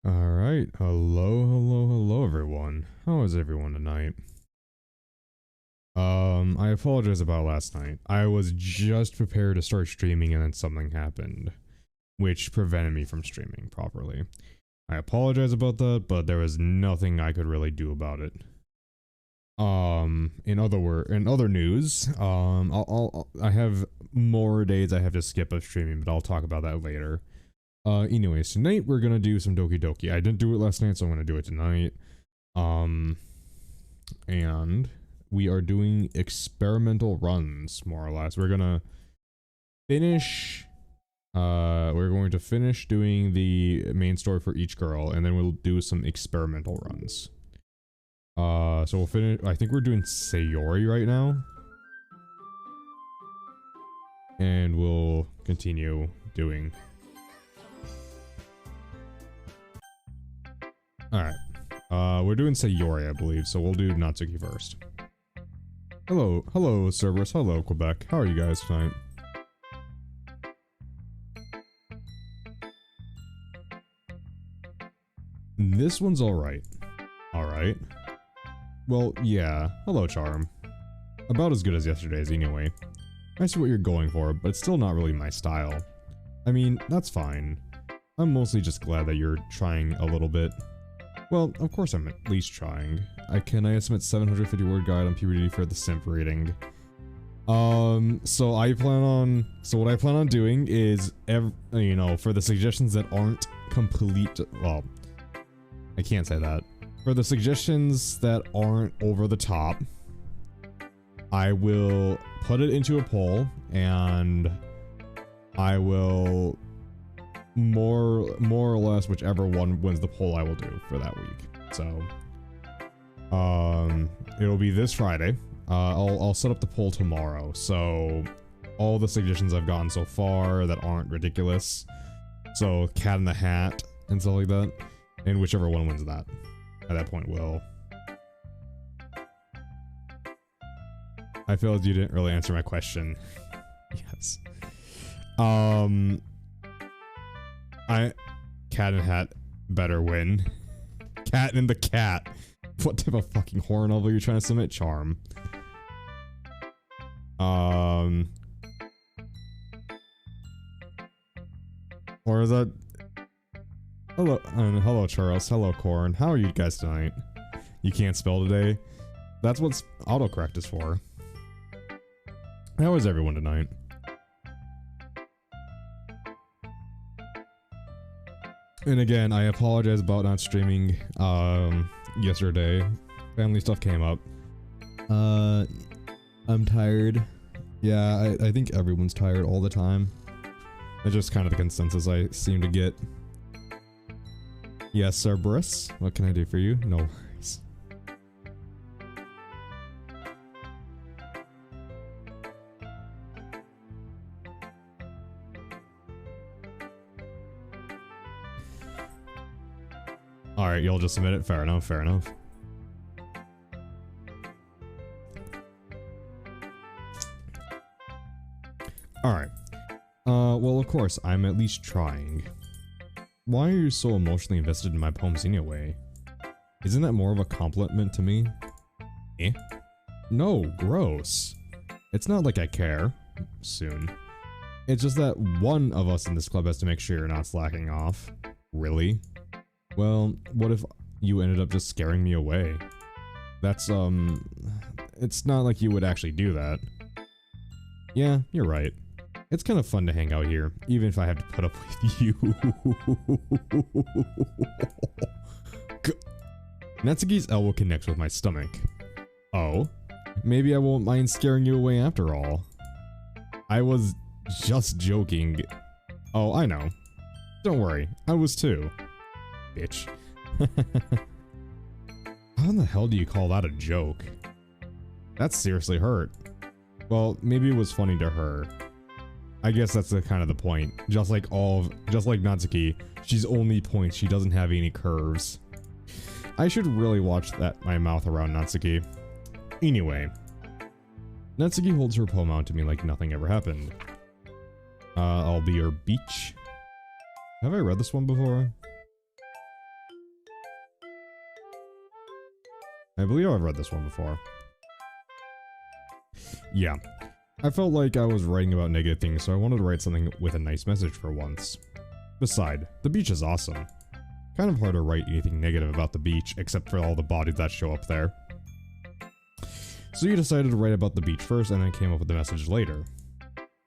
Alright, hello everyone. How is everyone tonight? I apologize about last night. I was just prepared to start streaming and then something happened, which prevented me from streaming properly. I apologize about that, but there was nothing I could really do about it. In other news, I have more days I have to skip of streaming, but I'll talk about that later. Anyways, tonight we're gonna do some Doki Doki. I didn't do it last night, so I'm gonna do it tonight. And we are doing experimental runs, more or less. We're gonna finish, we're going to finish doing the main story for each girl, and then we'll do some experimental runs. So we'll finish, I think we're doing Sayori right now. And we'll continue doing. Alright. We're doing Sayori, I believe, so we'll do Natsuki first. Hello Cerberus, hello Quebec, how are you guys tonight? This one's alright. Alright. Well, yeah, hello Charm. About as good as yesterday's anyway. I see what you're going for, but it's still not really my style. I mean, that's fine. I'm mostly just glad that you're trying a little bit. Well, of course I'm at least trying. I estimate 750 word guide on puberty for the simp rating. So what I plan on doing is, you know, for the suggestions that aren't complete, well, I can't say that. For the suggestions that aren't over the top, I will put it into a poll, and I will more or less whichever one wins the poll I will do for that week. So it'll be this Friday. I'll set up the poll tomorrow, so all the suggestions I've gotten so far that aren't ridiculous, so Cat in the Hat and stuff like that, and whichever one wins that at that point will. I feel like you didn't really answer my question. Yes. Cat and Hat better win. Cat and the Cat. What type of fucking horror novel are you trying to submit, Charm? Or is that... Hello Charles, hello Corn. How are you guys tonight? You can't spell today? That's what autocorrect is for. How is everyone tonight? And again, I apologize about not streaming yesterday. Family stuff came up. I'm tired. Yeah, I think everyone's tired all the time. That's just kind of the consensus I seem to get. Yes, Cerberus. What can I do for you? No worries. Alright, you'll just submit it? Fair enough, fair enough. Alright. Well, of course, I'm at least trying. Why are you so emotionally invested in my poems anyway? Isn't that more of a compliment to me? Eh? No, gross. It's not like I care. Soon. It's just that one of us in this club has to make sure you're not slacking off. Really? Well, what if you ended up just scaring me away? That's, it's not like you would actually do that. Yeah, you're right. It's kind of fun to hang out here, even if I have to put up with you. Natsuki's elbow connects with my stomach. Oh? Maybe I won't mind scaring you away after all. I was just joking. Oh, I know. Don't worry, I was too. Bitch. How in the hell do you call that a joke? That's seriously hurt. Well, maybe it was funny to her. I guess that's kind of the point. Just like Natsuki, she's only points, she doesn't have any curves. I should really watch my mouth around Natsuki. Anyway. Natsuki holds her poem out to me like nothing ever happened. I'll be your beach. Have I read this one before? I believe I've read this one before. Yeah. I felt like I was writing about negative things, so I wanted to write something with a nice message for once. Beside, the beach is awesome. Kind of hard to write anything negative about the beach, except for all the bodies that show up there. So you decided to write about the beach first, and then came up with the message later.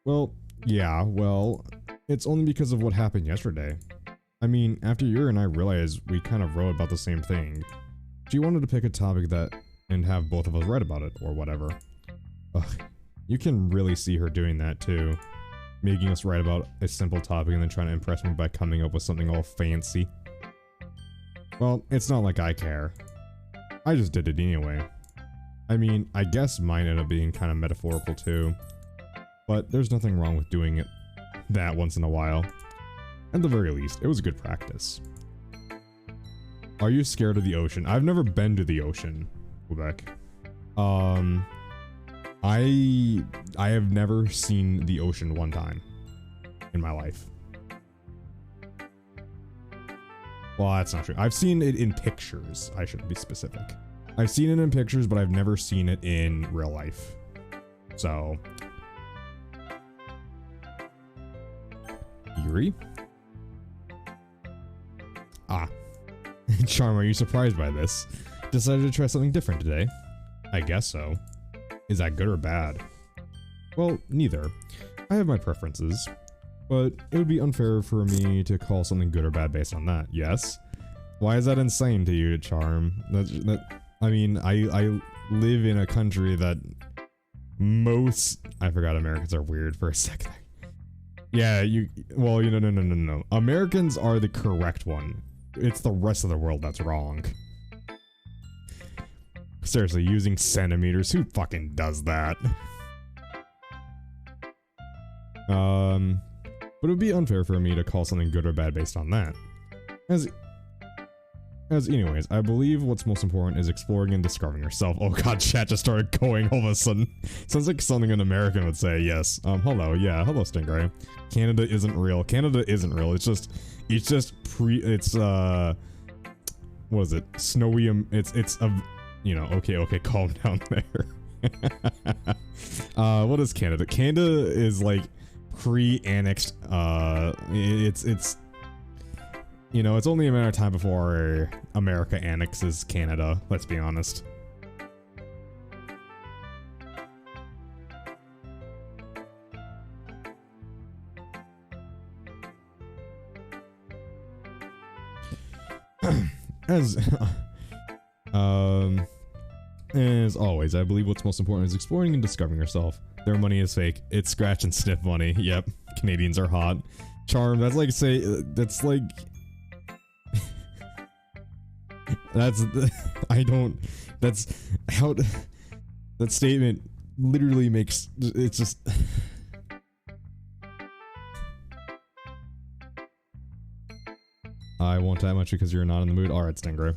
Well, yeah, well, it's only because of what happened yesterday. I mean, after you and I realized we kind of wrote about the same thing. She wanted to pick a topic and have both of us write about it, or whatever. Ugh, you can really see her doing that too. Making us write about a simple topic and then trying to impress me by coming up with something all fancy. Well, it's not like I care. I just did it anyway. I mean, I guess mine ended up being kind of metaphorical too. But there's nothing wrong with doing it that once in a while. At the very least, it was a good practice. Are you scared of the ocean? I've never been to the ocean, Quebec. I have never seen the ocean one time in my life. Well, that's not true. I've seen it in pictures. I should be specific. I've seen it in pictures, but I've never seen it in real life. So. Yuri? Ah. Charm, are you surprised by this? Decided to try something different today? I guess so. Is that good or bad? Well, neither. I have my preferences. But it would be unfair for me to call something good or bad based on that, yes? Why is that insane to you, Charm? I mean, I live in a country that I forgot Americans are weird for a second. Yeah, no. Americans are the correct one. It's the rest of the world that's wrong. Seriously, using centimeters, who fucking does that? But it would be unfair for me to call something good or bad based on that. Anyways, I believe what's most important is exploring and discovering yourself. Oh god, chat just started going all of a sudden. Sounds like something an American would say, yes. Hello, yeah, hello Stingray. Canada isn't real. Canada isn't real. It's what is it? Snowy, okay, calm down there. What is Canada? Canada is like pre-annexed, it's only a matter of time before America annexes Canada, let's be honest. As always, I believe what's most important is exploring and discovering yourself. Their money is fake. It's scratch and sniff money. Yep, Canadians are hot. Charm, that's like that statement literally makes, it's just. I won't that much because you're not in the mood. Alright, Stingray.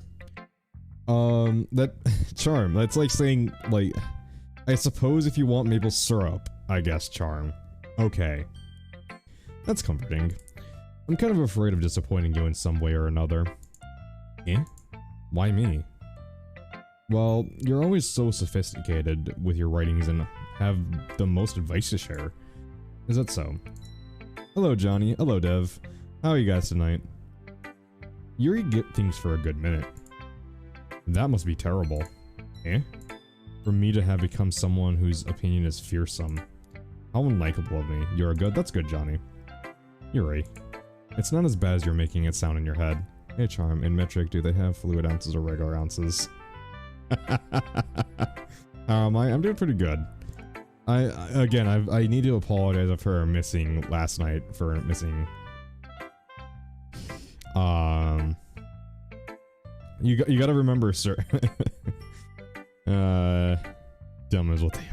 Charm, that's like saying, like, I suppose if you want maple syrup, I guess, Charm. Okay. That's comforting. I'm kind of afraid of disappointing you in some way or another. Eh? Why me? Well, you're always so sophisticated with your writings and have the most advice to share. Is that so? Hello, Johnny. Hello, Dev. How are you guys tonight? Yuri get things for a good minute. That must be terrible. Eh? For me to have become someone whose opinion is fearsome. How unlikable of me. You're good? That's good, Johnny. Yuri. It's not as bad as you're making it sound in your head. Hey, Charm, in metric, do they have fluid ounces or regular ounces? How am I? I'm doing pretty good. I need to apologize for missing last night, for missing... You gotta remember, sir. Dumb is what they are.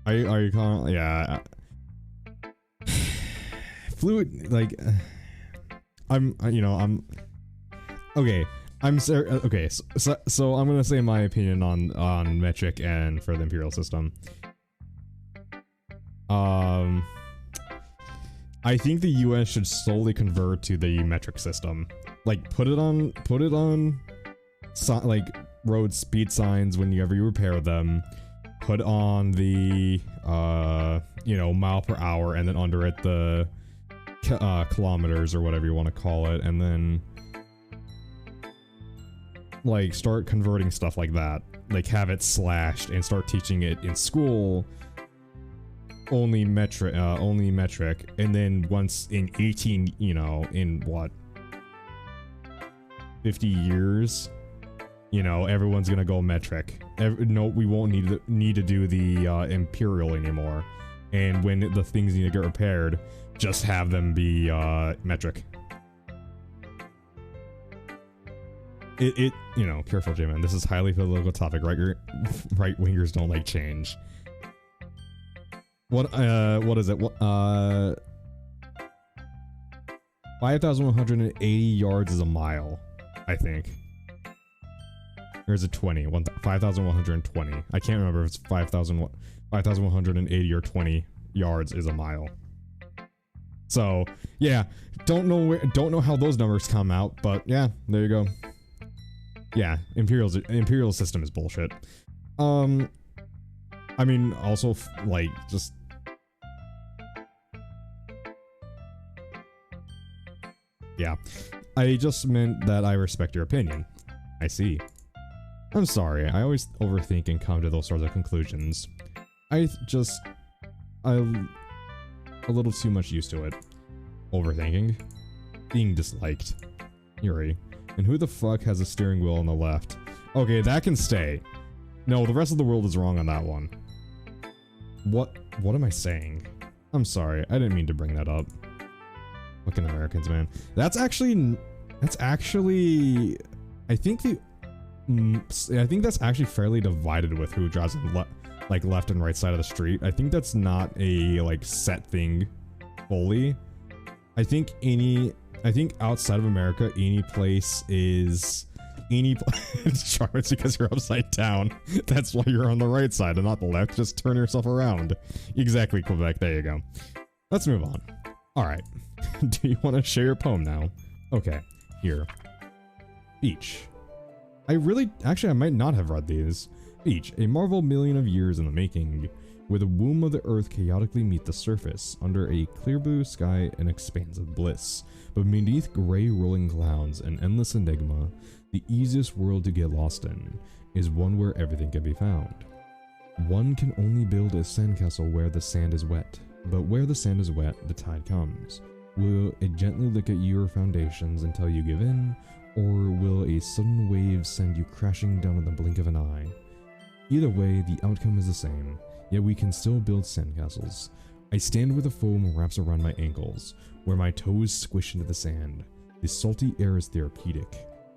Are you calling? Yeah. Fluid, like, I'm okay. Okay, so I'm gonna say my opinion on metric and for the imperial system. I think the US should slowly convert to the metric system. Like, put it on like road speed signs whenever you repair them. Put on the you know, mile per hour, and then under it the kilometers or whatever you want to call it, and then like start converting stuff like that. Like, have it slashed and start teaching it in school. Only metric, and then once in 18, you know, in what, 50 years, you know, everyone's gonna go metric. No, we won't need to do the imperial anymore. And when the things need to get repaired, just have them be metric. You know, careful, J-Man. This is highly political topic, right? Right wingers don't like change. What is it? 5,180 yards is a mile, I think. Or is it 20? 5,120. I can't remember if it's 5,180 or 20 yards is a mile. So, yeah, don't know how those numbers come out, but yeah, there you go. Yeah, imperial system is bullshit. I mean, also, like, just... Yeah. I just meant that I respect your opinion. I see. I'm sorry, I always overthink and come to those sorts of conclusions. I'm a little too much used to it. Overthinking. Being disliked. Yuri. And who the fuck has a steering wheel on the left? Okay, that can stay. No, the rest of the world is wrong on that one. What am I saying? I'm sorry, I didn't mean to bring that up. Fucking Americans, man. That's actually, I think that's actually fairly divided with who drives on the left and right side of the street. I think that's not a, like, set thing fully. I think outside of America, any place is... Charm, it's because you're upside down. That's why you're on the right side and not the left. Just turn yourself around. Exactly, Quebec. There you go. Let's move on. Alright. Do you want to share your poem now? Okay. Here. Beach. I might not have read these. Beach. A marvel million of years in the making. Where the womb of the earth chaotically meet the surface. Under a clear blue sky, an expanse of bliss. But beneath gray rolling clouds, an endless enigma. The easiest world to get lost in is one where everything can be found. One can only build a sandcastle where the sand is wet, but where the sand is wet, the tide comes. Will it gently lick at your foundations until you give in, or will a sudden wave send you crashing down in the blink of an eye? Either way, the outcome is the same, yet we can still build sandcastles. I stand where the foam wraps around my ankles, where my toes squish into the sand. The salty air is therapeutic.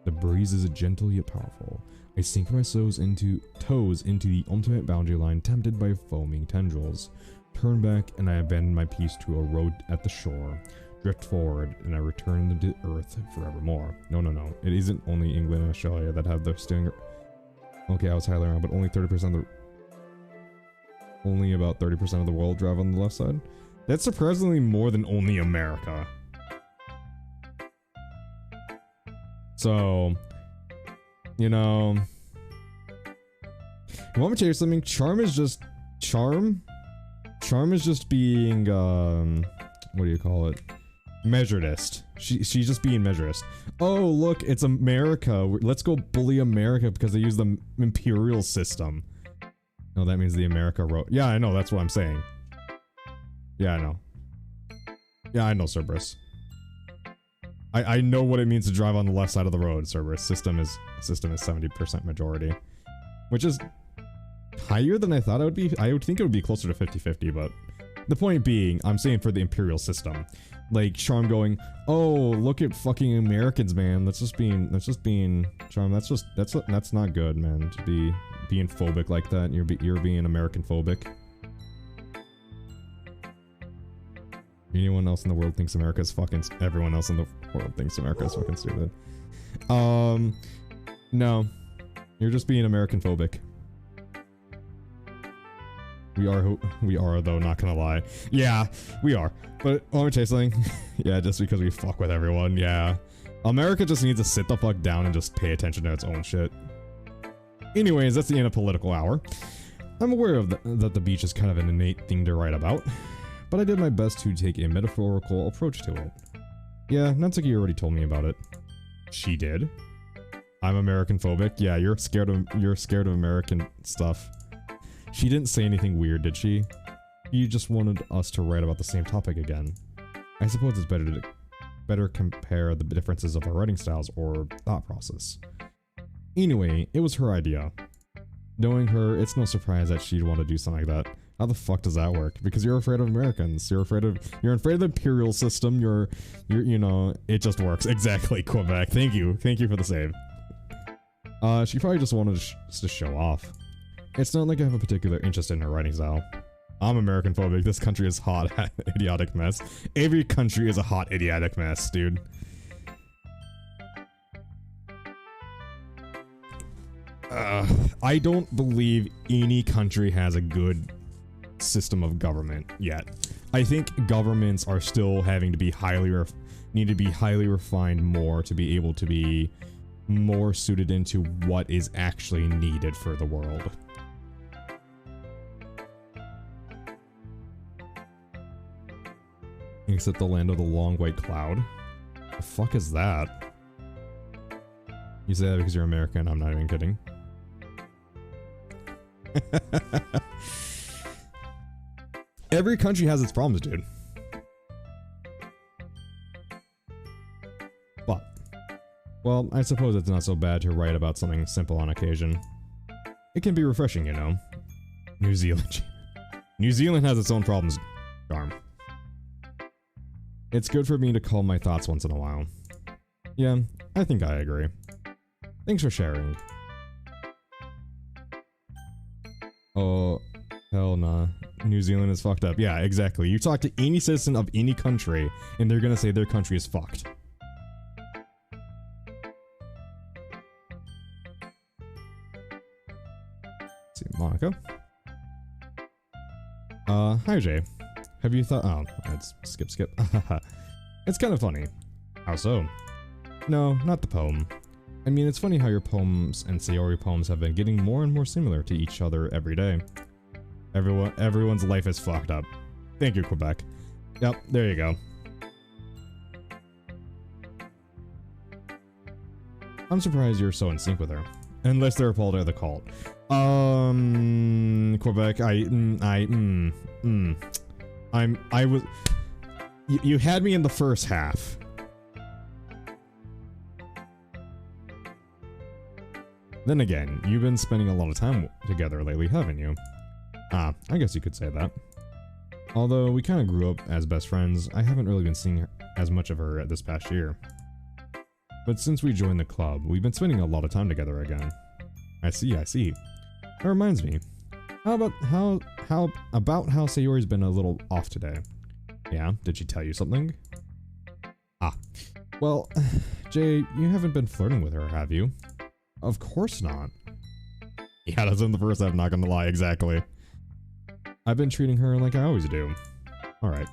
The breeze is gentle yet powerful. I sink my toes into the ultimate boundary line, tempted by foaming tendrils. Turn back, and I abandon my piece to a road at the shore. Drift forward, and I return to Earth forevermore. No. It isn't only England and Australia that have their steering... Okay, I was highly wrong, but only about 30% of the world drive on the left side? That's surprisingly more than only America. So, you know, you want me to tell you something? Charm is just being, what do you call it? Measuredist. She's just being measuredist. Oh, look, it's America. Let's go bully America because they use the imperial system. No, that means the America road. Yeah, I know, that's what I'm saying. Yeah, I know. Yeah, I know, Cerberus. I know what it means to drive on the left side of the road, Cerberus. System is 70% majority. Which is higher than I thought it would be. I would think it would be closer to 50-50, but the point being, I'm saying for the imperial system. Like, Charm going, oh, look at fucking Americans, man. That's just being, Charm, that's not good, man. To be being phobic like that. You're being American phobic. Anyone else in the world thinks America's fucking... Everyone else in the world thinks America's fucking stupid. No. You're just being American phobic. We are who we are, though, not gonna lie. Yeah, we are. But let me tell you something. Yeah, just because we fuck with everyone, yeah. America just needs to sit the fuck down and just pay attention to its own shit. Anyways, that's the end of Political Hour. I'm aware of that the beach is kind of an innate thing to write about, but I did my best to take a metaphorical approach to it. Yeah, Natsuki already told me about it. She did? I'm American phobic. Yeah, you're scared of American stuff. She didn't say anything weird, did she? You just wanted us to write about the same topic again. I suppose it's better compare the differences of our writing styles or thought process. Anyway, it was her idea. Knowing her, it's no surprise that she'd want to do something like that. How the fuck does that work? Because you're afraid of Americans. You're afraid of the imperial system. You know, it just works. Exactly, Quebec. Thank you for the save. She probably just wanted to show off. It's not like I have a particular interest in her writing style. I'm American phobic. This country is hot, idiotic mess. Every country is a hot, idiotic mess, dude. I don't believe any country has a good system of government yet. I think governments are still having to be need to be highly refined more to be able to be more suited into what is actually needed for the world. Except the land of the long white cloud. The fuck is that? You say that because you're American, I'm not even kidding. Every country has its problems, dude. But, well, I suppose it's not so bad to write about something simple on occasion. It can be refreshing, you know. New Zealand. New Zealand has its own problems, Charm. It's good for me to call my thoughts once in a while. Yeah, I think I agree. Thanks for sharing. Oh, hell nah. New Zealand is fucked up. Yeah, exactly. You talk to any citizen of any country, and they're gonna say their country is fucked. Let's see, Monica. Hi Jay. Have you thought- oh, it's skip. It's kind of funny. How so? No, not the poem. I mean, it's funny how your poems and Sayori poems have been getting more and more similar to each other every day. Everyone's life is fucked up. Thank you, Quebec. Yep, there you go. I'm surprised you're so in sync with her. Unless they're a part of the cult. Quebec, you had me in the first half. Then again, you've been spending a lot of time together lately, haven't you? Ah, I guess you could say that. Although we kind of grew up as best friends, I haven't really been seeing as much of her this past year. But since we joined the club, we've been spending a lot of time together again. I see. That reminds me. How about how Sayori's been a little off today? Yeah, did she tell you something? Ah, well, Jay, you haven't been flirting with her, have you? Of course not. Yeah, that's in the first half, not gonna lie, exactly. I've been treating her like I always do. Alright,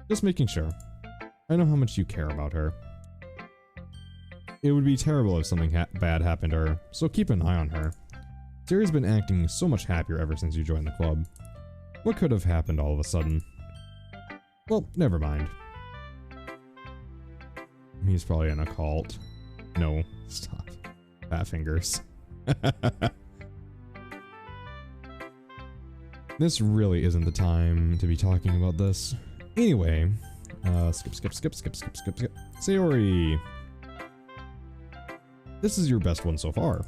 just making sure. I know how much you care about her. It would be terrible if something bad happened to her, so keep an eye on her. Sayori's been acting so much happier ever since you joined the club. What could have happened all of a sudden? Well, never mind. He's probably in a cult. No, stop. Fat fingers. This really isn't the time to be talking about this. Anyway, skip. Sayori. This is your best one so far.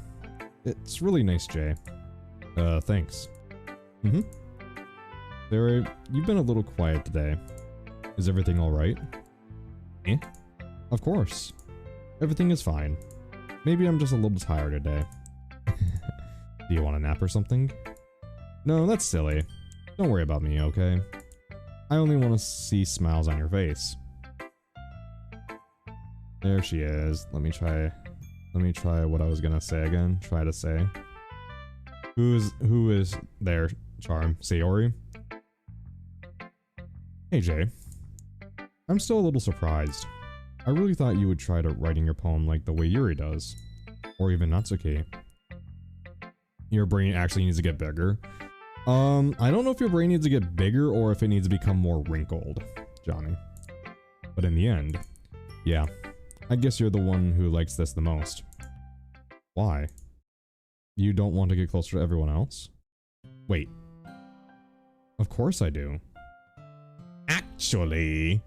It's really nice, Jay. Thanks. Sayori, you've been a little quiet today. Is everything alright? Eh? Of course. Everything is fine. Maybe I'm just a little tired today. Do you want a nap or something? No, that's silly. Don't worry about me, okay? I only want to see smiles on your face. There she is. Let me try what I was gonna say again. Try to say. Who is there, Charm? Sayori? Hey Jay, I'm still a little surprised. I really thought you would try to writing your poem like the way Yuri does. Or even Natsuki. Your brain actually needs to get bigger. I don't know if your brain needs to get bigger or if it needs to become more wrinkled, Johnny. But in the end, yeah, I guess you're the one who likes this the most. Why? You don't want to get closer to everyone else? Wait. Of course I do. Actually.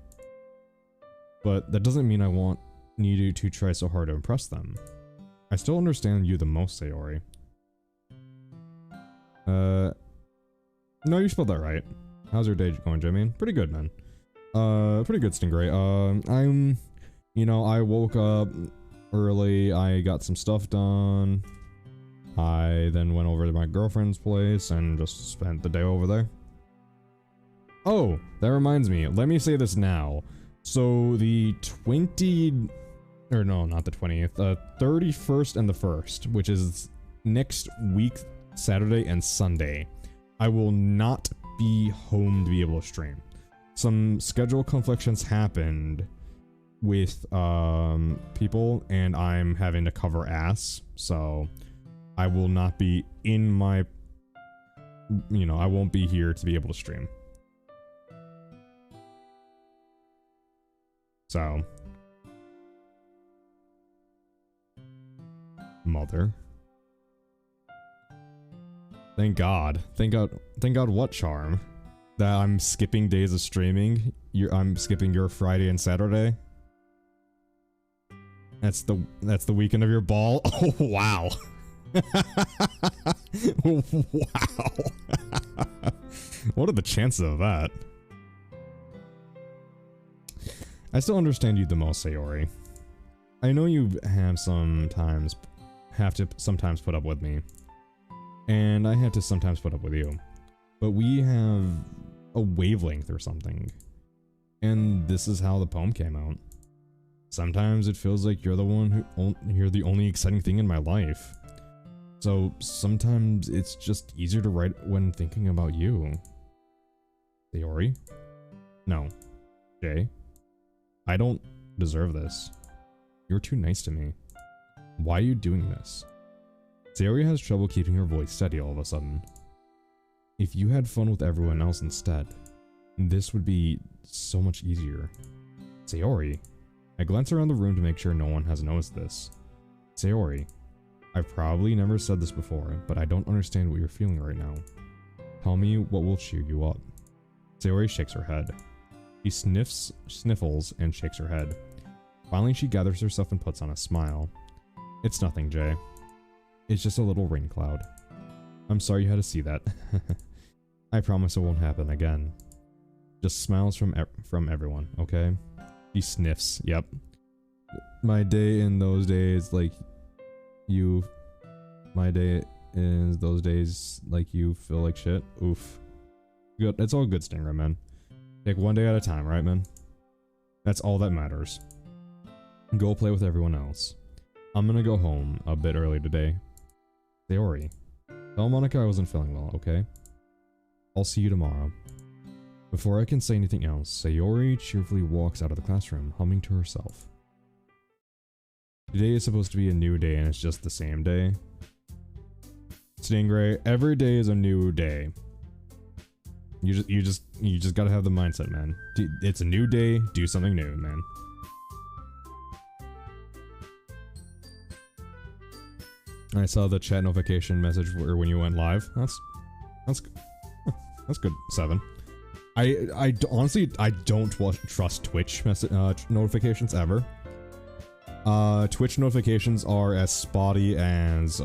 But that doesn't mean I need you to try so hard to impress them. I still understand you the most, Sayori. No, you spelled that right. How's your day going, Jimmy? Pretty good, man. Pretty good, Stingray. I woke up early, I got some stuff done. I then went over to my girlfriend's place and just spent the day over there. Oh, that reminds me. Let me say this now. So the 20th, or no, not the 20th, 31st and the 1st, which is next week, Saturday and Sunday, I will not be home to be able to stream. Some schedule conflictions happened with people, and I'm having to cover ass, so I will not be in my, I won't be here to be able to stream. So, mother. Thank God what, Charm? That I'm skipping days of streaming? I'm skipping your Friday and Saturday? That's the weekend of your ball? Oh, wow. Wow. What are the chances of that? I still understand you the most, Sayori. I know you have to sometimes put up with me. And I have to sometimes put up with you. But we have a wavelength or something. And this is how the poem came out. Sometimes it feels like you're the only exciting thing in my life. So sometimes it's just easier to write when thinking about you. Sayori? No. Jay? I don't deserve this. You're too nice to me. Why are you doing this? Sayori has trouble keeping her voice steady all of a sudden. If you had fun with everyone else instead, this would be so much easier. Sayori. I glance around the room to make sure no one has noticed this. Sayori. I've probably never said this before, but I don't understand what you're feeling right now. Tell me what will cheer you up. Sayori shakes her head. She sniffles, and shakes her head. Finally, she gathers herself and puts on a smile. It's nothing, Jay. It's just a little rain cloud. I'm sorry you had to see that. I promise it won't happen again. Just smiles from everyone, okay? She sniffs, yep. My day in those days, like you... My day is those days, like you feel like shit. Oof. Good. It's all good, Stingray, man. Take one day at a time, right, man? That's all that matters. Go play with everyone else. I'm gonna go home a bit early today. Sayori, tell Monica I wasn't feeling well, okay? I'll see you tomorrow. Before I can say anything else, Sayori cheerfully walks out of the classroom, humming to herself. Today is supposed to be a new day and it's just the same day. Stingray, every day is a new day. You just gotta have the mindset, man. It's a new day, do something new, man. I saw the chat notification message when you went live. That's good. 7. I honestly don't trust Twitch notifications ever. Twitch notifications are as spotty as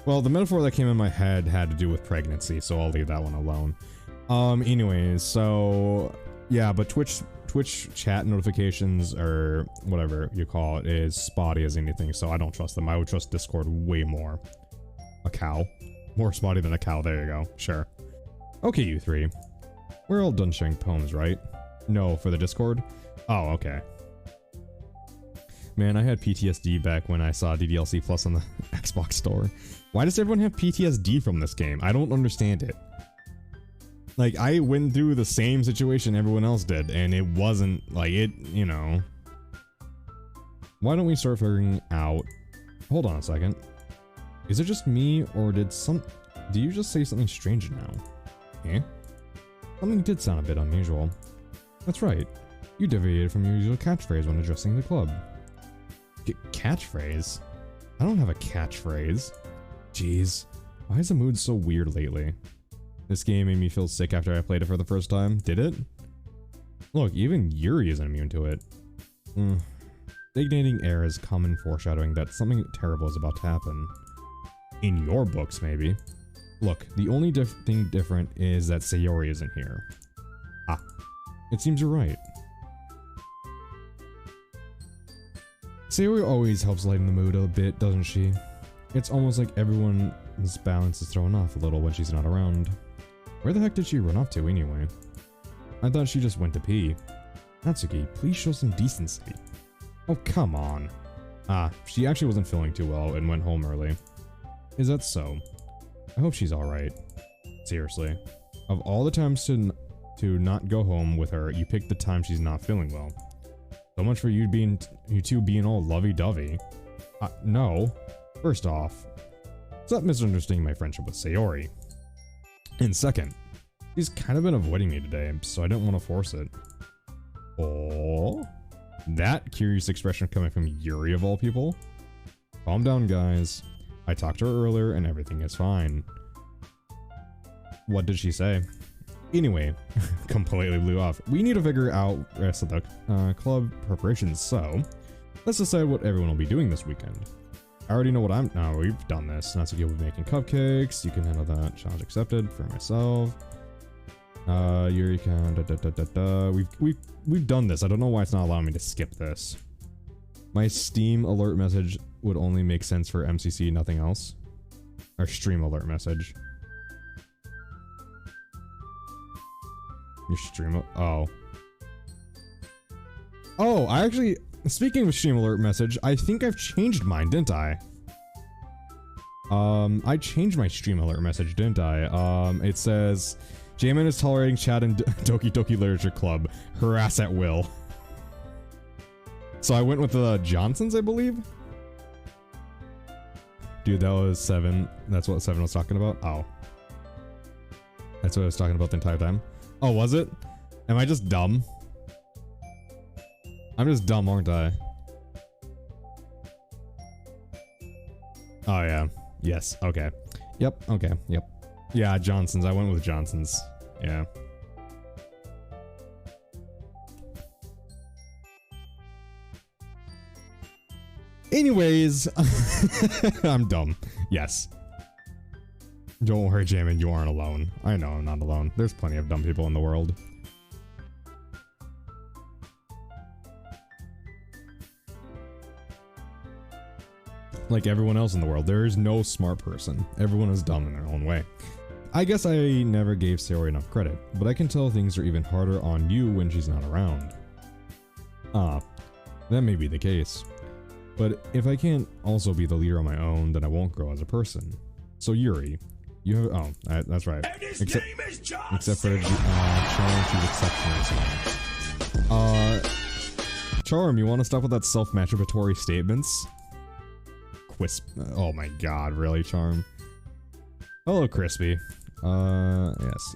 well, the metaphor that came in my head had to do with pregnancy, so I'll leave that one alone. Anyways, so yeah, but Twitch chat notifications, or whatever you call it, is spotty as anything, so I don't trust them. I would trust Discord way more. A cow. More spotty than a cow, there you go. Sure. Okay, you three. We're all done sharing poems, right? No, for the Discord? Oh, okay. Man, I had PTSD back when I saw DDLC Plus on the Xbox store. Why does everyone have PTSD from this game? I don't understand it. Like, I went through the same situation everyone else did, and it wasn't, like, it, you know. Why don't we start figuring out... Hold on a second. Is it just me, or do you just say something strange now? Eh? Something did sound a bit unusual. That's right. You deviated from your usual catchphrase when addressing the club. Catchphrase? I don't have a catchphrase. Jeez. Why is the mood so weird lately? This game made me feel sick after I played it for the first time. Did it? Look, even Yuri isn't immune to it. Stagnating air is common foreshadowing that something terrible is about to happen. In your books, maybe. Look, the only thing different is that Sayori isn't here. Ah, it seems you're right. Sayori always helps lighten the mood a bit, doesn't she? It's almost like everyone's balance is thrown off a little when she's not around. Where the heck did she run off to anyway? I thought she just went to pee. Natsuki, please show some decency. Oh, come on. Ah, she actually wasn't feeling too well and went home early. Is that so? I hope she's alright. Seriously. Of all the times to not go home with her, you picked the time she's not feeling well. So much for you two being all lovey-dovey. No. First off, stop misunderstanding my friendship with Sayori. And second, she's kind of been avoiding me today, so I didn't want to force it. Oh, that curious expression coming from Yuri of all people? Calm down, guys. I talked to her earlier and everything is fine. What did she say? Anyway, completely blew off. We need to figure out the rest of the club preparations, so let's decide what everyone will be doing this weekend. I already know what no, we've done this. Natsuki will be making cupcakes. You can handle that. Challenge accepted for myself. Yuri can We've done this. I don't know why it's not allowing me to skip this. My Steam alert message would only make sense for MCC, nothing else. Our stream alert message. Your stream oh. Oh, I actually, speaking of stream alert message, I think I've changed mine, didn't I? I changed my stream alert message, didn't I? It says, J-Man is tolerating chat in Doki Doki Literature Club. Harass at will. So I went with the Johnsons, I believe? Dude, that was 7. That's what 7 was talking about? Oh. That's what I was talking about the entire time? Oh, was it? Am I just dumb? I'm just dumb, aren't I? Oh, yeah. Yes. Okay. Yep. Okay. Yep. Yeah, Johnson's. I went with Johnson's. Yeah. Anyways, I'm dumb. Yes. Don't worry, Jamin, you aren't alone. I know I'm not alone. There's plenty of dumb people in the world. Like everyone else in the world, there is no smart person. Everyone is dumb in their own way. I guess I never gave Sayori enough credit, but I can tell things are even harder on you when she's not around. Ah, that may be the case. But if I can't also be the leader on my own, then I won't grow as a person. So Yuri, you have, oh, that's right. Except for Charm, she's exceptional. Charm, you want to stop with that self-masturbatory statements? Quisp, oh my god, really, Charm? Hello, Crispy. Yes,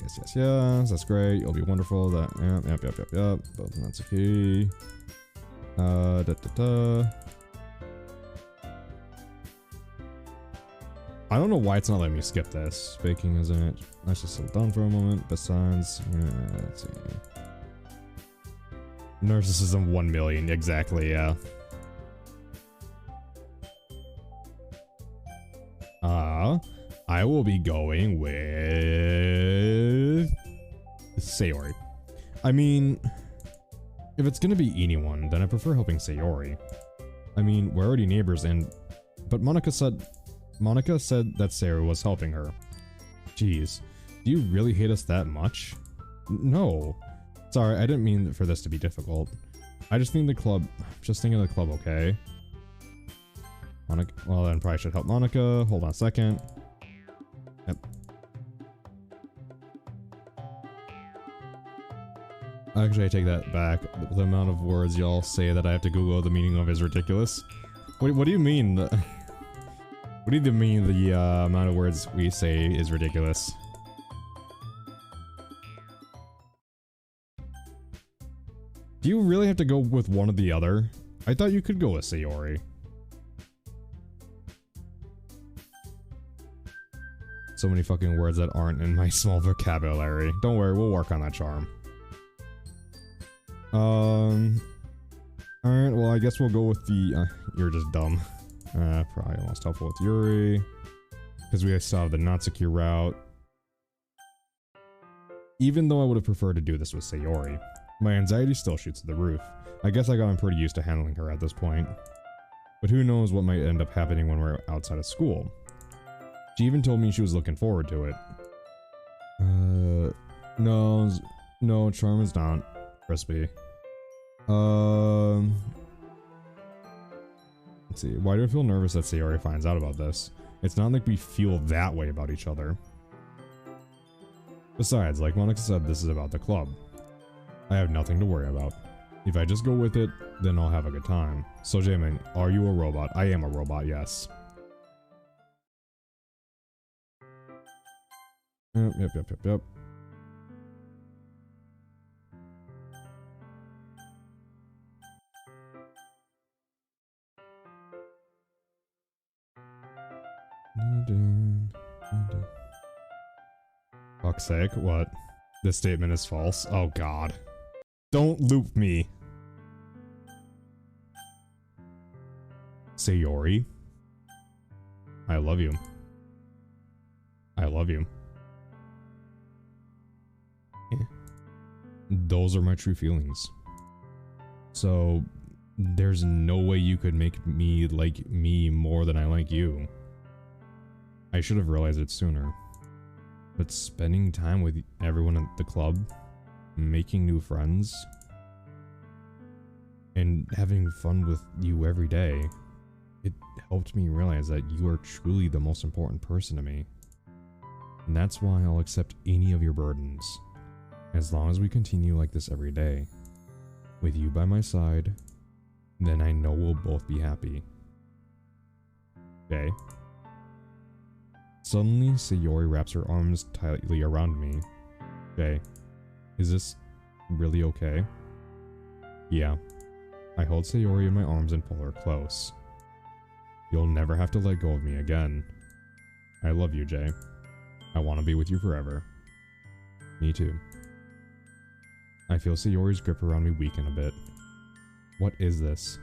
that's great. You'll be wonderful. That, yep. Both Natsuki. I don't know why it's not letting me skip this. Baking, isn't it? Let's just sit down for a moment. Besides, let's see. Narcissism 1 million, exactly, yeah. I will be going with Sayori. I mean, if it's gonna be anyone, then I prefer helping Sayori. I mean, we're already neighbors but Monica said that Sayori was helping her. Jeez, do you really hate us that much? No. Sorry, I didn't mean for this to be difficult. I just think just thinking of the club, okay? Monica, well then probably should help Monica. Hold on a second. Yep. Actually, I take that back. The amount of words y'all say that I have to Google the meaning of is ridiculous. What do you mean? What do you mean the amount of words we say is ridiculous? Do you really have to go with one or the other? I thought you could go with Sayori. So many fucking words that aren't in my small vocabulary. Don't worry, we'll work on that charm. Alright, well I guess we'll go with the, you're just dumb. Probably most helpful with Yuri. Because we still have the not secure route. Even though I would have preferred to do this with Sayori, my anxiety still shoots to the roof. I guess I got pretty used to handling her at this point. But who knows what might end up happening when we're outside of school. She even told me she was looking forward to it. No, charm is not crispy. Let's see, why do I feel nervous that Sayori finds out about this? It's not like we feel that way about each other. Besides, like Monica said, this is about the club. I have nothing to worry about. If I just go with it, then I'll have a good time. So Jamin, are you a robot? I am a robot, yes. Yep. Fuck's sake, what? This statement is false. Oh god. Don't loop me. Sayori. I love you. I love you. Yeah. Those are my true feelings. So, there's no way you could make me like me more than I like you. I should have realized it sooner. But spending time with everyone at the club, making new friends, and having fun with you every day, it helped me realize that you are truly the most important person to me. And that's why I'll accept any of your burdens, as long as we continue like this every day. With you by my side, then I know we'll both be happy. Okay? Suddenly, Sayori wraps her arms tightly around me. Okay. Is this really okay? Yeah. I hold Sayori in my arms and pull her close. You'll never have to let go of me again. I love you, Jay. I want to be with you forever. Me too. I feel Sayori's grip around me weaken a bit. What is this?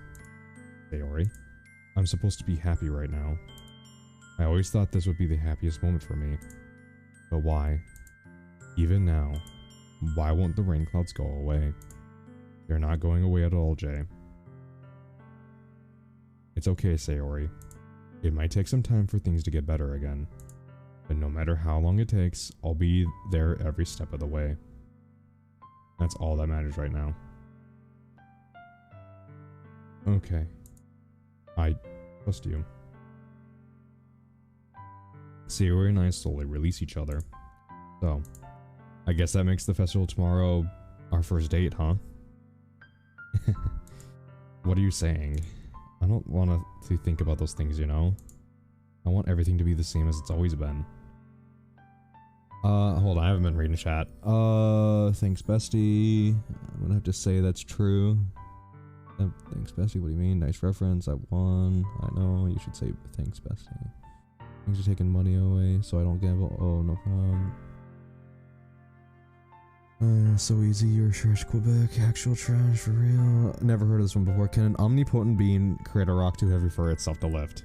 Sayori? I'm supposed to be happy right now. I always thought this would be the happiest moment for me. But why? Even now, why won't the rain clouds go away? They're not going away at all, Jay. It's okay, Sayori. It might take some time for things to get better again. But no matter how long it takes, I'll be there every step of the way. That's all that matters right now. Okay. I trust you. Sayori and I slowly release each other. So, I guess that makes the festival tomorrow our first date, huh? What are you saying? I don't want to think about those things, you know? I want everything to be the same as it's always been. Hold on, I haven't been reading chat. Thanks, bestie. I'm gonna have to say that's true. Thanks, bestie. What do you mean? Nice reference. I won. I know. You should say thanks, bestie. Thanks for taking money away so I don't gamble. Oh, no problem. So easy. You're trash, Quebec. Actual trash for real. Never heard of this one before. Can an omnipotent being create a rock too heavy for itself to lift?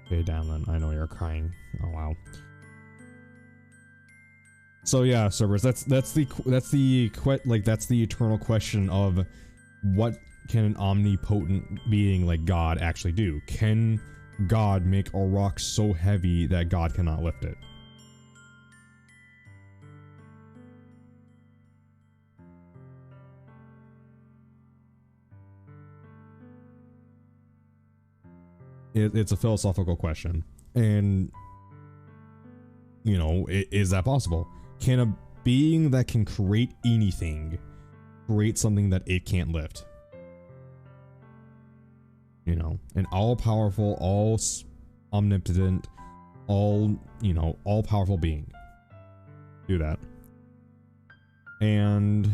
Okay, damn then. I know you're crying. Oh wow. So yeah, Cerberus, that's the eternal question of what can an omnipotent being like God actually do? Can God make a rock so heavy that God cannot lift it? It's a philosophical question, and you know, is that possible? Can a being that can create anything, create something that it can't lift. You know, an all-powerful, omnipotent, all-powerful being. Do that. And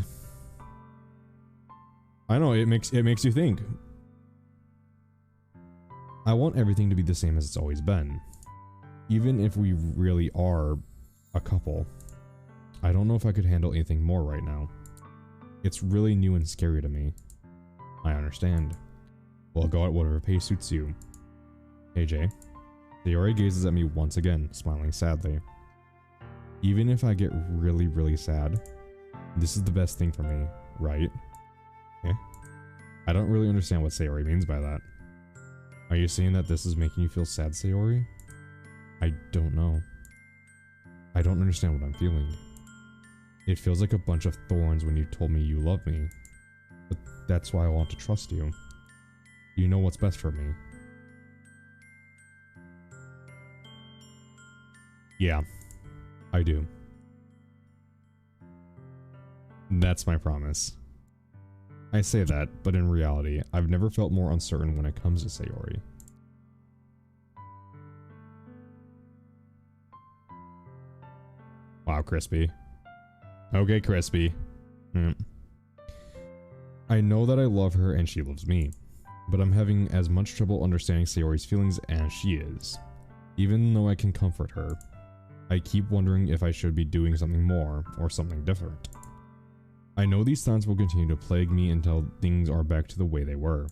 I know it makes you think. I want everything to be the same as it's always been. Even if we really are a couple. I don't know if I could handle anything more right now. It's really new and scary to me. I understand. Well, go at whatever pace suits you. AJ. Sayori gazes at me once again, smiling sadly. Even if I get really, really sad, this is the best thing for me, right? Eh? I don't really understand what Sayori means by that. Are you saying that this is making you feel sad, Sayori? I don't know. I don't understand what I'm feeling. It feels like a bunch of thorns when you told me you love me. But that's why I want to trust you. You know what's best for me. Yeah, I do. That's my promise. I say that, but in reality, I've never felt more uncertain when it comes to Sayori. Wow, Crispy. Okay, Crispy. I know that I love her and she loves me, but I'm having as much trouble understanding Sayori's feelings as she is. Even though I can comfort her, I keep wondering if I should be doing something more or something different. I know these thoughts will continue to plague me until things are back to the way they were.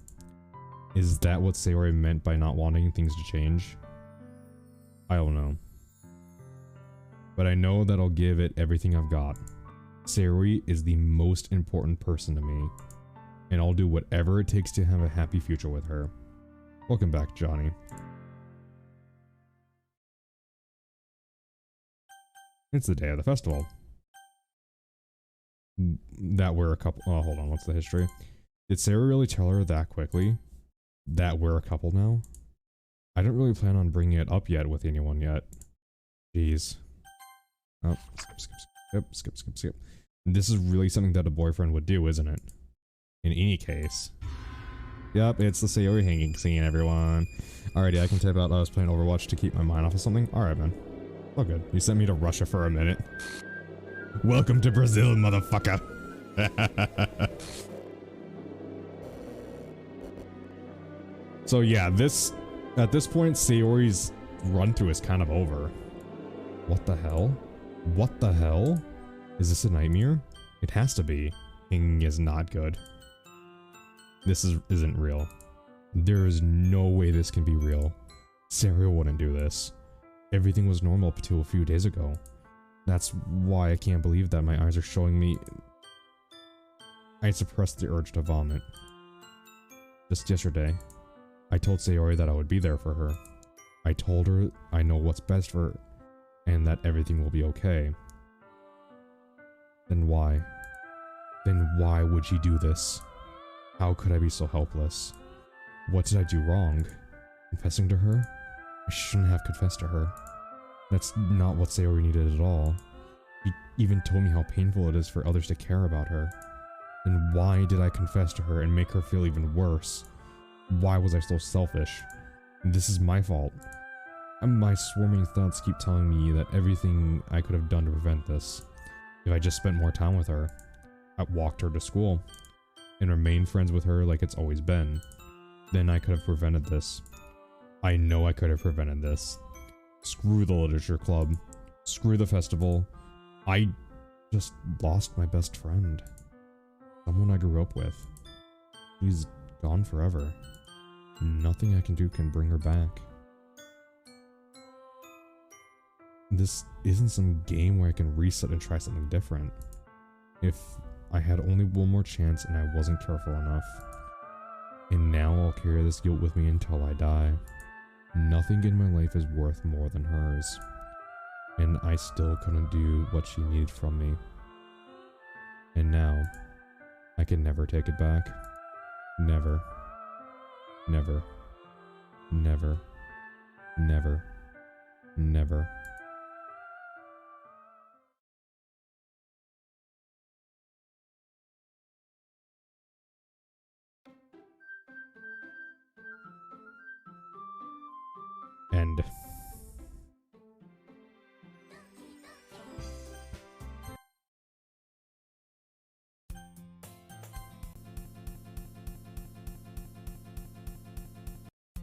Is that what Sayori meant by not wanting things to change? I don't know. But I know that I'll give it everything I've got. Sayori is the most important person to me, and I'll do whatever it takes to have a happy future with her. Welcome back, Johnny. It's the day of the festival. That we're a couple. Oh, hold on. What's the history? Did Sarah really tell her that quickly? That we're a couple now? I don't really plan on bringing it up yet with anyone yet. Jeez. Oh, skip. This is really something that a boyfriend would do, isn't it? In any case. Yep, it's the Sayori hanging scene, everyone. Alrighty, I can type out I was playing Overwatch to keep my mind off of something. Alright, man. Oh, good. You sent me to Russia for a minute. Welcome to Brazil, motherfucker. So yeah, at this point, Sayori's run through is kind of over. What the hell? What the hell? Is this a nightmare? It has to be. Hanging is not good. This isn't real. There is no way this can be real. Sayori wouldn't do this. Everything was normal up until a few days ago. That's why I can't believe that my eyes are showing me. I suppressed the urge to vomit. Just yesterday, I told Sayori that I would be there for her. I told her I know what's best for her and that everything will be okay. Then why? Then why would she do this? How could I be so helpless? What did I do wrong? Confessing to her? I shouldn't have confessed to her. That's not what Sayori needed at all. He even told me how painful it is for others to care about her. Then why did I confess to her and make her feel even worse? Why was I so selfish? This is my fault. My swarming thoughts keep telling me that everything I could have done to prevent this. If I just spent more time with her, I walked her to school, and remained friends with her like it's always been, then I could have prevented this. I know I could have prevented this. Screw the literature club. Screw the festival. I just lost my best friend. Someone I grew up with. She's gone forever. Nothing I can do can bring her back. This isn't some game where I can reset and try something different. If I had only one more chance and I wasn't careful enough. And now I'll carry this guilt with me until I die. Nothing in my life is worth more than hers. And I still couldn't do what she needed from me. And now, I can never take it back. Never. Never. Never. Never. Never.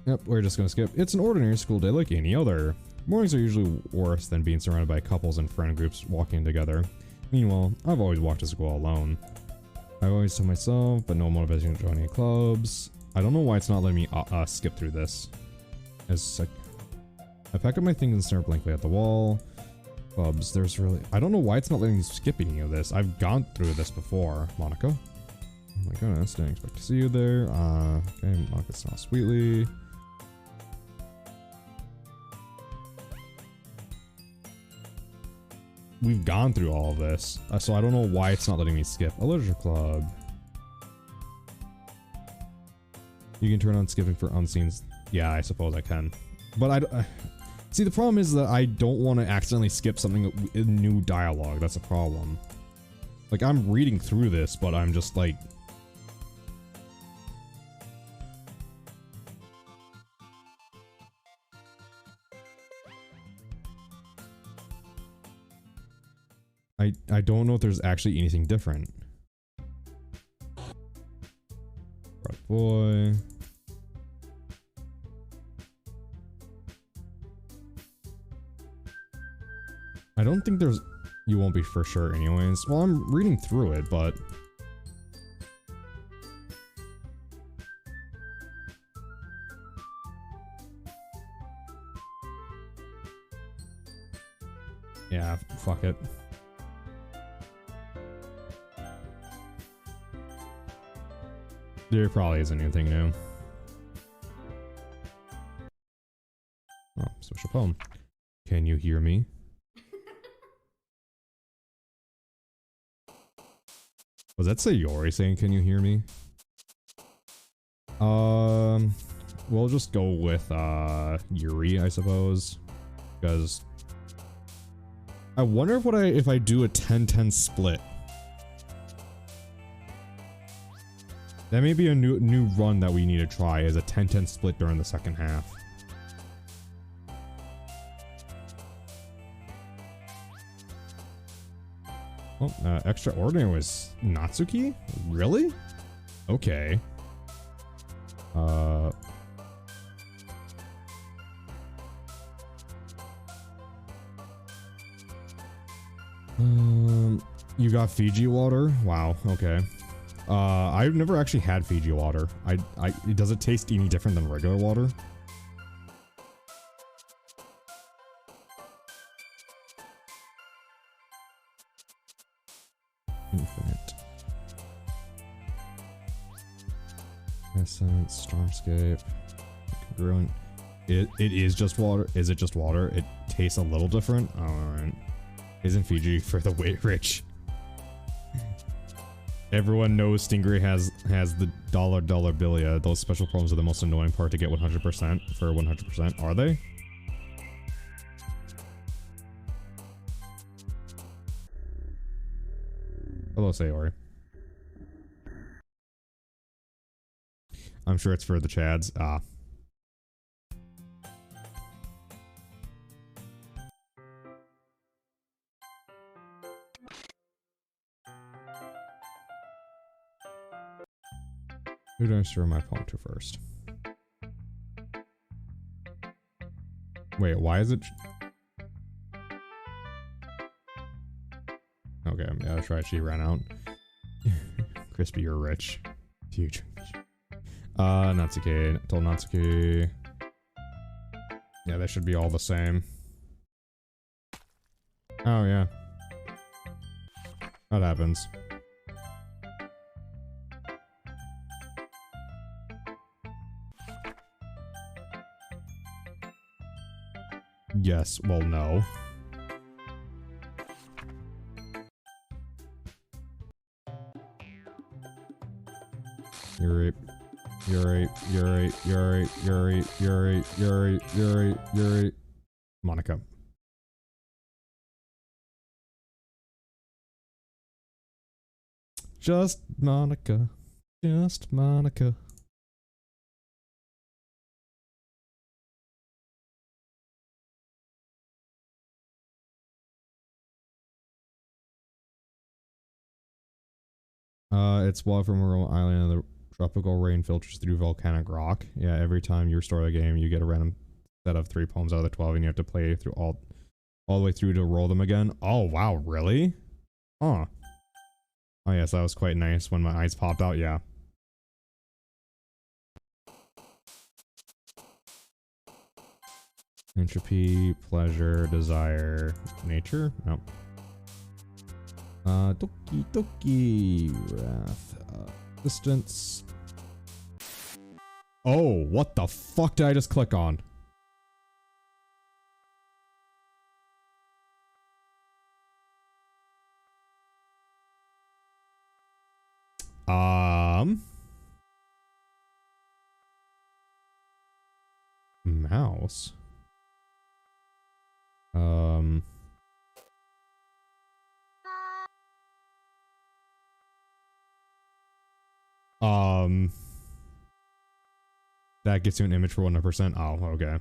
Yep, we're just gonna skip. It's an ordinary school day like any other. Mornings are usually worse than being surrounded by couples and friend groups walking together. Meanwhile, I've always walked to school alone. I always tell myself, but no motivation to join any clubs. I don't know why it's not letting me skip through this. It's like, I pack up my things and stare blankly at the wall. Clubs, there's really... I don't know why it's not letting me skip any of this. I've gone through this before. Monica? Oh my goodness, didn't expect to see you there. Okay, Monica smiles sweetly. We've gone through all of this, so I don't know why it's not letting me skip. A literature club. You can turn on skipping for unseen. Yeah, I suppose I can. But see, the problem is that I don't want to accidentally skip something in new dialogue. That's a problem. Like, I'm reading through this, but I'm just like... I don't know if there's actually anything different. Right, boy. I don't think there's... You won't be for sure anyways. Well, I'm reading through it, but... Yeah, fuck it. There probably isn't anything new. Oh, special poem. Can you hear me? Was that Sayori saying, can you hear me? We'll just go with, Yuri, I suppose. Because... I wonder if I do a 10-10 split. That may be a new run that we need to try, is a 10-10 split during the second half. Oh, extraordinary was Natsuki? Really? Okay. You got Fiji water? Wow, okay. I've never actually had Fiji water. Does it taste any different than regular water? Infinite. Essence, Starscape. Congruent. It is just water. Is it just water? It tastes a little different? Alright. Isn't Fiji for the weight rich? Everyone knows Stingray has the dollar bill. Yeah, those special problems are the most annoying part to get 100% for 100%. Are they? Hello, Sayori. I'm sure it's for the Chads. Ah. Who do I show my poem to first? Wait, why is it... Okay, yeah, that's right, she ran out. Crispy, you're rich. Huge. Natsuki. Told Natsuki. Yeah, they should be all the same. Oh, yeah. That happens. Yes, well, no. Yuri, Monica. Just Monica. Just Monica. It's water from a remote island in the Tropical rain filters through volcanic rock. Yeah, every time you restore the game, you get a random set of 3 poems out of the 12, and you have to play through all the way through to roll them again. Oh, wow, really? Huh. Oh, yes, that was quite nice when my eyes popped out, yeah. Entropy, pleasure, desire, nature? Nope. Doki Doki, wrath, distance. Oh, what the fuck did I just click on? Mouse. That gets you an image for 100%. Oh, okay.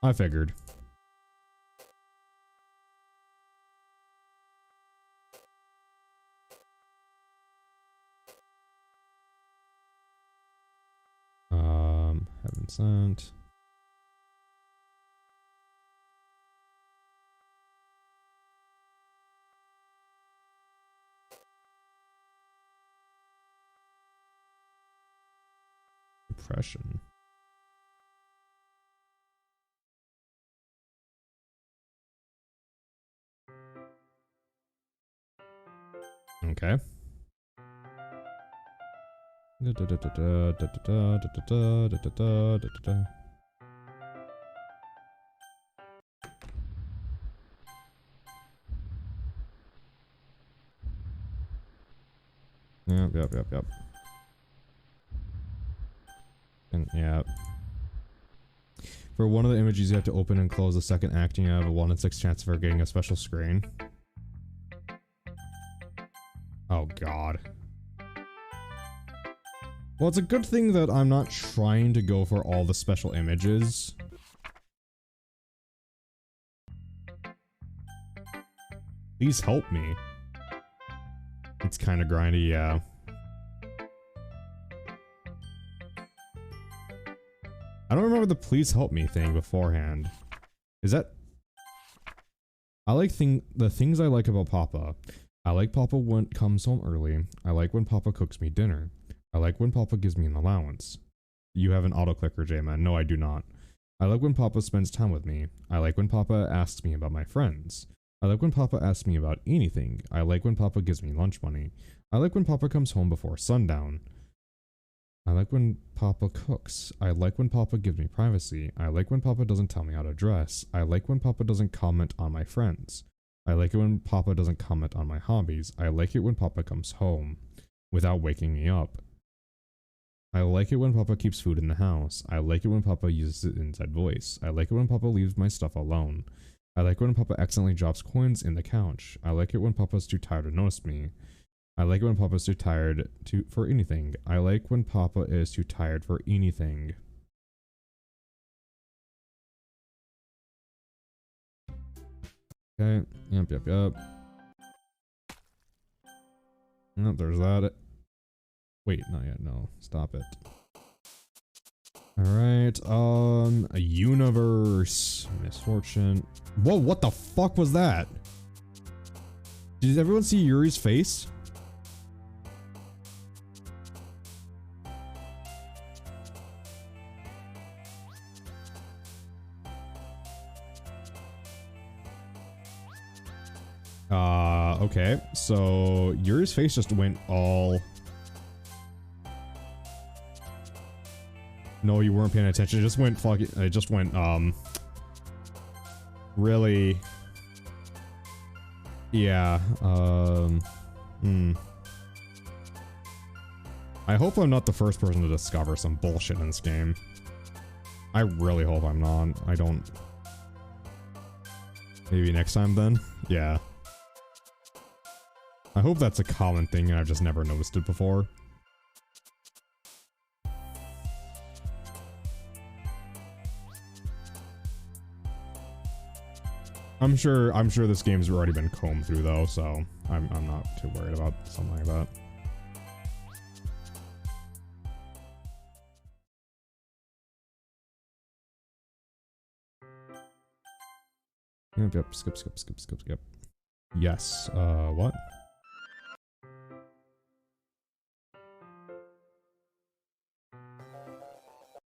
I figured. Heaven sent. Depression. Okay. Yep. And yeah. For one of the images you have to open and close the second act, and you have a 1 in 6 chance for getting a special screen. Oh god. Well, it's a good thing that I'm not trying to go for all the special images. Please help me. It's kind of grindy, yeah. I don't remember the please help me thing beforehand. Is that... I like the things I like about Papa. I like Papa when comes home early. I like when Papa cooks me dinner. I like when Papa gives me an allowance. You have an auto-clicker, J-Man. No, I do not. I like when Papa spends time with me. I like when Papa asks me about my friends. I like when Papa asks me about anything. I like when Papa gives me lunch money. I like when Papa comes home before sundown. I like when Papa cooks. I like when Papa gives me privacy. I like when Papa doesn't tell me how to dress. I like when Papa doesn't comment on my friends. I like it when Papa doesn't comment on my hobbies. I like it when Papa comes home without waking me up. I like it when Papa keeps food in the house. I like it when Papa uses his inside voice. I like it when Papa leaves my stuff alone. I like it when Papa accidentally drops coins in the couch. I like it when Papa's too tired to notice me. I like it when Papa's too tired for anything. I like when Papa is too tired for anything. Okay, yep. Nope, there's that. Wait, not yet, no. Stop it. Alright, a universe. Misfortune. Whoa, what the fuck was that? Did everyone see Yuri's face? Okay, so Yuri's face just went all... No, you weren't paying attention. It just went fucking... It just went, really... Yeah, I hope I'm not the first person to discover some bullshit in this game. I really hope I'm not. I don't... Maybe next time then? Yeah. I hope that's a common thing and I've just never noticed it before. I'm sure this game's already been combed through though, so I'm not too worried about something like that. Yep, skip. Yes, what?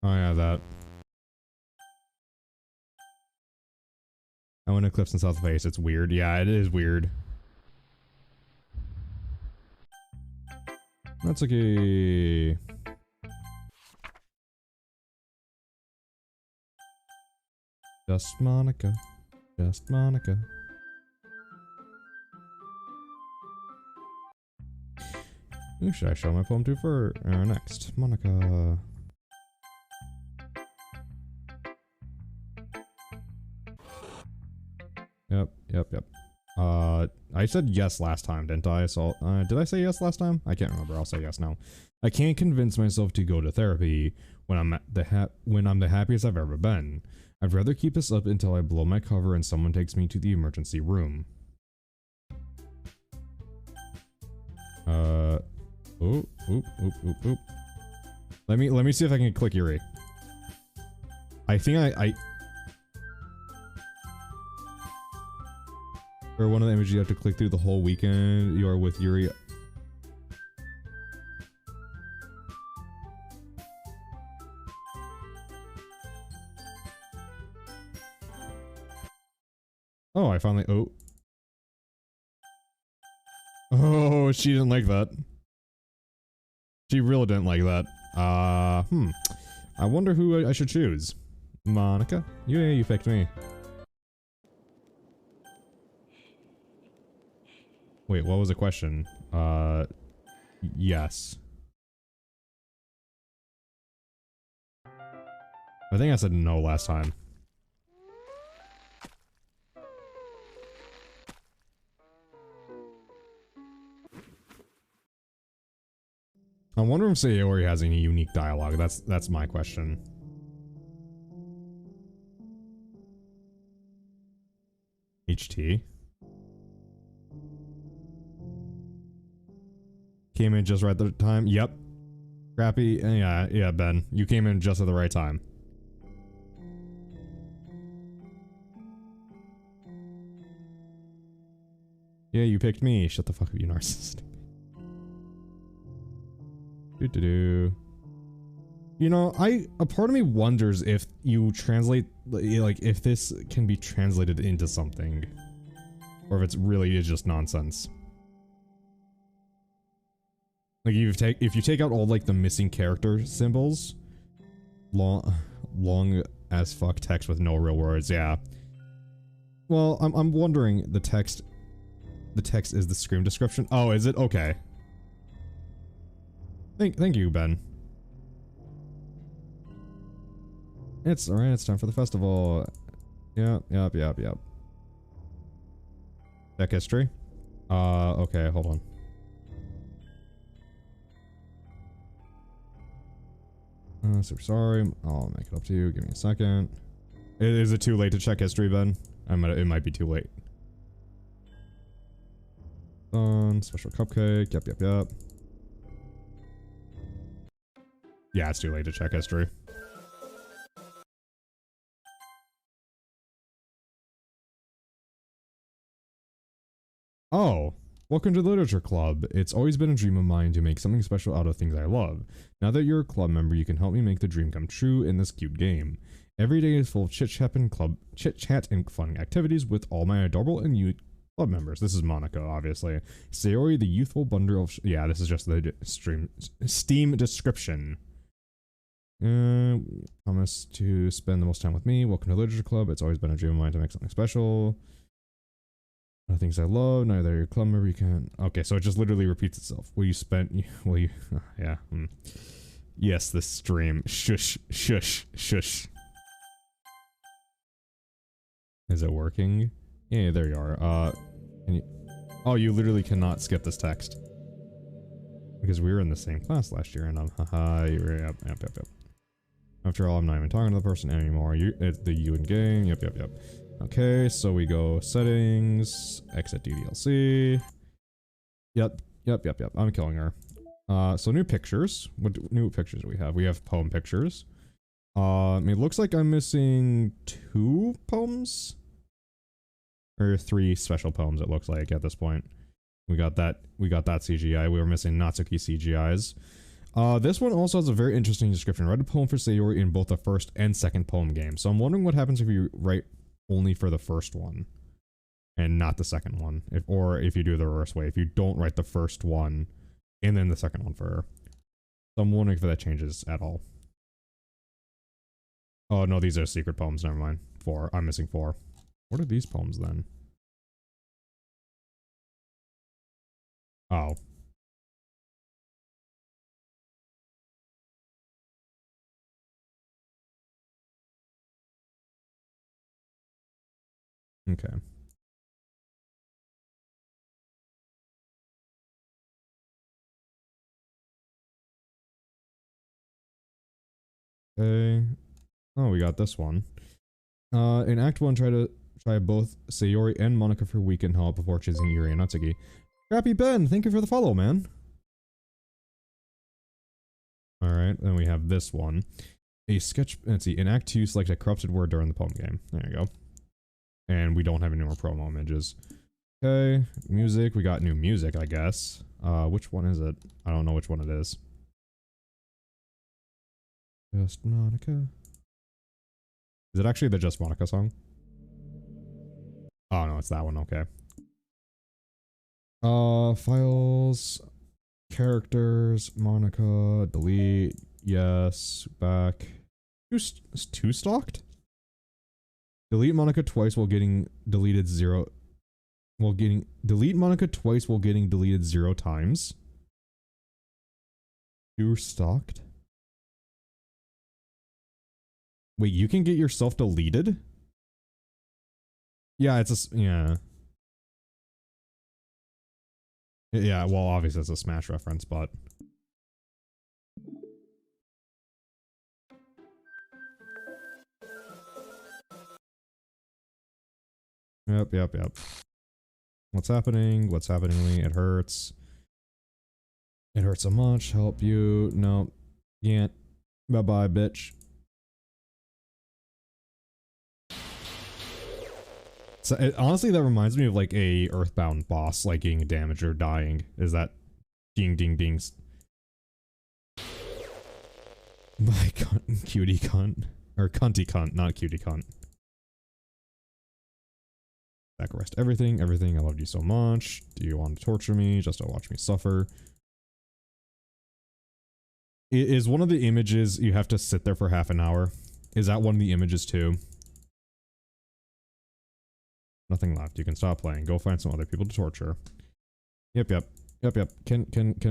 Oh yeah, that. I went Eclipse in South Face, it's weird. Yeah, it is weird. That's okay. Just Monica. Just Monica. Who should I show my poem to for next? Monica. Yep. I said yes last time, didn't I? So, did I say yes last time? I can't remember. I'll say yes now. I can't convince myself to go to therapy when I'm the happiest I've ever been. I'd rather keep this up until I blow my cover and someone takes me to the emergency room. Oop. Let me see if I can click Yuri. I think I or one of the images you have to click through the whole weekend you are with Yuri. Oh, I finally, oh, she didn't like that. She really didn't like that. I wonder who I should choose. Monica? Yeah, you picked me. Wait, what was the question? Yes. I think I said no last time. I wonder if Sayori has any unique dialogue. That's my question. HT? Came in just right at the time. Yep. Crappy. Yeah, Ben. You came in just at the right time. Yeah, you picked me. Shut the fuck up, you narcissist. You know, a part of me wonders if you translate, like, if this can be translated into something. Or if it's really is just nonsense. Like, if you take out all, like, the missing character symbols, long as fuck text with no real words, yeah. Well, I'm wondering, the text is the scream description? Oh, is it? Okay. Thank you, Ben. It's alright, it's time for the festival. Yep. Check history? Okay, hold on. Super sorry. I'll make it up to you. Give me a second. Is it too late to check history, Ben? It might be too late. Special cupcake. Yep. Yeah, it's too late to check history. Oh, welcome to the Literature Club. It's always been a dream of mine to make something special out of things I love. Now that you're a club member, you can help me make the dream come true in this cute game. Every day is full of chit-chat and fun activities with all my adorable and cute club members. This is Monica, obviously. Sayori, the youthful bundle of... yeah, this is just the Steam description. Promise to spend the most time with me. Welcome to the Literature Club. It's always been a dream of mine to make something special. The things I love. Now that you're a club member, you can... okay, so it just literally repeats itself. Yeah. Yes, this stream. Shush. Is it working? Yeah, there you are. Oh, you literally cannot skip this text. Because we were in the same class last year, and yep. After all, I'm not even talking to the person anymore. It's the you and game. Yep. Okay, so we go settings, exit DDLC. Yep. I'm killing her. So new pictures. What new pictures do we have? We have poem pictures. It looks like I'm missing 2 poems? Or 3 special poems, it looks like, at this point. We got that CGI. We were missing Natsuki CGIs. This one also has a very interesting description. Write a poem for Sayori in both the first and second poem game. So I'm wondering what happens if you write only for the first one and not the second one. Or if you do the reverse way. If you don't write the first one and then the second one for her. So I'm wondering if that changes at all. Oh no, these are secret poems. Never mind. 4. I'm missing 4. What are these poems then? Oh. Okay. Okay. Oh, we got this one. In Act 1, try both Sayori and Monica for weekend help before chasing Yuri and Natsuki. Crappy Ben, thank you for the follow, man. Alright, then we have this one. A sketch, let's see, in Act 2, select a corrupted word during the poem game. There you go. And we don't have any more promo images. Okay, music, we got new music, I guess. Which one is it? I don't know which one it is. Just Monica. Is it actually the Just Monica song? Oh no, it's that one, okay. Files, characters, Monica, delete, yes, back. Two stalked? Delete Monica twice while getting deleted 0. Delete Monica twice while getting deleted 0 times. 2 stalked? Wait, you can get yourself deleted? Yeah, it's a, yeah. Yeah, well, obviously it's a Smash reference, but. Yep. What's happening? What's happening? It hurts. It hurts so much. Help you. No. Can't. Bye-bye, bitch. So, honestly, that reminds me of like a Earthbound boss, like getting damaged or dying. Is that ding ding dings? My cutie cunt. Or cunty cunt, not cutie cunt. Back arrest everything. I love you so much. Do you want to torture me just to watch me suffer? Is one of the images you have to sit there for half an hour? Is that one of the images too? Nothing left. You can stop playing. Go find some other people to torture. Yep. Can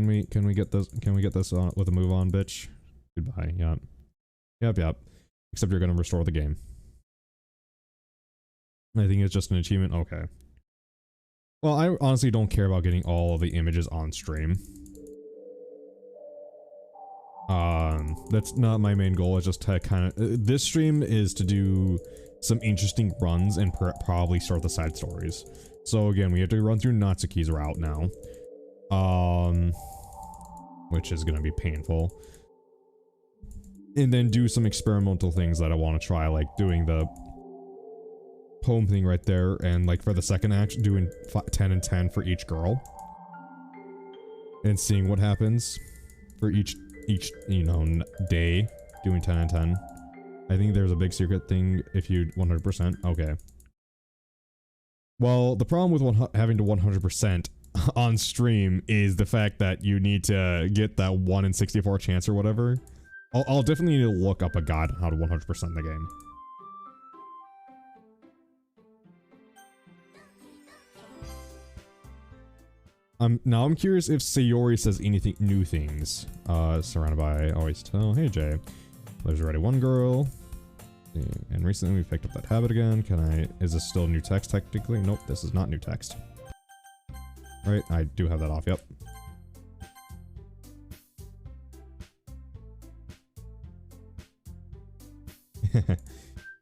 we get this? Can we get this with a move on, bitch? Goodbye. Yep. Except you're gonna restore the game. I think it's just an achievement. Okay. Well, I honestly don't care about getting all of the images on stream. That's not my main goal. It's just to kind of this stream is to do some interesting runs and probably start the side stories. So again, we have to run through Natsuki's route now. Which is gonna be painful. And then do some experimental things that I want to try, like doing the poem thing right there, and like for the second act, doing 10 and 10 for each girl. And seeing what happens for each, you know, day, doing 10 and 10. I think there's a big secret thing if you 100%. Okay. Well, the problem with having to 100% on stream is the fact that you need to get that 1 in 64 chance or whatever. I'll definitely need to look up a guide on how to 100% the game. Now I'm curious if Sayori says anything new things. Surrounded by always tell. Hey Jay, there's already one girl. And recently we picked up that habit again. Is this still new text technically? Nope, this is not new text. Right, I do have that off, yep.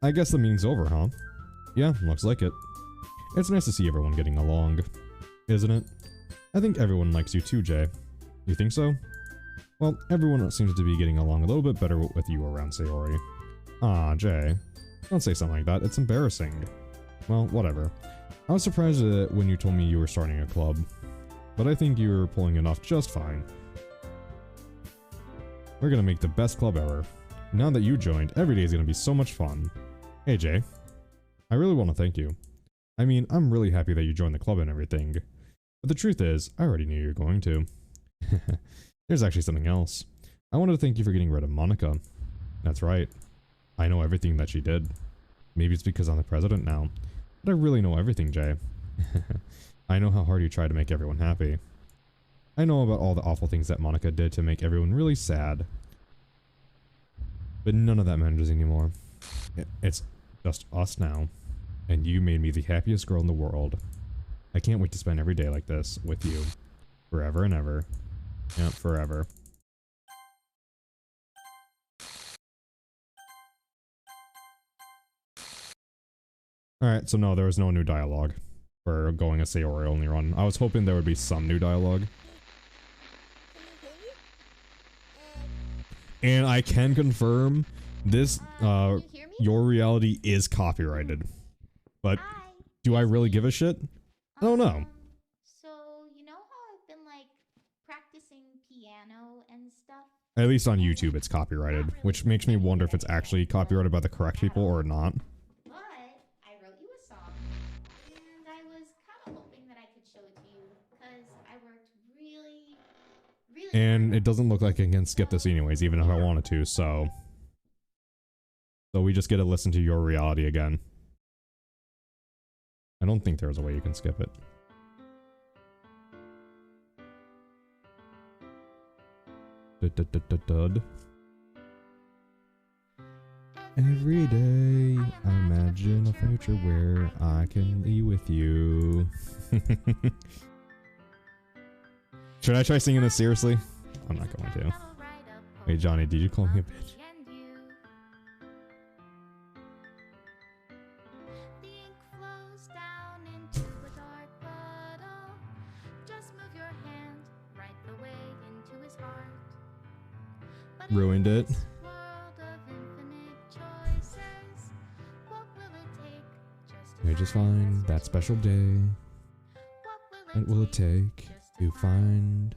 I guess the meeting's over, huh? Yeah, looks like it. It's nice to see everyone getting along, isn't it? I think everyone likes you too, Jay. You think so? Well, everyone seems to be getting along a little bit better with you around Sayori. Ah, Jay. Don't say something like that, it's embarrassing. Well, whatever. I was surprised when you told me you were starting a club, but I think you were pulling it off just fine. We're gonna make the best club ever. Now that you joined, every day is gonna be so much fun. Hey Jay, I really want to thank you. I mean, I'm really happy that you joined the club and everything, but the truth is, I already knew you were going to. There's actually something else. I wanted to thank you for getting rid of Monica. That's right. I know everything that she did. Maybe it's because I'm the president now, but I really know everything, Jay. I know how hard you try to make everyone happy. I know about all the awful things that Monica did to make everyone really sad. But none of that matters anymore. It's just us now. And you made me the happiest girl in the world. I can't wait to spend every day like this with you. Forever and ever. Yep, forever. Alright, so no, there was no new dialogue for going a Sayori only run. I was hoping there would be some new dialogue. And I can confirm this, Your Reality is copyrighted. But do I really give a shit? I don't know. So, you know how I've been, like, practicing piano and stuff? At least on YouTube it's copyrighted, which makes me wonder if it's actually copyrighted by the correct people or not. But I wrote you a song, and I was kind of hoping that I could show it to you, because I worked really and it doesn't look like I can skip this anyways, even if I wanted to, so we just get to listen to Your Reality again. I don't think there's a way you can skip it. Dud. Every day, I imagine a future where I can be with you. Should I try singing this seriously? I'm not going to. Wait, Johnny, did you call me a bitch? Ruined it. You're just find that special day. What will it take to find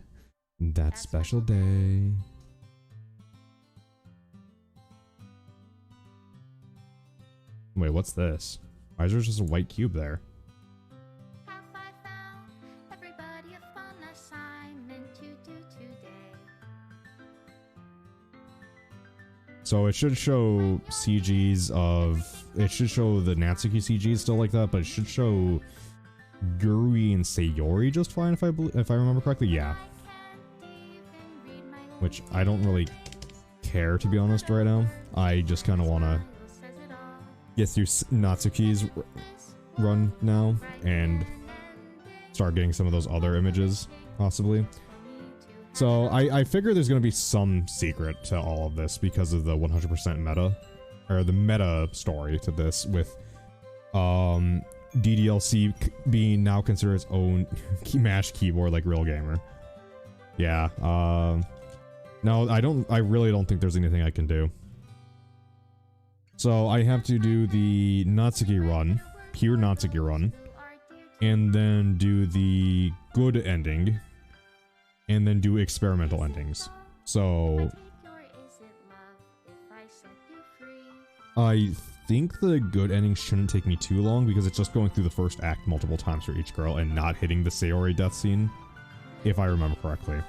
that special day? Wait, what's this? Why is there just a white cube there? So it should show CGs of... It should show the Natsuki CGs still like that, but it should show Guri and Sayori just fine if I remember correctly. Yeah. Which I don't really care, to be honest, right now. I just kind of want to get through Natsuki's run now and start getting some of those other images, possibly. So I figure there's going to be some secret to all of this because of the 100% meta, or the meta story to this, with DDLC being now considered its own MASH keyboard like Real Gamer. Yeah, no, I really don't think there's anything I can do. So I have to do the Natsuki run, pure Natsuki run, and then do the good ending, and then do experimental endings. So I think the good ending shouldn't take me too long because it's just going through the first act multiple times for each girl and not hitting the Sayori death scene, if I remember correctly.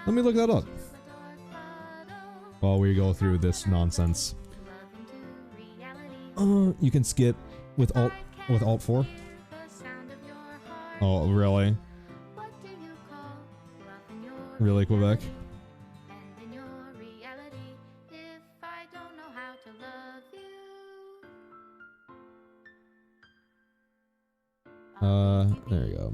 Let me look that up while we go through this nonsense. You can skip with Alt 4. Oh, really? Really, Quebec? There you go.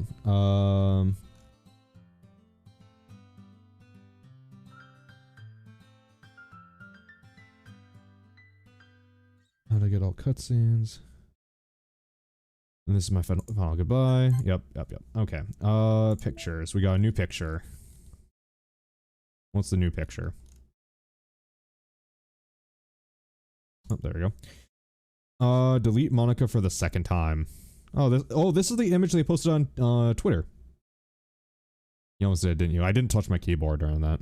How to get all cutscenes. And this is my final goodbye. Yep. Okay. Pictures. We got a new picture. What's the new picture? Oh, there we go. Delete Monica for the second time. This is the image they posted on Twitter. You almost did, didn't you? I didn't touch my keyboard during that.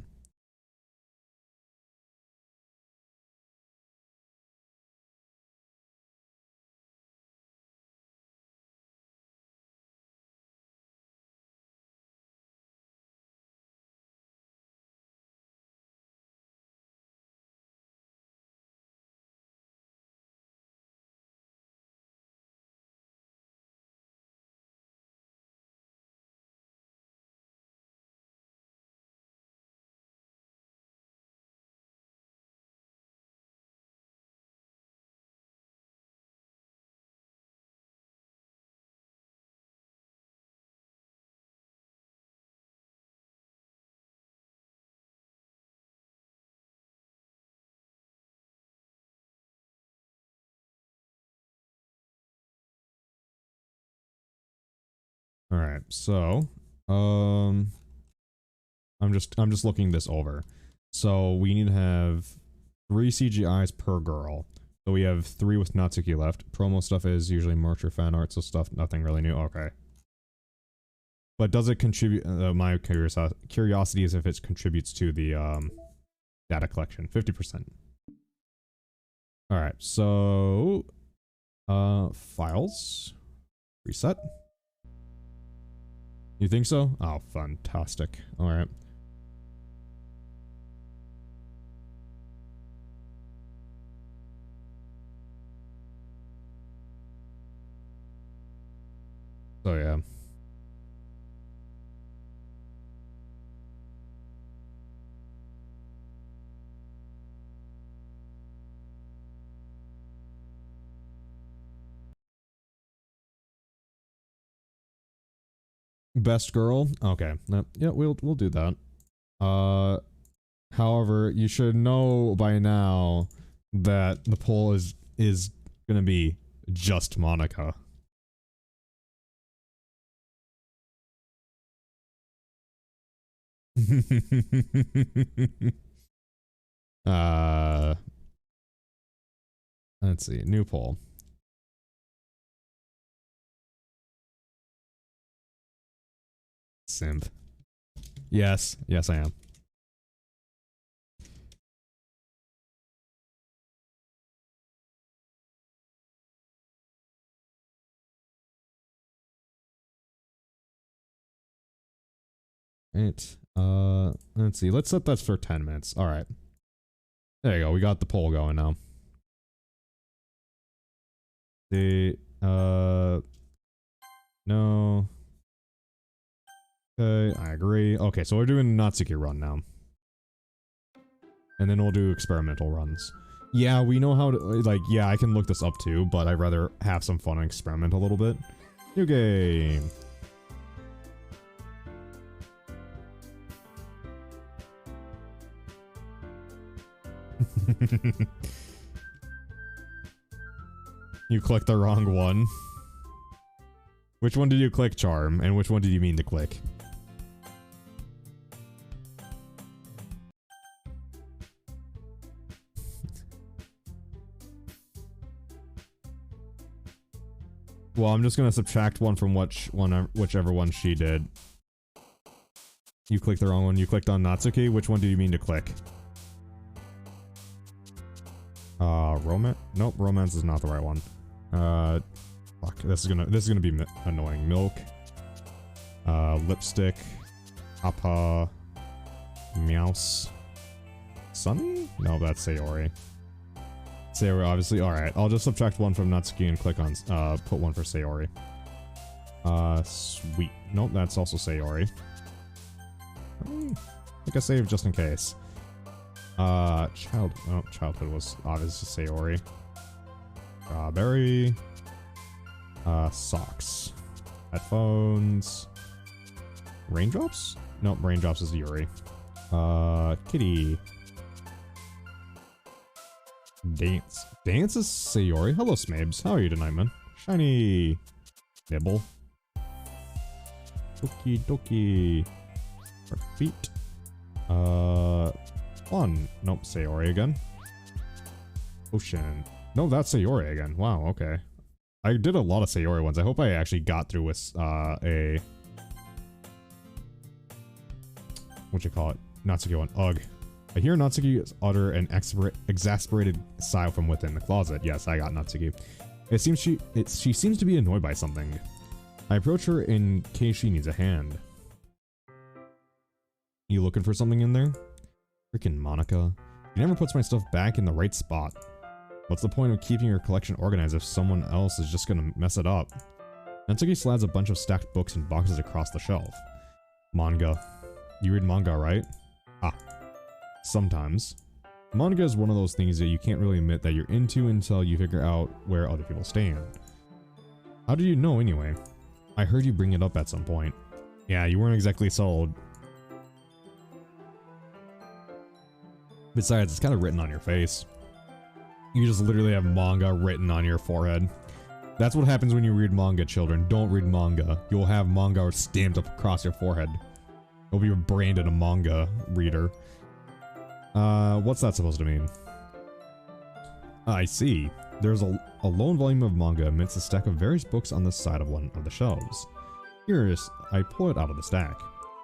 All right, so I'm just looking this over. So we need to have 3 CGIs per girl. So we have 3 with Natsuki left. Promo stuff is usually merch or fan art, so stuff nothing really new. Okay. But does it contribute? My curiosity is if it contributes to the data collection. 50%. All right, so files reset. You think so? Oh, fantastic. All right. So yeah. Best girl? Okay. Yeah, we'll do that. However, you should know by now that the poll is gonna be just Monica. uh let's see, new poll. Simp. Yes, I am. Right. Let's see. Let's set that for 10 minutes. All right. There you go. We got the poll going now. No. Okay, I agree. Okay, so we're doing Natsuki run now. And then we'll do experimental runs. Yeah, we know how to, like, yeah, I can look this up too, but I'd rather have some fun and experiment a little bit. New game. You clicked the wrong one. Which one did you click, Charm? And which one did you mean to click? Well, I'm just gonna subtract one from whichever one she did. You clicked the wrong one. You clicked on Natsuki. Which one do you mean to click? Romance? Nope, romance is not the right one. Fuck, this is gonna be annoying. Milk. Lipstick. Appa. Meows. Sunny? No, that's Sayori. Sayori, obviously. Alright, I'll just subtract one from Natsuki and click on, put one for Sayori. Sweet. Nope, that's also Sayori. I think I saved just in case. Childhood was obviously Sayori. Strawberry. Socks. Headphones. Raindrops? Nope, raindrops is Yuri. Kitty. Dance. Dance is Sayori. Hello, Smabes. How are you tonight, man? Shiny. Nibble. Doki Doki. Our feet. On. Nope, Sayori again. Ocean. No, that's Sayori again. Wow, okay. I did a lot of Sayori ones. I hope I actually got through with a... What you call it? Natsuki one. Ugh. I hear Natsuki utter an exasperated sigh from within the closet. Yes, I got Natsuki. It seems she seems to be annoyed by something. I approach her in case she needs a hand. You looking for something in there? Freaking Monica. She never puts my stuff back in the right spot. What's the point of keeping your collection organized if someone else is just gonna mess it up? Natsuki slides a bunch of stacked books and boxes across the shelf. Manga. You read manga, right? Ah. Sometimes. Manga is one of those things that you can't really admit that you're into until you figure out where other people stand. How did you know anyway? I heard you bring it up at some point. Yeah, you weren't exactly sold. Besides, it's kind of written on your face. You just literally have manga written on your forehead. That's what happens when you read manga, children. Don't read manga. You'll have manga stamped up across your forehead. You'll be branded a manga reader. What's that supposed to mean? I see. There's a lone volume of manga amidst a stack of various books on the side of one of the shelves. Curious, I pull it out of the stack.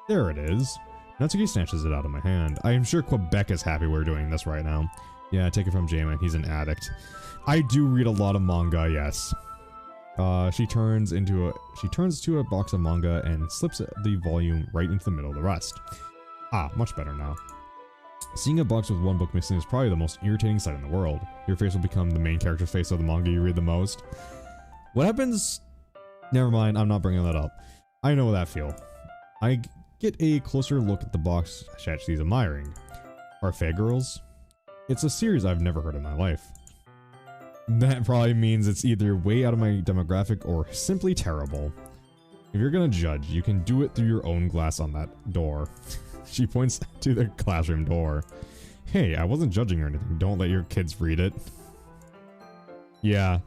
There it is. Natsuki snatches it out of my hand. I am sure Quebec is happy we're doing this right now. Yeah, take it from Jamin. He's an addict. I do read a lot of manga, yes. She turns to a box of manga and slips the volume right into the middle of the rest. Ah, much better now. Seeing a box with one book missing is probably the most irritating sight in the world. Your face will become the main character's face of the manga you read the most. What happens? Never mind, I'm not bringing that up. I know that feel. I get a closer look at the box she's admiring. Parfait Girls? It's a series I've never heard in my life. That probably means it's either way out of my demographic or simply terrible. If you're gonna judge, you can do it through your own glass on that door. She points to the classroom door. Hey, I wasn't judging or anything. Don't let your kids read it. Yeah,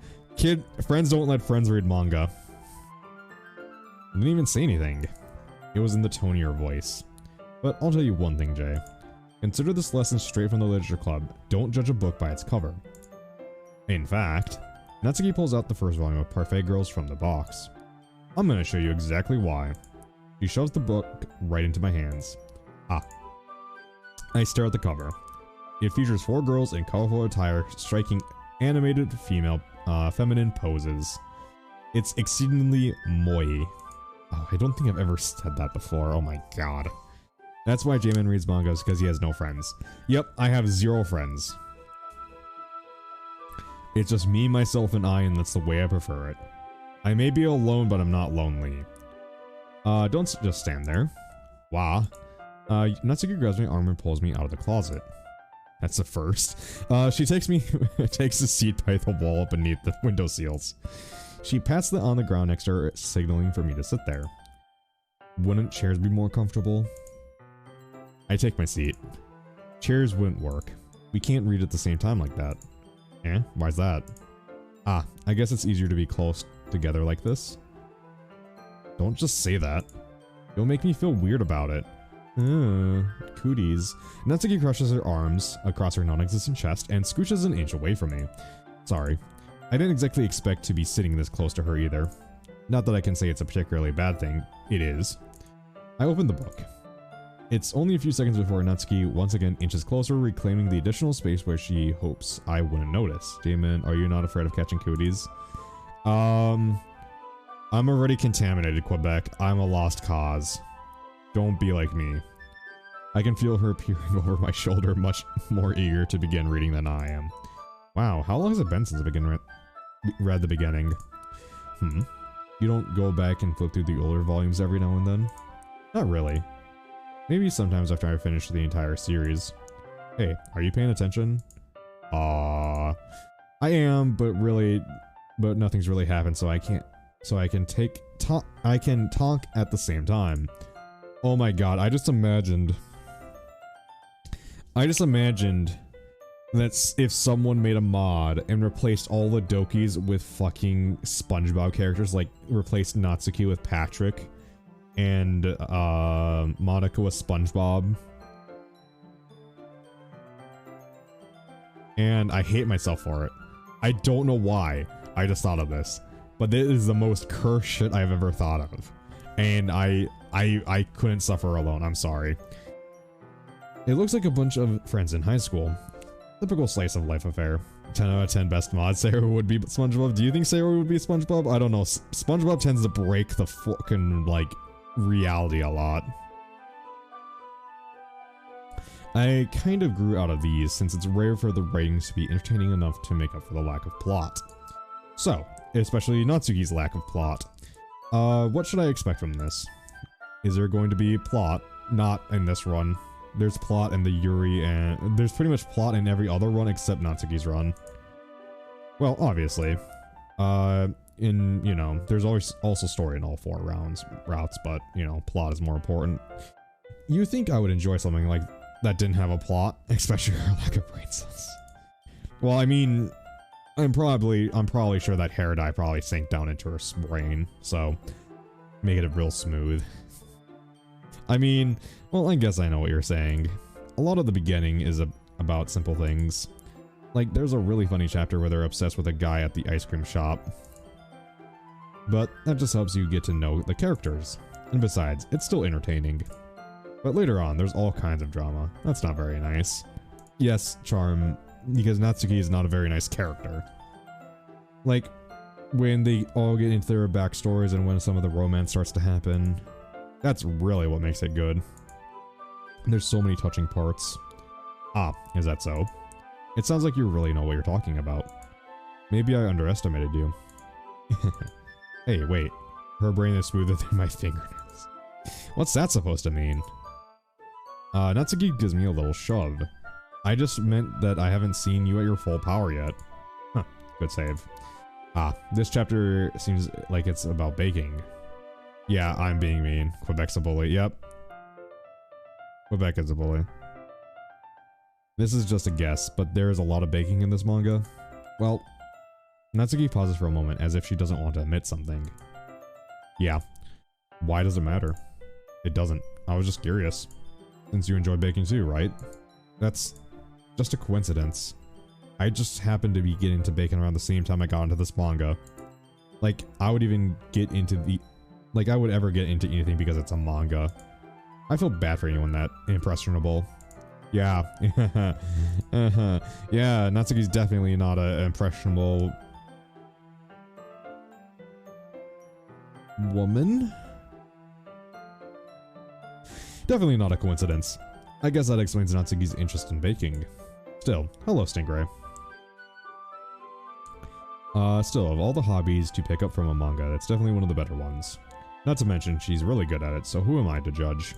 friends don't let friends read manga. I didn't even say anything. It was in the tone of your voice. But I'll tell you one thing, Jay. Consider this lesson straight from the literature club. Don't judge a book by its cover. In fact, Natsuki pulls out the first volume of Parfait Girls from the box. I'm gonna show you exactly why. She shoves the book right into my hands. Ah. I stare at the cover. It features 4 girls in colorful attire striking animated feminine poses. It's exceedingly moe. Oh, I don't think I've ever said that before. Oh my god. That's why Jamin reads mangas, because he has no friends. Yep, I have 0 friends. It's just me, myself, and I, and that's the way I prefer it. I may be alone, but I'm not lonely. Don't just stand there. Wah. Natsuki grabs my arm and pulls me out of the closet. That's the first. She takes a seat by the wall beneath the window seals. She pats on the ground next to her, signaling for me to sit there. Wouldn't chairs be more comfortable? I take my seat. Chairs wouldn't work. We can't read at the same time like that. Eh? Why's that? Ah, I guess it's easier to be close together like this. Don't just say that. You'll make me feel weird about it. Cooties. Natsuki crushes her arms across her non-existent chest and scooches an inch away from me. Sorry. I didn't exactly expect to be sitting this close to her either. Not that I can say it's a particularly bad thing. It is. I open the book. It's only a few seconds before Natsuki once again inches closer, reclaiming the additional space where she hopes I wouldn't notice. Jamin, are you not afraid of catching cooties? I'm already contaminated, Quebec. I'm a lost cause. Don't be like me. I can feel her peering over my shoulder, much more eager to begin reading than I am. Wow, how long has it been since I read the beginning? You don't go back and flip through the older volumes every now and then? Not really. Maybe sometimes after I finish the entire series. Hey, are you paying attention? I am, but nothing's really happened, so I can talk at the same time. Oh my god, I just imagined That's if someone made a mod and replaced all the Dokis with fucking SpongeBob characters, like replaced Natsuki with Patrick and Monica with SpongeBob. And I hate myself for it. I don't know why I just thought of this, but this is the most cursed shit I've ever thought of. And I couldn't suffer alone. I'm sorry. It looks like a bunch of friends in high school. Typical slice of life affair. 10 out of 10 best mod. Sayori would be SpongeBob. Do you think Sayori would be SpongeBob? I don't know. SpongeBob tends to break the fucking, like, reality a lot. I kind of grew out of these since it's rare for the ratings to be entertaining enough to make up for the lack of plot. So, especially Natsuki's lack of plot. What should I expect from this? Is there going to be plot? Not in this run. There's plot in the Yuri and there's pretty much plot in every other run except Natsuki's run. Well, obviously. You know, there's always also story in all 4 routes, but, you know, plot is more important. You think I would enjoy something like that didn't have a plot, especially her lack of brain cells. Well, I mean, I'm probably sure that hair dye probably sank down into her brain, so make it real smooth. I mean, well, I guess I know what you're saying. A lot of the beginning is about simple things. Like, there's a really funny chapter where they're obsessed with a guy at the ice cream shop. But that just helps you get to know the characters. And besides, it's still entertaining. But later on, there's all kinds of drama. That's not very nice. Yes, charm, because Natsuki is not a very nice character. Like, when they all get into their backstories and when some of the romance starts to happen, that's really what makes it good. There's so many touching parts. Ah, is that so? It sounds like you really know what you're talking about. Maybe I underestimated you. Hey, wait. Her brain is smoother than my fingernails. What's that supposed to mean? Natsuki gives me a little shove. I just meant that I haven't seen you at your full power yet. Huh, good save. Ah, this chapter seems like it's about baking. Yeah, I'm being mean. Quebec's a bully, yep. Quebec is a bully. This is just a guess, but there is a lot of baking in this manga. Well, Natsuki pauses for a moment as if she doesn't want to admit something. Yeah. Why does it matter? It doesn't. I was just curious. Since you enjoy baking too, right? That's just a coincidence. I just happened to be getting into baking around the same time I got into this manga. Like, I would even get into the... Like, I would ever get into anything because it's a manga. I feel bad for anyone that impressionable. Yeah. Yeah, Natsuki's definitely not an impressionable... woman? Definitely not a coincidence. I guess that explains Natsuki's interest in baking. Still, hello Stingray. Still, of all the hobbies to pick up from a manga, it's definitely one of the better ones. Not to mention, she's really good at it, so who am I to judge?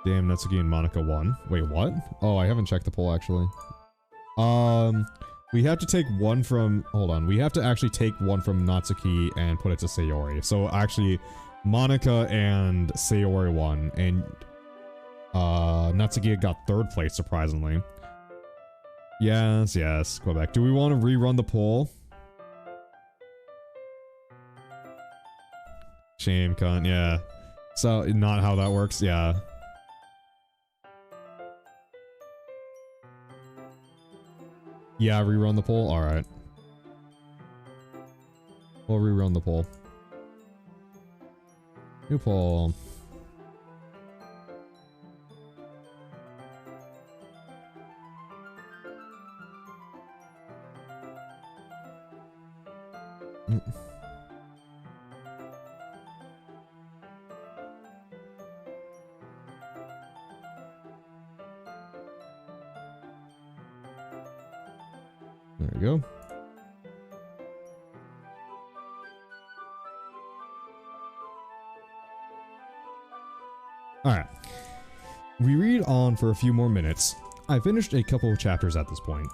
Damn, Natsuki and Monica won. Wait, what? Oh, I haven't checked the poll, actually. We have to take one from... Hold on. We have to actually take one from Natsuki and put it to Sayori. So, actually, Monica and Sayori won, and Natsuki got 3rd place, surprisingly. Yes, yes, Quebec. Do we want to rerun the poll? Shame, cunt, yeah. So, not how that works, yeah. Yeah, rerun the poll? Alright. We'll rerun the poll. New poll. There we go. Alright. We read on for a few more minutes. I finished a couple of chapters at this point.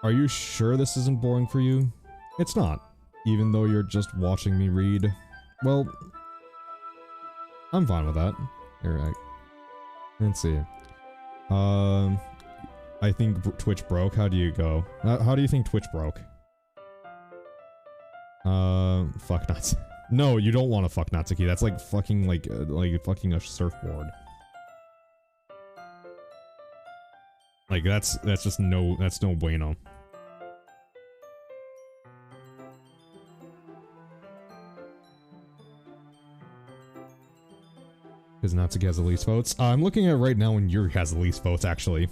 Are you sure this isn't boring for you? It's not, even though you're just watching me read. Well, I'm fine with that. Here, let's see. I think Twitch broke. How do you go? How do you think Twitch broke? Fuck nuts. No, you don't want to fuck Natsuki. That's like fucking like fucking a surfboard. Like that's just no bueno. Because Natsuki has the least votes. I'm looking at it right now and Yuri has the least votes actually.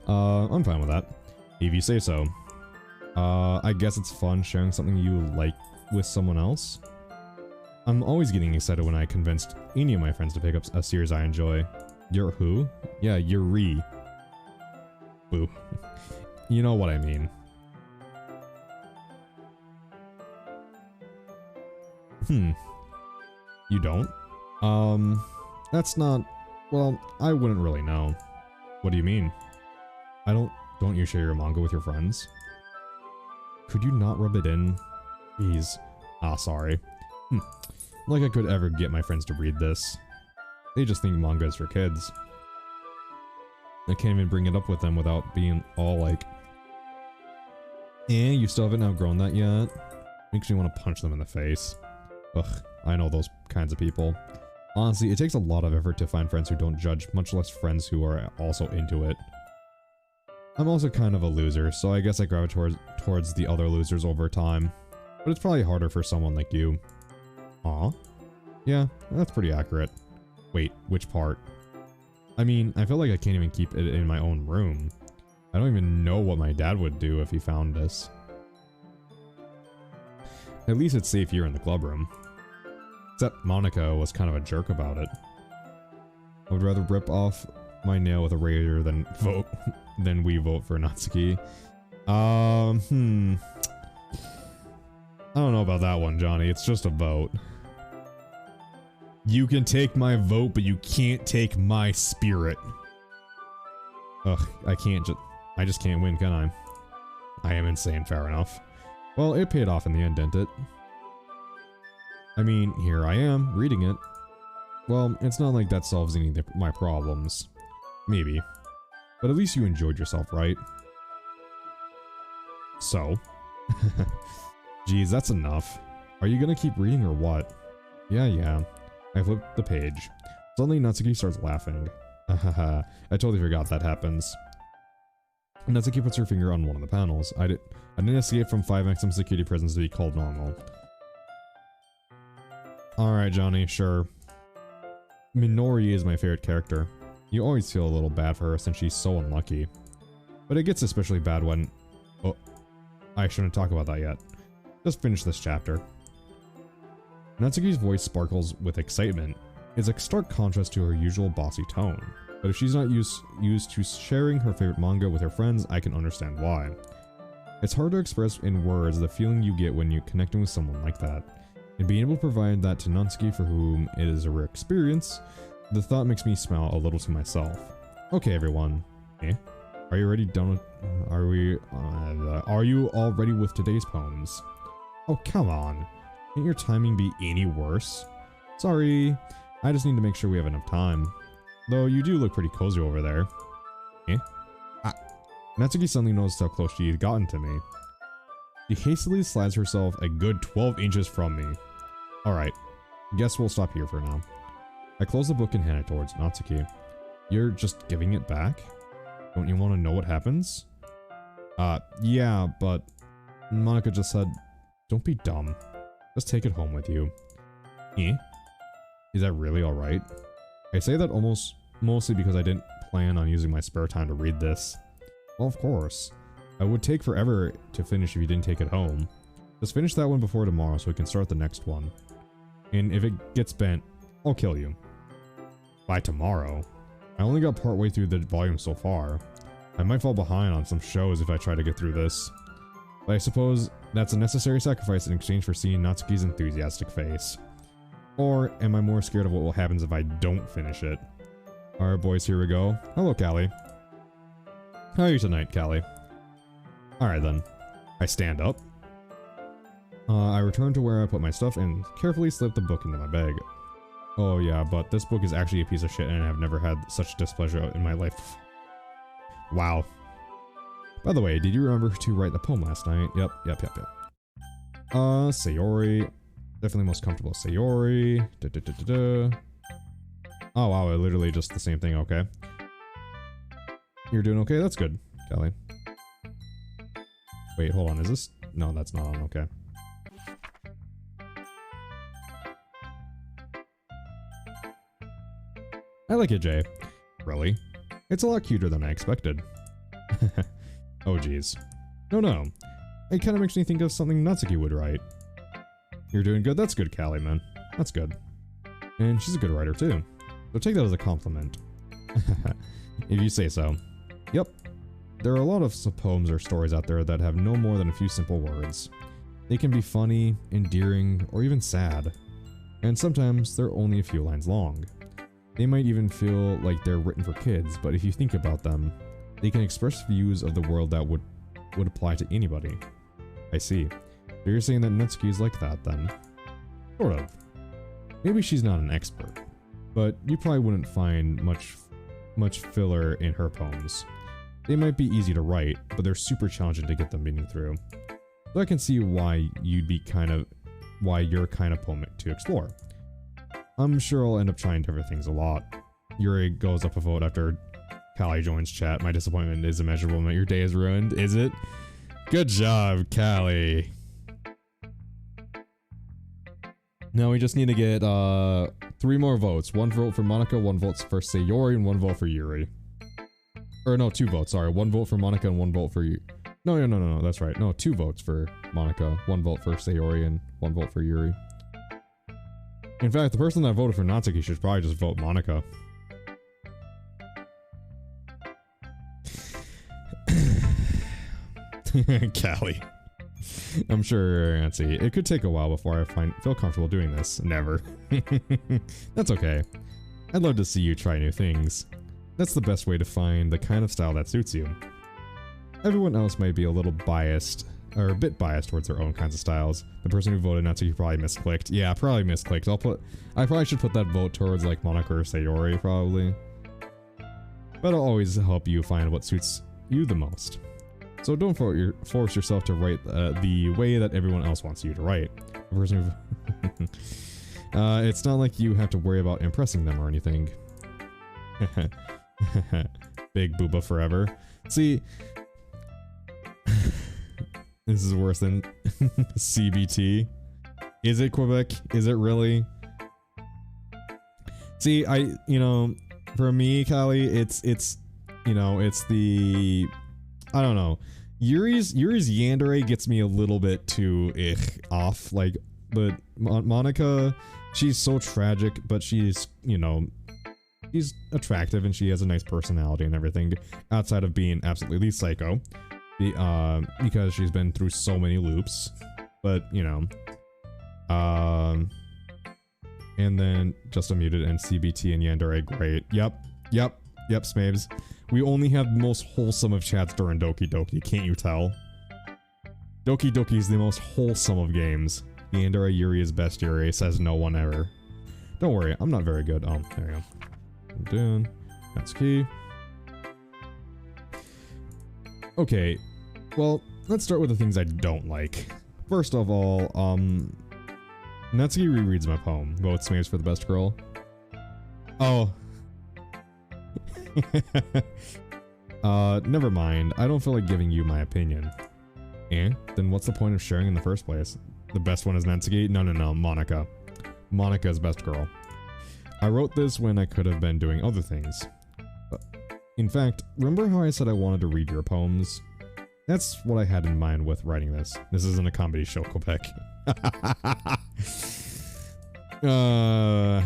I'm fine with that. If you say so. I guess it's fun sharing something you like with someone else. I'm always getting excited when I convinced any of my friends to pick up a series I enjoy. You're who? Yeah, Yuri. Boo. You know what I mean. You don't? That's not... Well, I wouldn't really know. What do you mean? Don't you share your manga with your friends? Could you not rub it in? Jeez. Ah, sorry. Like I could ever get my friends to read this. They just think manga is for kids. I can't even bring it up with them without being all like, you still haven't outgrown that yet? Makes me want to punch them in the face. Ugh, I know those kinds of people. Honestly, it takes a lot of effort to find friends who don't judge, much less friends who are also into it. I'm also kind of a loser, so I guess I gravitate towards the other losers over time. But it's probably harder for someone like you. Aw? Yeah, that's pretty accurate. Wait, which part? I mean, I feel like I can't even keep it in my own room. I don't even know what my dad would do if he found this. At least it's safe here in the club room. Except Monica was kind of a jerk about it. I would rather rip off my nail with a razor than we vote for Natsuki. I don't know about that one, Johnny. It's just a vote. You can take my vote, but you can't take my spirit. Ugh, I just can't win, can I? I am insane, fair enough. Well, it paid off in the end, didn't it? I mean, here I am, reading it. Well, it's not like that solves any of my problems. Maybe. But at least you enjoyed yourself, right? So? Geez, that's enough. Are you gonna keep reading or what? Yeah. I flipped the page. Suddenly, Natsuki starts laughing. Hahaha, I totally forgot that happens. Natsuki puts her finger on one of the panels. I didn't escape from 5 maximum security prisons to be called normal. Alright, Johnny, sure. Minori is my favorite character. You always feel a little bad for her since she's so unlucky. But it gets especially bad when... Oh, I shouldn't talk about that yet. Just finish this chapter. Natsuki's voice sparkles with excitement. It's a stark contrast to her usual bossy tone. But if she's not used to sharing her favorite manga with her friends, I can understand why. It's hard to express in words the feeling you get when you're connecting with someone like that. And being able to provide that to Natsuki, for whom it is a rare experience, the thought makes me smile a little to myself. Okay, everyone. Are you already done with... Are you all ready with today's poems? Oh, come on. Can't your timing be any worse? Sorry. I just need to make sure we have enough time. Though you do look pretty cozy over there. Natsuki suddenly noticed how close she had gotten to me. She hastily slides herself a good 12 inches from me. Alright, guess we'll stop here for now. I close the book and hand it towards Natsuki. You're just giving it back? Don't you want to know what happens? Yeah, but Monica just said, don't be dumb. Just take it home with you. Is that really alright? I say that mostly because I didn't plan on using my spare time to read this. Well, of course. It would take forever to finish if you didn't take it home. Just finish that one before tomorrow so we can start the next one. And if it gets bent, I'll kill you. By tomorrow? I only got partway through the volume so far. I might fall behind on some shows if I try to get through this. But I suppose that's a necessary sacrifice in exchange for seeing Natsuki's enthusiastic face. Or am I more scared of what happens if I don't finish it? Alright boys, here we go. Hello, Callie. How are you tonight, Callie? Alright then. I stand up. I return to where I put my stuff and carefully slip the book into my bag. Oh yeah, but this book is actually a piece of shit and I've never had such displeasure in my life. Wow. By the way, did you remember to write the poem last night? Yep. Sayori. Definitely most comfortable. Sayori. Oh wow, literally just the same thing, okay. You're doing okay? That's good, Kelly. Wait, hold on, is this? No, that's not on, okay. I like it, Jay. Really? It's a lot cuter than I expected. Oh geez. No. It kind of makes me think of something Natsuki would write. You're doing good? That's good, Callie, man. That's good. And she's a good writer, too. So take that as a compliment. If you say so. Yep. There are a lot of poems or stories out there that have no more than a few simple words. They can be funny, endearing, or even sad. And sometimes they're only a few lines long. They might even feel like they're written for kids, but if you think about them, they can express views of the world that would apply to anybody. I see. So you're saying that Natsuki is like that, then? Sort of. Maybe she's not an expert, but you probably wouldn't find much filler in her poems. They might be easy to write, but they're super challenging to get the meaning through. So I can see why you're kind of poem to explore. I'm sure I'll end up trying different things a lot. Yuri goes up a vote after Callie joins chat. My disappointment is immeasurable. Your day is ruined, is it? Good job, Callie. Now we just need to get 3 more votes. 1 vote for Monica, 1 vote for Sayori, and 1 vote for Yuri. Or no, 2 votes, sorry. 1 vote for Monica and 1 vote for Yuri. No, that's right. No, 2 votes for Monica, 1 vote for Sayori, and 1 vote for Yuri. In fact, the person that voted for Natsuki should probably just vote Monica. Callie. I'm sure, let's see, it could take a while before I feel comfortable doing this. Never. That's okay. I'd love to see you try new things. That's the best way to find the kind of style that suits you. Everyone else might be a little biased, or a bit biased towards their own kinds of styles. The person who voted Natsuki probably misclicked. Yeah, probably misclicked. I probably should put that vote towards like Monica or Sayori, probably. But I'll always help you find what suits you the most. So don't force yourself to write the way that everyone else wants you to write. The person who it's not like you have to worry about impressing them or anything. Big booba forever. See, this is worse than CBT. Is it Quebec? Is it really? See, for me, Callie, it's the, I don't know. Yuri's yandere gets me a little bit too off, like, but Monica, she's so tragic, but she's, she's attractive and she has a nice personality and everything, outside of being absolutely psycho, because she's been through so many loops, but, and then just unmuted and CBT and yandere, great, yep, Smaves. We only have the most wholesome of chats during Doki Doki, can't you tell? Doki Doki is the most wholesome of games. Yandere Yuri is best Yuri, says no one ever. Don't worry, I'm not very good. Oh, there we go. I'm doing. That's key. Okay, well, let's start with the things I don't like. First of all, Natsuki rereads my poem. Votes Smaves for the best girl. Oh. Never mind. I don't feel like giving you my opinion. Then what's the point of sharing in the first place? The best one is Natsuki? No, Monica. Monica's best girl. I wrote this when I could have been doing other things. In fact, remember how I said I wanted to read your poems? That's what I had in mind with writing this. This isn't a comedy show, Quebec. I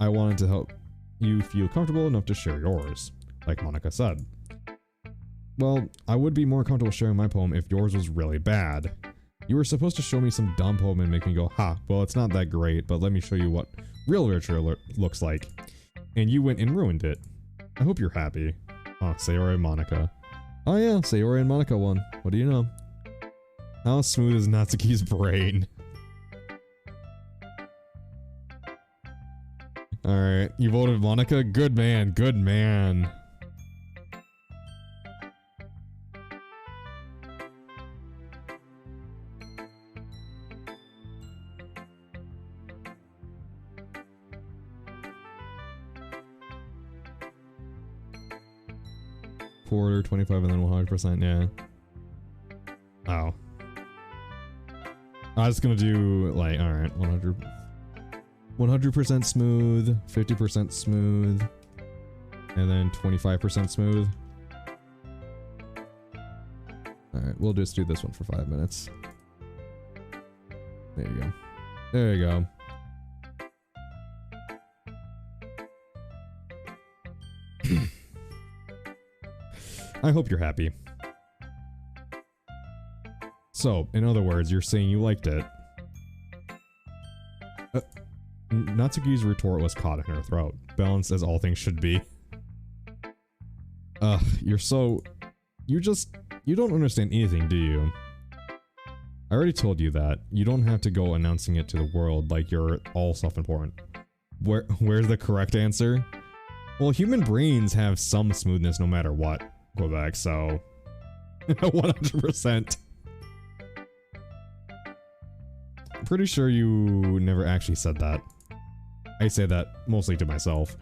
wanted to help you feel comfortable enough to share yours, like Monica said. Well, I would be more comfortable sharing my poem if yours was really bad. You were supposed to show me some dumb poem and make me go, ha, well it's not that great, but let me show you what real literature looks like. And you went and ruined it. I hope you're happy. Oh, Sayori and Monica. Oh yeah, Sayori and Monica won. What do you know? How smooth is Natsuki's brain? Alright, you voted Monica? Good man, good man. Quarter, 25, and then 100%, yeah. Oh. I was gonna do, like, alright, 100% smooth, 50% smooth, and then 25% smooth. Alright, we'll just do this one for 5 minutes. There you go. There you go. I hope you're happy. So, in other words, you're saying you liked it. Natsuki's retort was caught in her throat, balanced as all things should be. You're so... You don't understand anything, do you? I already told you that. You don't have to go announcing it to the world like you're all self-important. Where's the correct answer? Well, human brains have some smoothness no matter what, Quebec, so... 100%. I'm pretty sure you never actually said that. I say that mostly to myself.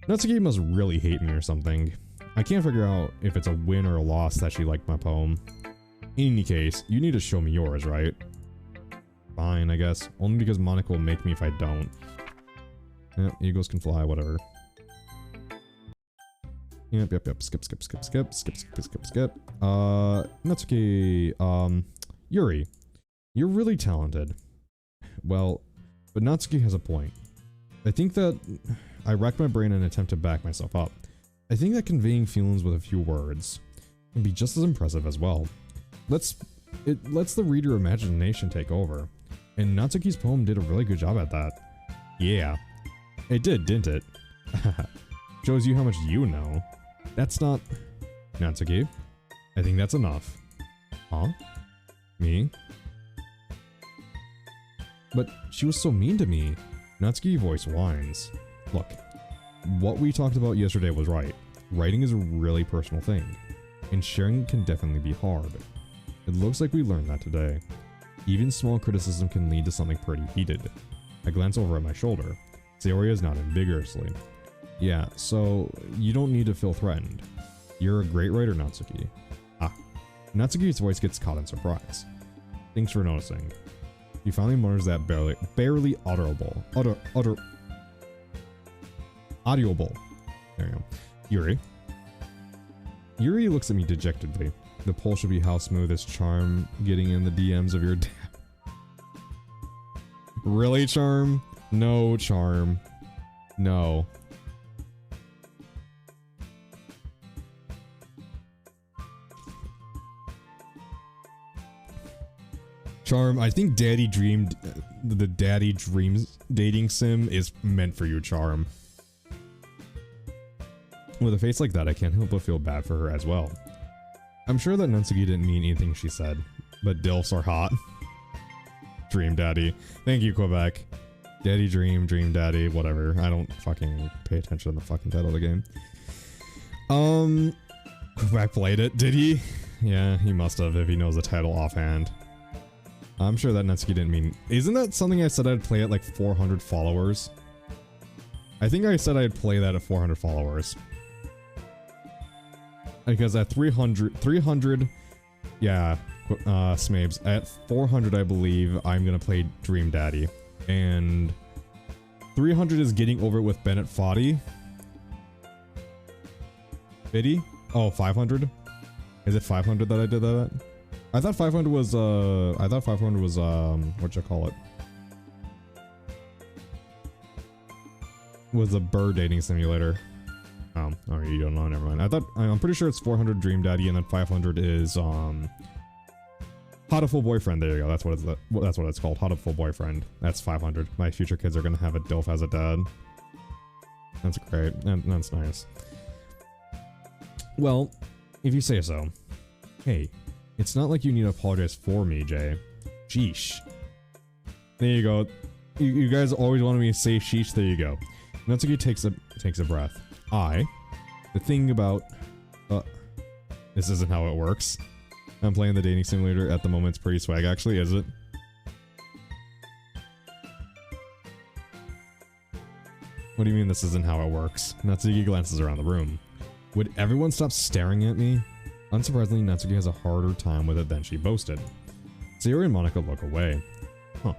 Natsuki must really hate me or something. I can't figure out if it's a win or a loss that she liked my poem. In any case, you need to show me yours, right? Fine, I guess. Only because Monica will make me if I don't. Yeah, eagles can fly, whatever. Yep. Skip. Natsuki, Yuri. You're really talented. Well, but Natsuki has a point. I think that I racked my brain in an attempt to back myself up. I think that conveying feelings with a few words can be just as impressive as well. It lets the reader imagination take over. And Natsuki's poem did a really good job at that. Yeah. It did, didn't it? Shows you how much you know. That's not... Natsuki, I think that's enough. Huh? Me? But she was so mean to me. Natsuki voice whines. Look, what we talked about yesterday was right. Writing is a really personal thing, and sharing can definitely be hard. It looks like we learned that today. Even small criticism can lead to something pretty heated. I glance over at my shoulder. Sayori is nodding vigorously. Yeah, so you don't need to feel threatened. You're a great writer, Natsuki. Ah. Natsuki's voice gets caught in surprise. Thanks for noticing. He finally mutters that barely audible. Audible. There you go. Yuri. Yuri looks at me dejectedly. The poll should be how smooth is Charm getting in the DMs of your dad. Really, Charm? No, Charm. No. Charm, I think the Daddy Dreams dating sim is meant for you, Charm. With a face like that, I can't help but feel bad for her as well. I'm sure that Natsuki didn't mean anything she said, but DILFs are hot. Dream Daddy. Thank you, Quebec. Daddy Dream, Dream Daddy, whatever. I don't fucking pay attention to the fucking title of the game. Quebec played it, did he? Yeah, he must have if he knows the title offhand. I'm sure that Natsuki didn't mean... Isn't that something I said I'd play at like 400 followers? I think I said I'd play that at 400 followers. Because at 300... Yeah, Smabes. At 400, I believe, I'm gonna play Dream Daddy. And... 300 is getting over it with Bennett Foddy. 50? Oh, 500? Is it 500 that I did that at? I thought 500 was, what you call it? Was a bird dating simulator. Oh, you don't know, never mind. I'm pretty sure it's 400 Dream Daddy and then 500 is, Hot a Full Boyfriend. There you go, that's what it's called, Hot a Full Boyfriend. That's 500. My future kids are gonna have a DILF as a dad. That's great, that's nice. Well, if you say so. Hey. It's not like you need to apologize for me, Jay. Sheesh. There you go. You guys always wanted me to say sheesh, there you go. Natsuki takes a breath. The thing about... this isn't how it works. I'm playing the dating simulator at the moment. It's pretty swag, actually, is it? What do you mean this isn't how it works? Natsuki glances around the room. Would everyone stop staring at me? Unsurprisingly, Natsuki has a harder time with it than she boasted. Sayori and Monica look away. Huh.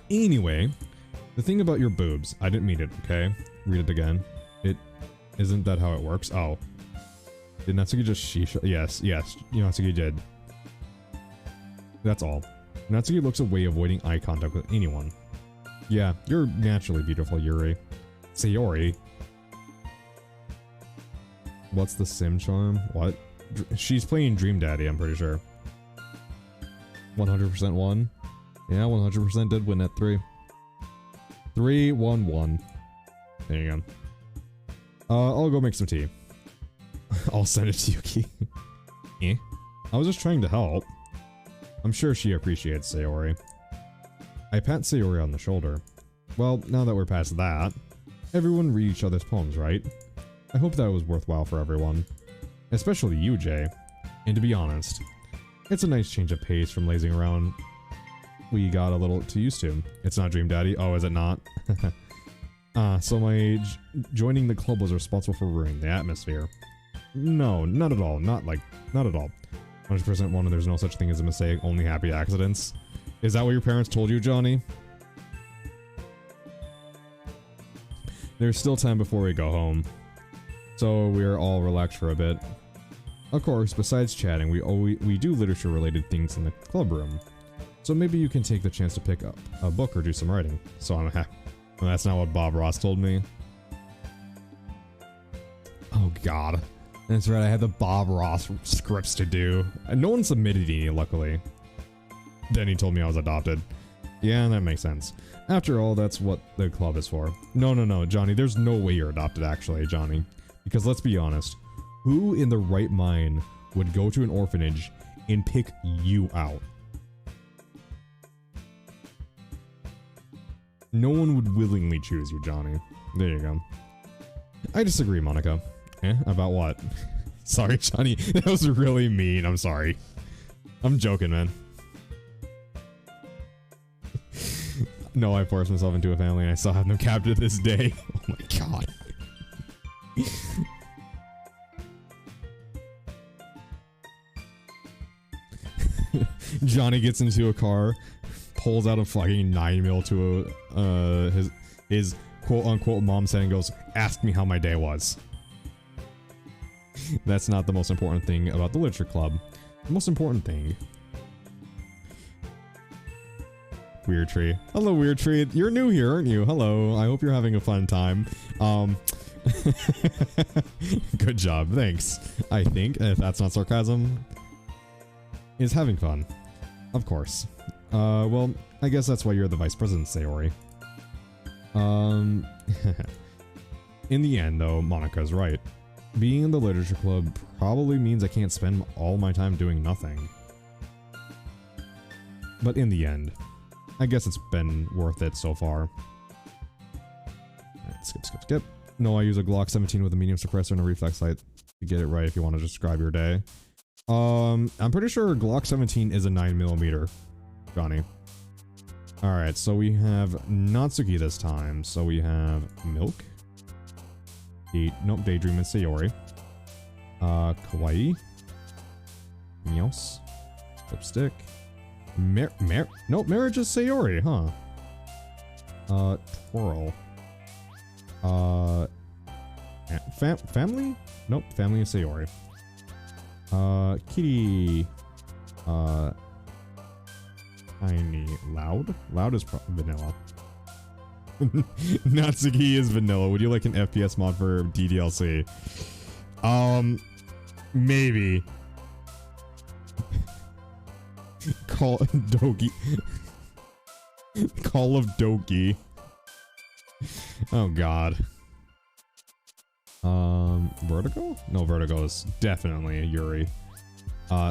Anyway, the thing about your boobs, I didn't mean it, okay? Read it again. Isn't that how it works? Oh. Did Natsuki just shisha? Yes, Natsuki did. That's all. Natsuki looks away, avoiding eye contact with anyone. Yeah, you're naturally beautiful, Yuri. Sayori. What's the sim charm? What? She's playing Dream Daddy, I'm pretty sure. 100% won? Yeah, 100% did win at 3. 3-1-1. There you go. I'll go make some tea. I'll send it to Yuki. Eh? I was just trying to help. I'm sure she appreciates Sayori. I pat Sayori on the shoulder. Well, now that we're past that, everyone read each other's poems, right? I hope that was worthwhile for everyone. Especially you, Jay. And to be honest, it's a nice change of pace from lazing around we got a little too used to. It's not Dream Daddy. Oh, is it not? So my joining the club was responsible for ruining the atmosphere. No, not at all. Not at all. 100% one, and there's no such thing as a mistake, only happy accidents. Is that what your parents told you, Johnny? There's still time before we go home, so we're all relaxed for a bit. Of course, besides chatting, we do literature-related things in the club room, so maybe you can take the chance to pick up a book or do some writing. So I'm happy. Well, that's not what Bob Ross told me. Oh god. That's right, I had the Bob Ross scripts to do. And no one submitted any, luckily. Then he told me I was adopted. Yeah, that makes sense. After all, that's what the club is for. No, Johnny, there's no way you're adopted, actually, Johnny. Because let's be honest, who in the right mind would go to an orphanage and pick you out? No one would willingly choose you, Johnny. There you go. I disagree, Monica. About what? Sorry, Johnny. That was really mean. I'm sorry. I'm joking, man. No, I forced myself into a family and I still have them captive to this day. Oh my god. Johnny gets into a car, pulls out a fucking 9mm to his quote-unquote mom set and goes, "Ask me how my day was." That's not the most important thing about the literature club. The most important thing... Weird Tree. Hello, Weird Tree. You're new here, aren't you? Hello. I hope you're having a fun time. Good job. Thanks. I think, if that's not sarcasm, is having fun. Of course. Well, I guess that's why you're the vice president, Sayori. In the end, though, Monica's right. Being in the literature club probably means I can't spend all my time doing nothing. But in the end, I guess it's been worth it so far. Alright, skip. No, I use a Glock 17 with a medium suppressor and a reflex sight to get it right if you want to describe your day. I'm pretty sure Glock 17 is a 9mm, Johnny. Alright, so we have Natsuki this time. So we have Milk. Nope, Daydream and Sayori. Kawaii. Meows. Lipstick. Nope, Marriage is Sayori, huh? Twirl. Family? Nope, Family is Sayori. Kitty. Tiny. Loud? Loud is vanilla. Natsuki is vanilla. Would you like an FPS mod for DDLC? Maybe. Call Doki. Call of Doki. Oh god. Vertigo? No, Vertigo is definitely Yuri.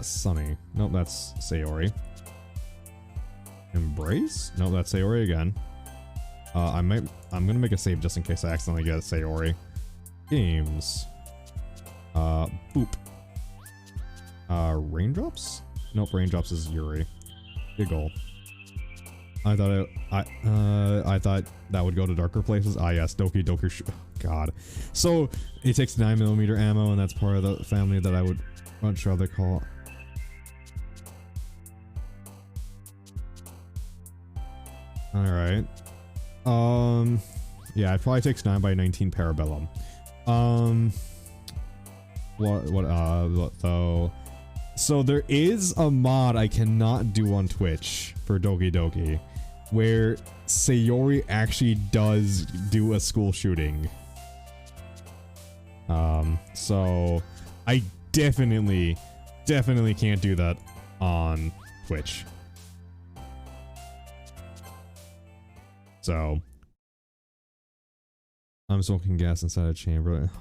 Sunny. Nope, that's Sayori. Embrace? No, that's Sayori again. I'm gonna make a save just in case I accidentally get a Sayori. Games. Boop. Raindrops? Nope, Raindrops is Yuri. Giggle. I thought that would go to darker places. Ah, yes, Doki Doki. God. So it takes 9mm ammo, and that's part of the family that I would much rather call. All right. Yeah, it probably takes 9x19 Parabellum. What though? So there is a mod I cannot do on Twitch for Doki Doki, where Sayori actually does do a school shooting. So I definitely can't do that on Twitch. So I'm smoking gas inside a chamber.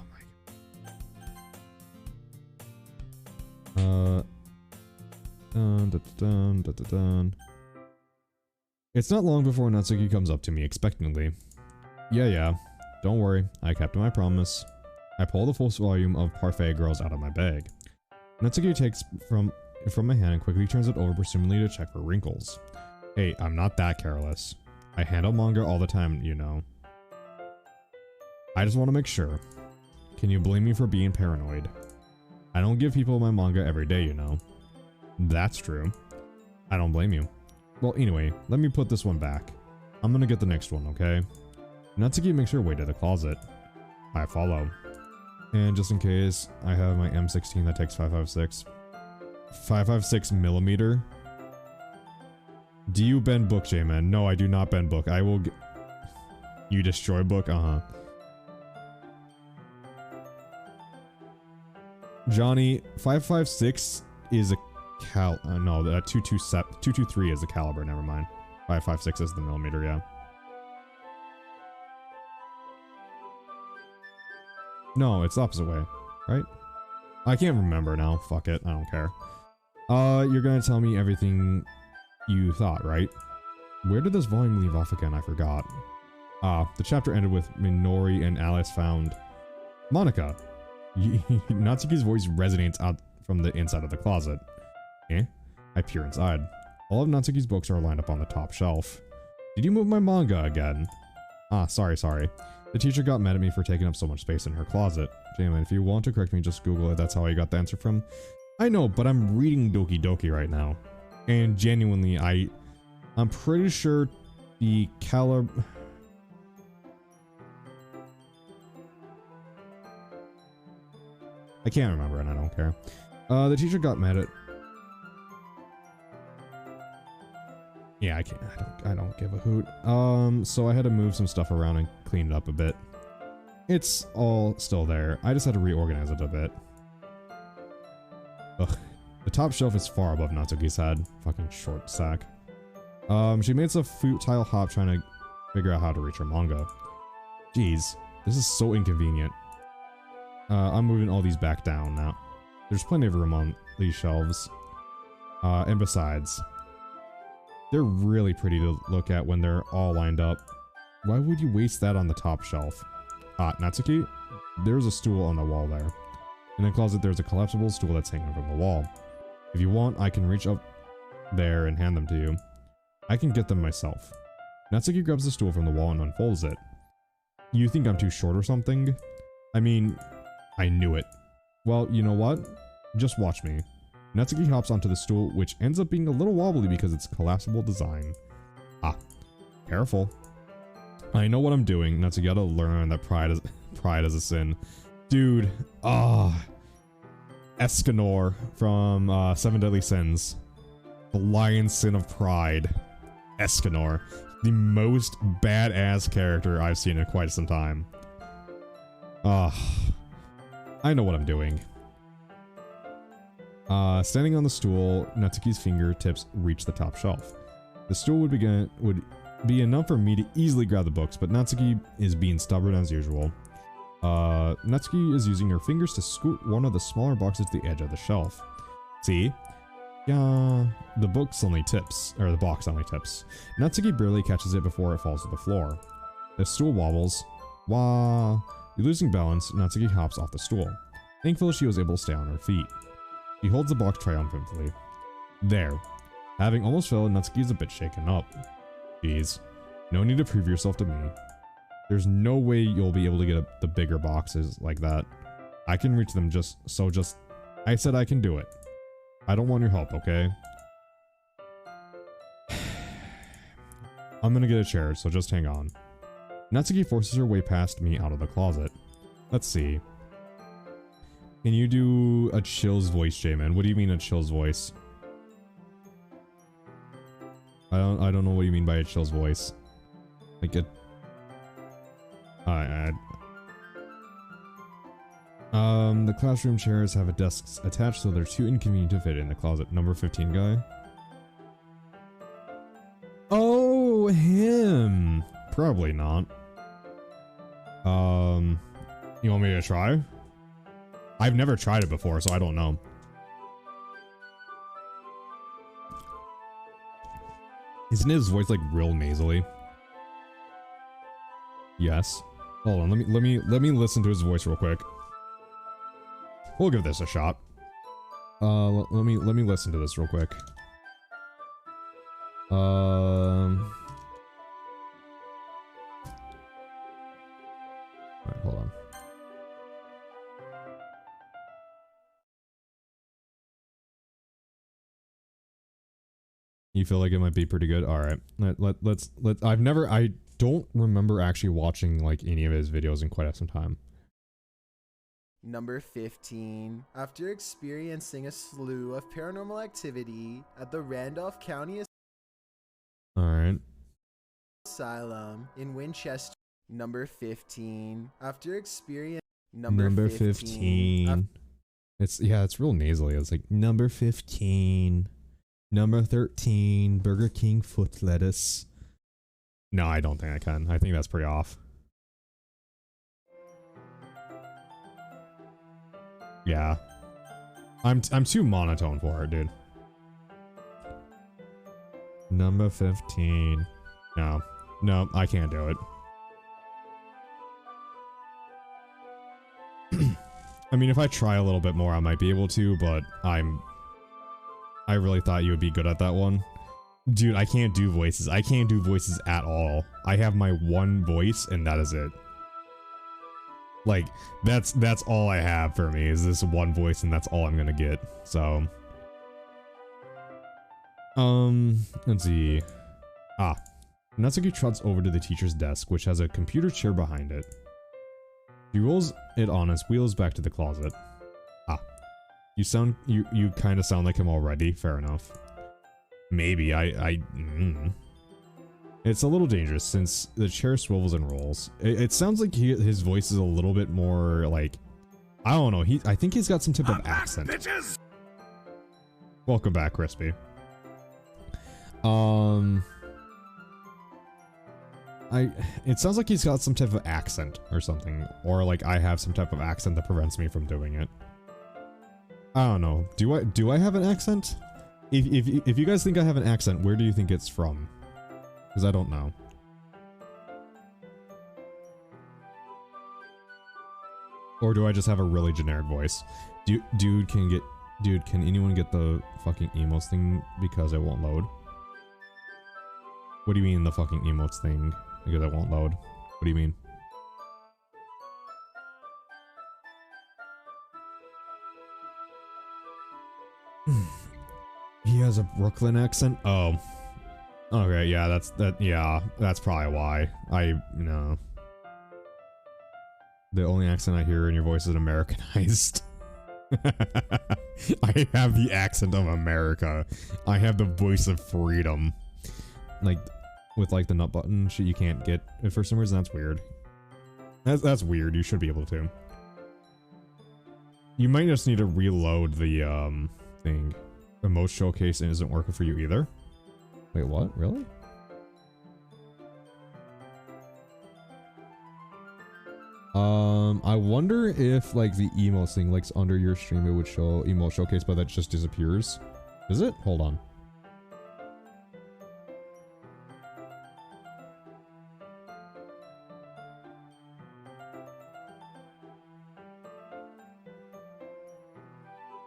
Oh my god. Dun. It's not long before Natsuki comes up to me expectantly. Yeah. Don't worry, I kept my promise. I pull the full volume of Parfait Girls out of my bag. Natsuki takes from my hand and quickly turns it over, presumably to check for wrinkles. Hey, I'm not that careless. I handle manga all the time, you know. I just want to make sure. Can you blame me for being paranoid? I don't give people my manga every day, you know. That's true. I don't blame you. Well, anyway, let me put this one back. I'm gonna get the next one, okay? Natsuki makes her way to the closet. I follow. And just in case, I have my M16 that takes 5.56. 5.56mm. Do you bend book, J-Man? No, I do not bend book. I will You destroy book? Uh-huh. Johnny, 5.56 is a no, that 223 is the caliber, never mind. 5.56 is the millimeter, yeah. No, it's the opposite way, right? I can't remember now. Fuck it, I don't care. You're gonna tell me everything you thought, right? Where did this volume leave off again? I forgot. The chapter ended with Minori and Alice found Monica. Natsuki's voice resonates out from the inside of the closet. Eh? I peer inside. All of Natsuki's books are lined up on the top shelf. Did you move my manga again? Ah, sorry. The teacher got mad at me for taking up so much space in her closet. Jamin, if you want to correct me, just Google it. That's how I got the answer from. I know, but I'm reading Doki Doki right now. And genuinely, I'm pretty sure the caliber... I can't remember and I don't care. The teacher got mad at... Yeah, I don't give a hoot. So I had to move some stuff around and clean it up a bit. It's all still there. I just had to reorganize it a bit. Ugh. The top shelf is far above Natsuki's head. Fucking short sack. She made some futile hop trying to figure out how to reach her manga. Jeez, this is so inconvenient. I'm moving all these back down now. There's plenty of room on these shelves. And besides, they're really pretty to look at when they're all lined up. Why would you waste that on the top shelf? Natsuki, there's a stool on the wall there. In the closet, there's a collapsible stool that's hanging from the wall. If you want, I can reach up there and hand them to you. I can get them myself. Natsuki grabs the stool from the wall and unfolds it. You think I'm too short or something? I mean, I knew it. Well, you know what? Just watch me. Natsuki hops onto the stool, which ends up being a little wobbly because it's collapsible design. Careful. I know what I'm doing. Natsuki gotta learn that pride is a sin. Dude, Escanor from Seven Deadly Sins. The Lion Sin of Pride. Escanor. The most badass character I've seen in quite some time. I know what I'm doing. Standing on the stool, Natsuki's fingertips reach the top shelf. The stool would be enough for me to easily grab the books, but Natsuki is being stubborn as usual. Natsuki is using her fingers to scoot one of the smaller boxes to the edge of the shelf. See? Yeah, the box suddenly tips. Natsuki barely catches it before it falls to the floor. The stool wobbles. Wah! You're losing balance. Natsuki hops off the stool. Thankfully, she was able to stay on her feet. She holds the box triumphantly. There. Having almost fell, Natsuki's a bit shaken up. Jeez. No need to prove yourself to me. There's no way you'll be able to get the bigger boxes like that. I can reach them I said I can do it. I don't want your help, okay? I'm gonna get a chair, so just hang on. Natsuki forces her way past me out of the closet. Let's see. Can you do a Chill's voice, J-Man? What do you mean a Chill's voice? I don't know what you mean by a Chill's voice. Like it. The classroom chairs have a desks attached, so they're too inconvenient to fit in the closet. Number 15 guy. Oh, him. Probably not. You want me to try? I've never tried it before, so I don't know. Isn't his voice like real nasally? Yes. Hold on, let me listen to his voice real quick. We'll give this a shot. Let me listen to this real quick. Alright, hold on. You feel like it might be pretty good? Alright. Let's I don't remember actually watching like any of his videos in quite some time. Number 15. After experiencing a slew of paranormal activity at the Randolph County Alright. Asylum in Winchester. Number 15. After experiencing Number 15. It's real nasally. It's like number 15. Number 13. Burger King foot lettuce. No, I don't think I can. I think that's pretty off. Yeah. I'm too monotone for it, dude. Number 15. No, I can't do it. I mean, if I try a little bit more, I might be able to, but I really thought you would be good at that one. Dude, I can't do voices. I can't do voices at all. I have my one voice, and that is it. Like, that's all I have for me, is this one voice, and that's all I'm gonna get. So, let's see. Natsuki trots over to the teacher's desk, which has a computer chair behind it. She rolls it on and wheels back to the closet. You kind of sound like him already. Fair enough. Maybe It's a little dangerous since the chair swivels and rolls. It sounds like his voice is a little bit more like, I don't know. I think he's got some type of accent. Bitches! Welcome back, Crispy. It sounds like he's got some type of accent or something, or like I have some type of accent that prevents me from doing it. I don't know. Do I have an accent? If you guys think I have an accent, where do you think it's from? Because I don't know. Or do I just have a really generic voice? Dude, can anyone get the fucking emotes thing because it won't load? What do you mean the fucking emotes thing because it won't load? What do you mean? He has a Brooklyn accent? Oh. Okay, yeah, that's probably why. No. The only accent I hear in your voice is Americanized. I have the accent of America. I have the voice of freedom. Like, with like the nut button shit you can't get for some reason. That's weird. That's weird. You should be able to. You might just need to reload the thing. Emote showcase isn't working for you either. Wait, what? Really? I wonder if like the emotes thing like under your stream it would show emote showcase, but that just disappears. Is it? Hold on.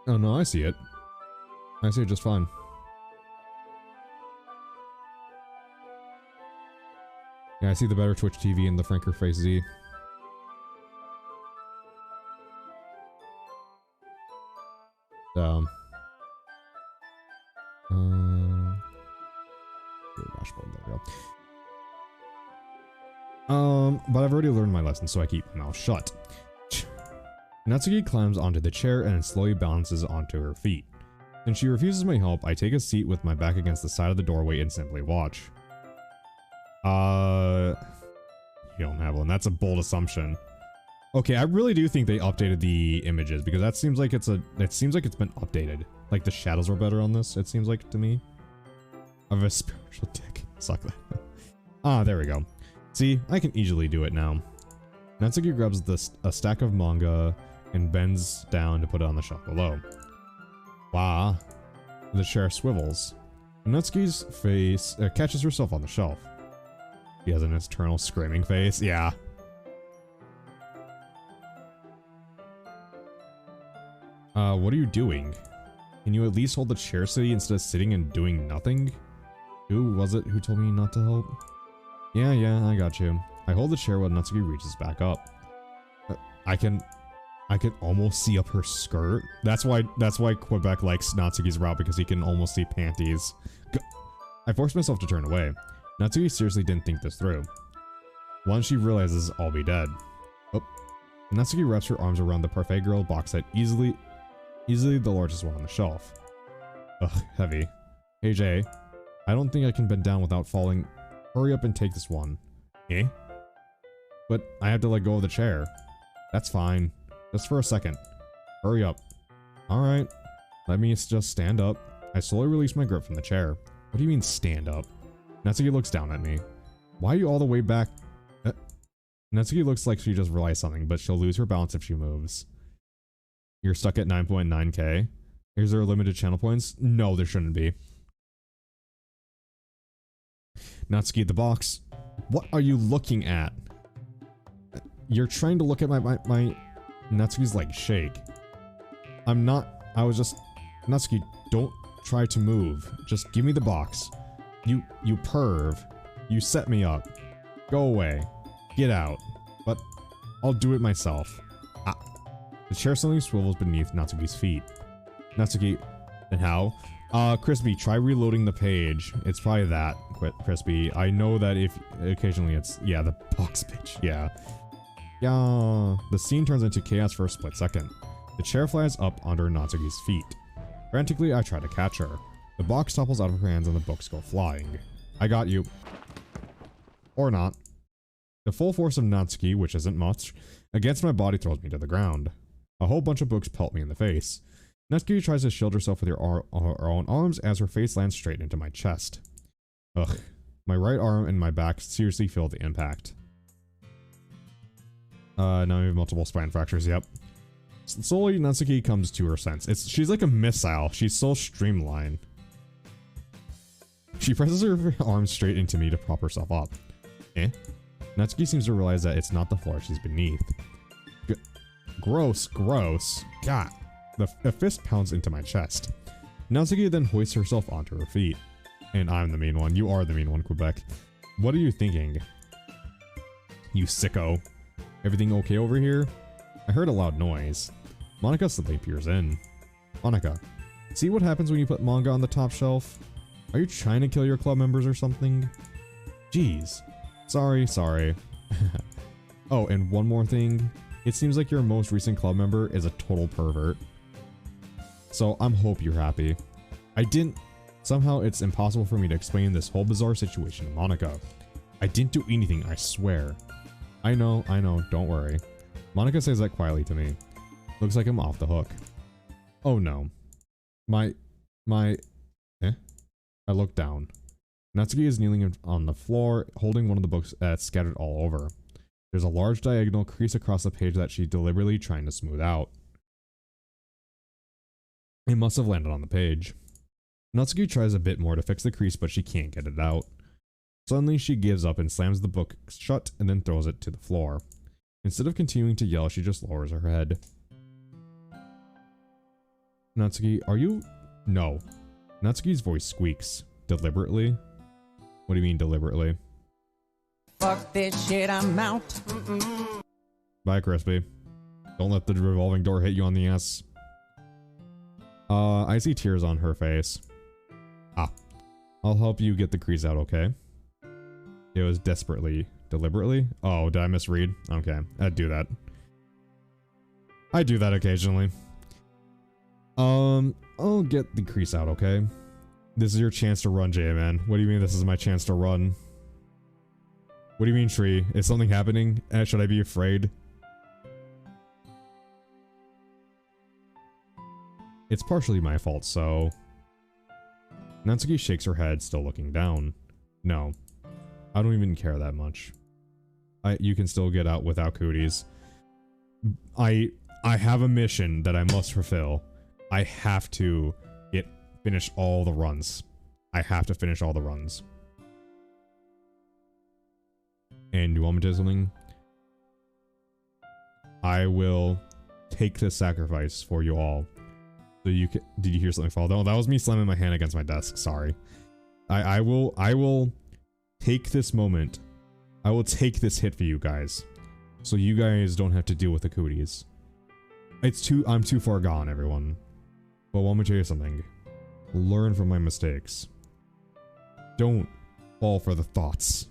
Oh no, I see it. I see it just fine. Yeah, I see the better Twitch TV and the franker face Z. Dashboard, there we go. But I've already learned my lesson, so I keep my mouth shut. Natsuki climbs onto the chair and slowly balances onto her feet. Since she refuses my help, I take a seat with my back against the side of the doorway and simply watch. You don't have one. That's a bold assumption. Okay, I really do think they updated the images because that seems like it's been updated. Like the shadows were better on this, it seems like to me. I have a spiritual dick. Suck that. Ah, there we go. See, I can easily do it now. Natsuki grabs a stack of manga and bends down to put it on the shelf below. Wow. The chair swivels. Natsuki's face catches herself on the shelf. She has an eternal screaming face. Yeah. What are you doing? Can you at least hold the chair steady instead of sitting and doing nothing? Who was it who told me not to help? Yeah, I got you. I hold the chair while Natsuki reaches back up. I can almost see up her skirt. That's why Quebec likes Natsuki's route, because he can almost see panties. I force myself to turn away. Natsuki seriously didn't think this through. Once she realizes I'll be dead. Oh. Natsuki wraps her arms around the Parfait Girl box set, easily the largest one on the shelf. Ugh, heavy. Hey Jay, I don't think I can bend down without falling. Hurry up and take this one. Eh? But I have to let go of the chair. That's fine. Just for a second. Hurry up. Alright. Let me just stand up. I slowly release my grip from the chair. What do you mean stand up? Natsuki looks down at me. Why are you all the way back? Natsuki looks like she just realized something, but she'll lose her balance if she moves. You're stuck at 9.9k. Is there a limited channel points? No, there shouldn't be. Natsuki at the box. What are you looking at? You're trying to look at my Natsuki's legs shake. I'm not. I was just. Natsuki, don't try to move. Just give me the box. You perv. You set me up. Go away. Get out. But I'll do it myself. Ah. The chair suddenly swivels beneath Natsuki's feet. Natsuki, and how? Crispy, try reloading the page. It's probably that, Crispy. I know that if occasionally it's, yeah, the box bitch, yeah. Yeah. The scene turns into chaos for a split second. The chair flies up under Natsuki's feet. Frantically, I try to catch her. The box topples out of her hands and the books go flying. I got you. Or not. The full force of Natsuki, which isn't much, against my body throws me to the ground. A whole bunch of books pelt me in the face. Natsuki tries to shield herself with her own arms as her face lands straight into my chest. Ugh. My right arm and my back seriously feel the impact. Now we have multiple spine fractures, yep. Slowly, Natsuki comes to her sense. She's like a missile. She's so streamlined. She presses her arms straight into me to prop herself up. Eh? Natsuki seems to realize that it's not the floor she's beneath. Gross. God. The fist pounds into my chest. Natsuki then hoists herself onto her feet. And I'm the mean one. You are the mean one, Quebec. What are you thinking? You sicko. Everything okay over here? I heard a loud noise. Monica suddenly peers in. Monica, see what happens when you put manga on the top shelf? Are you trying to kill your club members or something? Jeez. Sorry. Oh, and one more thing. It seems like your most recent club member is a total pervert. So I hope you're happy. Somehow it's impossible for me to explain this whole bizarre situation to Monica. I didn't do anything, I swear. I know, don't worry. Monica says that quietly to me. Looks like I'm off the hook. Oh no. I look down. Natsuki is kneeling on the floor, holding one of the books that's scattered all over. There's a large diagonal crease across the page that she's deliberately trying to smooth out. It must have landed on the page. Natsuki tries a bit more to fix the crease, but she can't get it out. Suddenly, she gives up and slams the book shut and then throws it to the floor. Instead of continuing to yell, she just lowers her head. Natsuki, are you... No. Natsuki's voice squeaks. Deliberately? What do you mean deliberately? Fuck this shit, I'm out. Bye, Crispy. Don't let the revolving door hit you on the ass. I see tears on her face. Ah. I'll help you get the crease out, okay? It was desperately. Deliberately? Oh, did I misread? Okay, I'd do that. I do that occasionally. I'll get the crease out, okay? This is your chance to run, J-Man. What do you mean this is my chance to run? What do you mean, Tree? Is something happening? Should I be afraid? It's partially my fault, so... Natsuki shakes her head, still looking down. No. I don't even care that much. You can still get out without cooties. I have a mission that I must fulfill. I have to finish all the runs. I have to finish all the runs. And you want me to do something? I will take this sacrifice for you all. So you can... Did you hear something fall? No, that was me slamming my hand against my desk. Sorry. I will take this moment. I will take this hit for you guys. So you guys don't have to deal with the cooties. I'm too far gone, everyone. But want me to tell you something? Learn from my mistakes. Don't fall for the thoughts.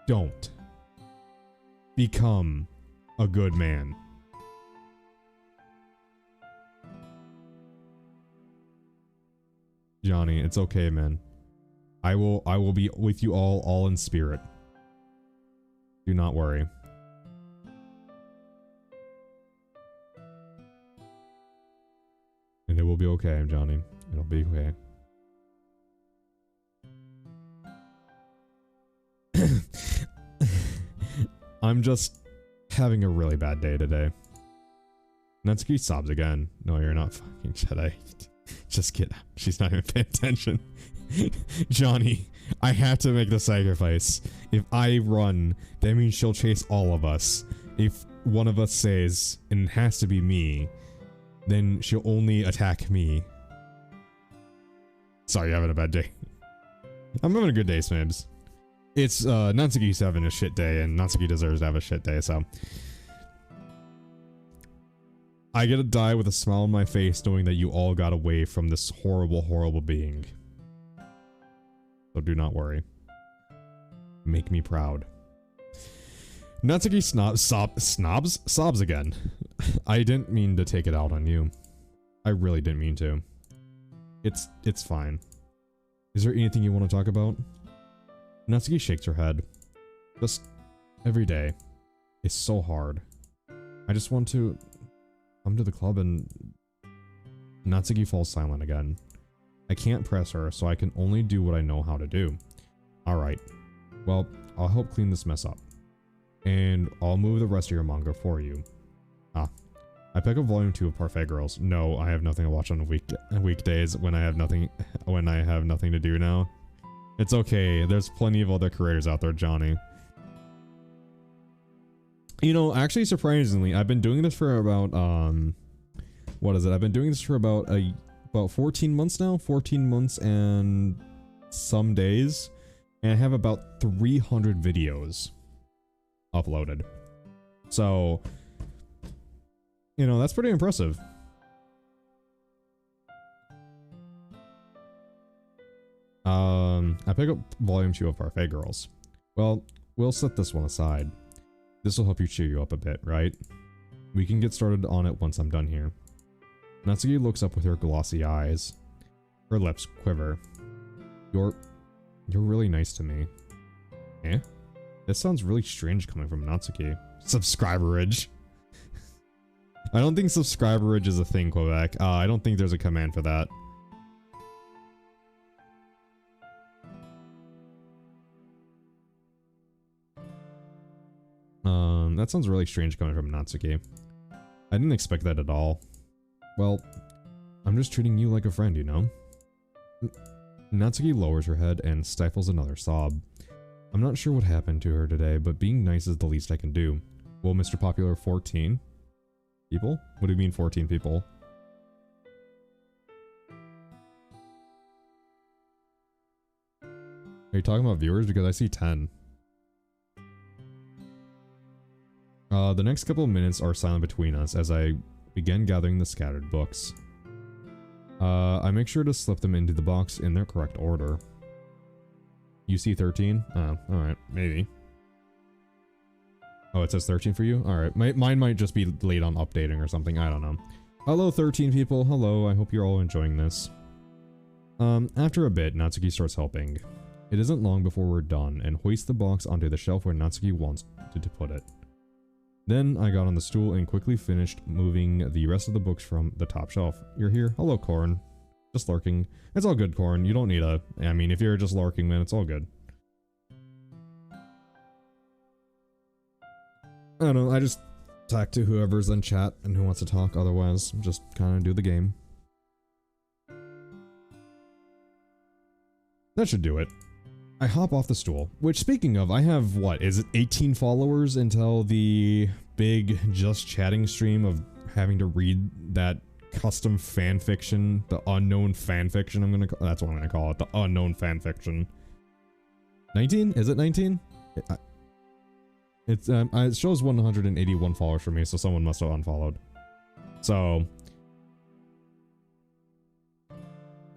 Don't. Become a good man. Johnny, it's okay, man. I will be with you all in spirit. Do not worry. And it will be okay, Johnny. It'll be okay. I'm just having a really bad day today. Natsuki sobs again. No, you're not fucking Jedi. Just kidding. She's not even paying attention. Johnny, I have to make the sacrifice. If I run, that means she'll chase all of us. If one of us says, and it has to be me, then she'll only attack me. Sorry, you're having a bad day. I'm having a good day, Smibs. It's, Natsuki's having a shit day, and Natsuki deserves to have a shit day, so... I get to die with a smile on my face knowing that you all got away from this horrible, horrible being. So do not worry. Make me proud. Natsuki sobs again. I didn't mean to take it out on you. I really didn't mean to. It's fine. Is there anything you want to talk about? Natsuki shakes her head. Just every day. It's so hard. I just want to come to the club and... Natsuki falls silent again. I can't press her, so I can only do what I know how to do. Alright. Well, I'll help clean this mess up. And I'll move the rest of your manga for you. Ah. I pick up volume 2 of Parfait Girls. No, I have nothing to watch on weekdays when I have nothing to do now. It's okay. There's plenty of other creators out there, Johnny. You know, actually, surprisingly, I've been doing this for about, what is it? I've been doing this for about 14 months now. 14 months and some days. And I have about 300 videos uploaded. So, you know, that's pretty impressive. I pick up volume 2 of Parfait Girls. Well, we'll set this one aside. This will help you cheer you up a bit, right? We can get started on it once I'm done here. Natsuki looks up with her glossy eyes. Her lips quiver. You're really nice to me. Eh? This sounds really strange coming from Natsuki. Subscriberage. I don't think subscriberage is a thing, Quebec. I don't think there's a command for that. That sounds really strange coming from Natsuki. I didn't expect that at all. Well, I'm just treating you like a friend, you know? Natsuki lowers her head and stifles another sob. I'm not sure what happened to her today, but being nice is the least I can do. Well, Mr. Popular 14? People? What do you mean 14 people? Are you talking about viewers? Because I see 10. The next couple of minutes are silent between us as I begin gathering the scattered books. I make sure to slip them into the box in their correct order. You see 13? Oh, alright, maybe. Oh, it says 13 for you? Alright, mine might just be late on updating or something, I don't know. Hello 13 people, hello, I hope you're all enjoying this. After a bit, Natsuki starts helping. It isn't long before we're done, and hoist the box onto the shelf where Natsuki wants to put it. Then I got on the stool and quickly finished moving the rest of the books from the top shelf. You're here? Hello, Corn. Just lurking. It's all good, Corn. You don't need a... I mean, if you're just lurking, then it's all good. I don't know, I just talk to whoever's in chat and who wants to talk, otherwise just kind of do the game. That should do it. I hop off the stool, which speaking of, I have, what, is it 18 followers until the big just chatting stream of having to read that custom fanfiction, the unknown fanfiction I'm gonna call, that's what I'm gonna call it, the unknown fanfiction. 19? Is it 19? It shows 181 followers for me, so someone must have unfollowed. So,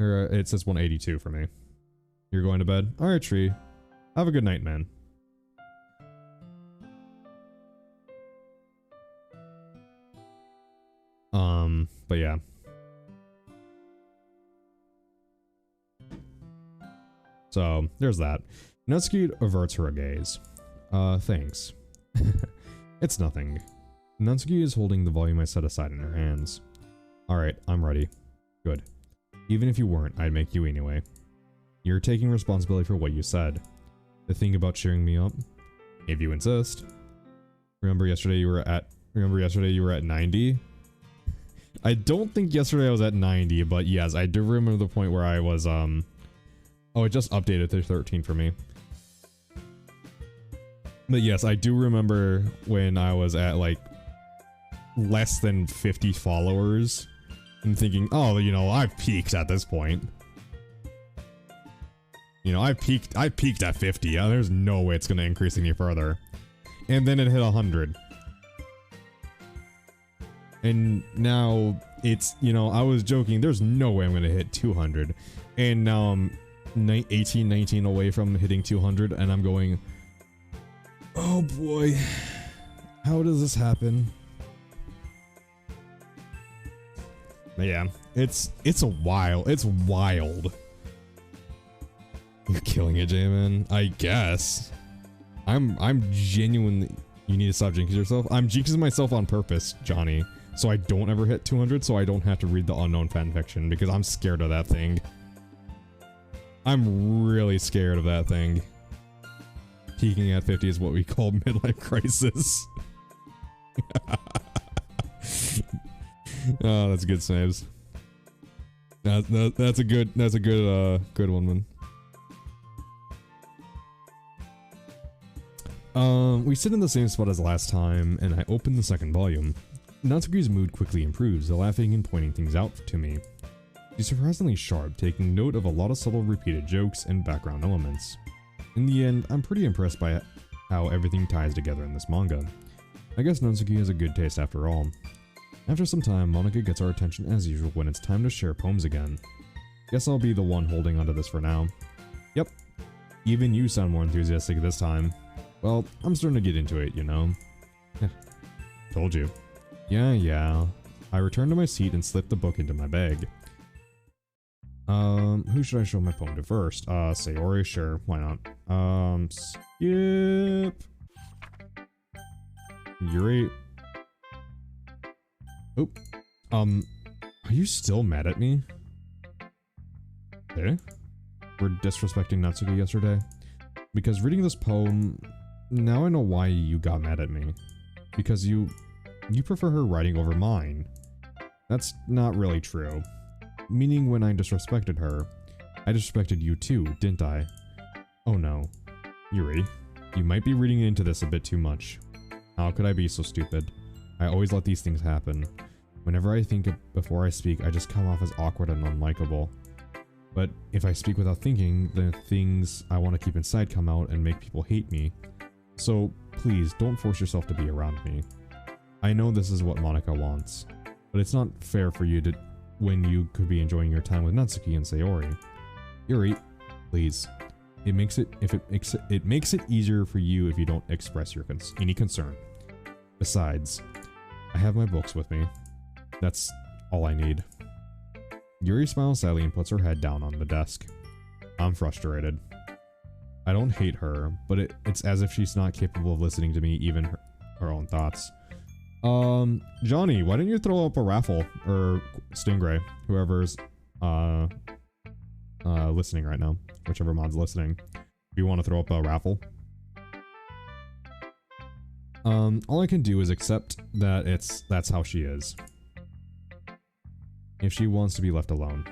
it says 182 for me. You're going to bed? Alright, Tree. Have a good night, man. But yeah. So, there's that. Natsuki averts her gaze. Thanks. It's nothing. Natsuki is holding the volume I set aside in her hands. Alright, I'm ready. Good. Even if you weren't, I'd make you anyway. You're taking responsibility for what you said. The thing about cheering me up? If you insist. Remember yesterday you were at 90? I don't think yesterday I was at 90, but yes, I do remember the point where I was, oh, it just updated to 13 for me. But yes, I do remember when I was at, like, less than 50 followers and thinking, oh, you know, I've peaked at this point. You know, I peaked at 50. There's no way it's going to increase any further. And then it hit 100. And now it's, you know, I was joking, there's no way I'm going to hit 200. And now I'm 18, 19 away from hitting 200, and I'm going, oh boy, how does this happen? But yeah, it's wild. You're killing it, J-Man. I guess. I'm genuinely... You need to stop jinxing yourself. I'm jinxing myself on purpose, Johnny. So I don't ever hit 200, so I don't have to read the unknown fanfiction, because I'm scared of that thing. I'm really scared of that thing. Peaking at 50 is what we call midlife crisis. Oh, that's good, Snaves. That's a good one, man. We sit in the same spot as last time, and I open the second volume. Natsuki's mood quickly improves, laughing and pointing things out to me. She's surprisingly sharp, taking note of a lot of subtle repeated jokes and background elements. In the end, I'm pretty impressed by how everything ties together in this manga. I guess Natsuki has a good taste after all. After some time, Monika gets our attention as usual when it's time to share poems again. Guess I'll be the one holding onto this for now. Yep. Even you sound more enthusiastic this time. Well, I'm starting to get into it, you know. Told you. Yeah. I returned to my seat and slipped the book into my bag. Who should I show my poem to first? Sayori, sure, why not? Skip. Yuri. Oh. Are you still mad at me? Eh? For disrespecting Natsuki yesterday? Because reading this poem, now I know why you got mad at me. Because you prefer her writing over mine. That's not really true. Meaning when I disrespected her, I disrespected you too, didn't I? Oh no. Yuri, you might be reading into this a bit too much. How could I be so stupid? I always let these things happen. Whenever I think before I speak, I just come off as awkward and unlikable. But if I speak without thinking, the things I want to keep inside come out and make people hate me. So please don't force yourself to be around me. I know this is what Monica wants, but it's not fair for you to when you could be enjoying your time with Natsuki and Sayori. Yuri, please. It makes it easier for you if you don't express your any concern. Besides, I have my books with me. That's all I need. Yuri smiles sadly and puts her head down on the desk. I'm frustrated. I don't hate her, but it's as if she's not capable of listening to me, even her own thoughts. Johnny, why didn't you throw up a raffle? Or Stingray, whoever's listening right now. Whichever mod's listening. Do you want to throw up a raffle? All I can do is accept that that's how she is. If she wants to be left alone.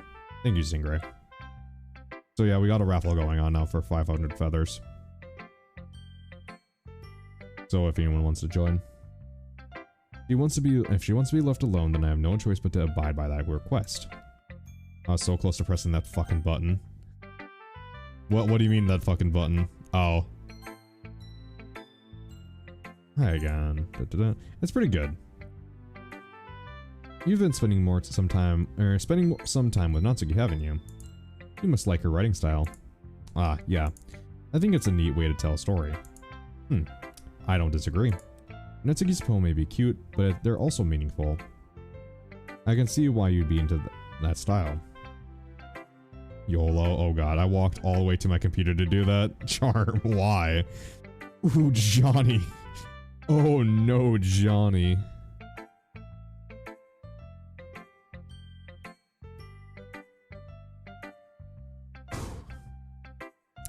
Thank you, Stingray. So yeah, we got a raffle going on now for 500 feathers. So if anyone wants to join. If she wants to be left alone, then I have no choice but to abide by that request. I was so close to pressing that fucking button. What do you mean that fucking button? Oh. Hi again. It's pretty good. You've been spending some time with Natsuki, haven't you? You must like her writing style. Ah, yeah. I think it's a neat way to tell a story. I don't disagree. Natsuki's poem may be cute, but they're also meaningful. I can see why you'd be into that style. YOLO, oh god, I walked all the way to my computer to do that. Charm, why? Ooh, Johnny. Oh no, Johnny.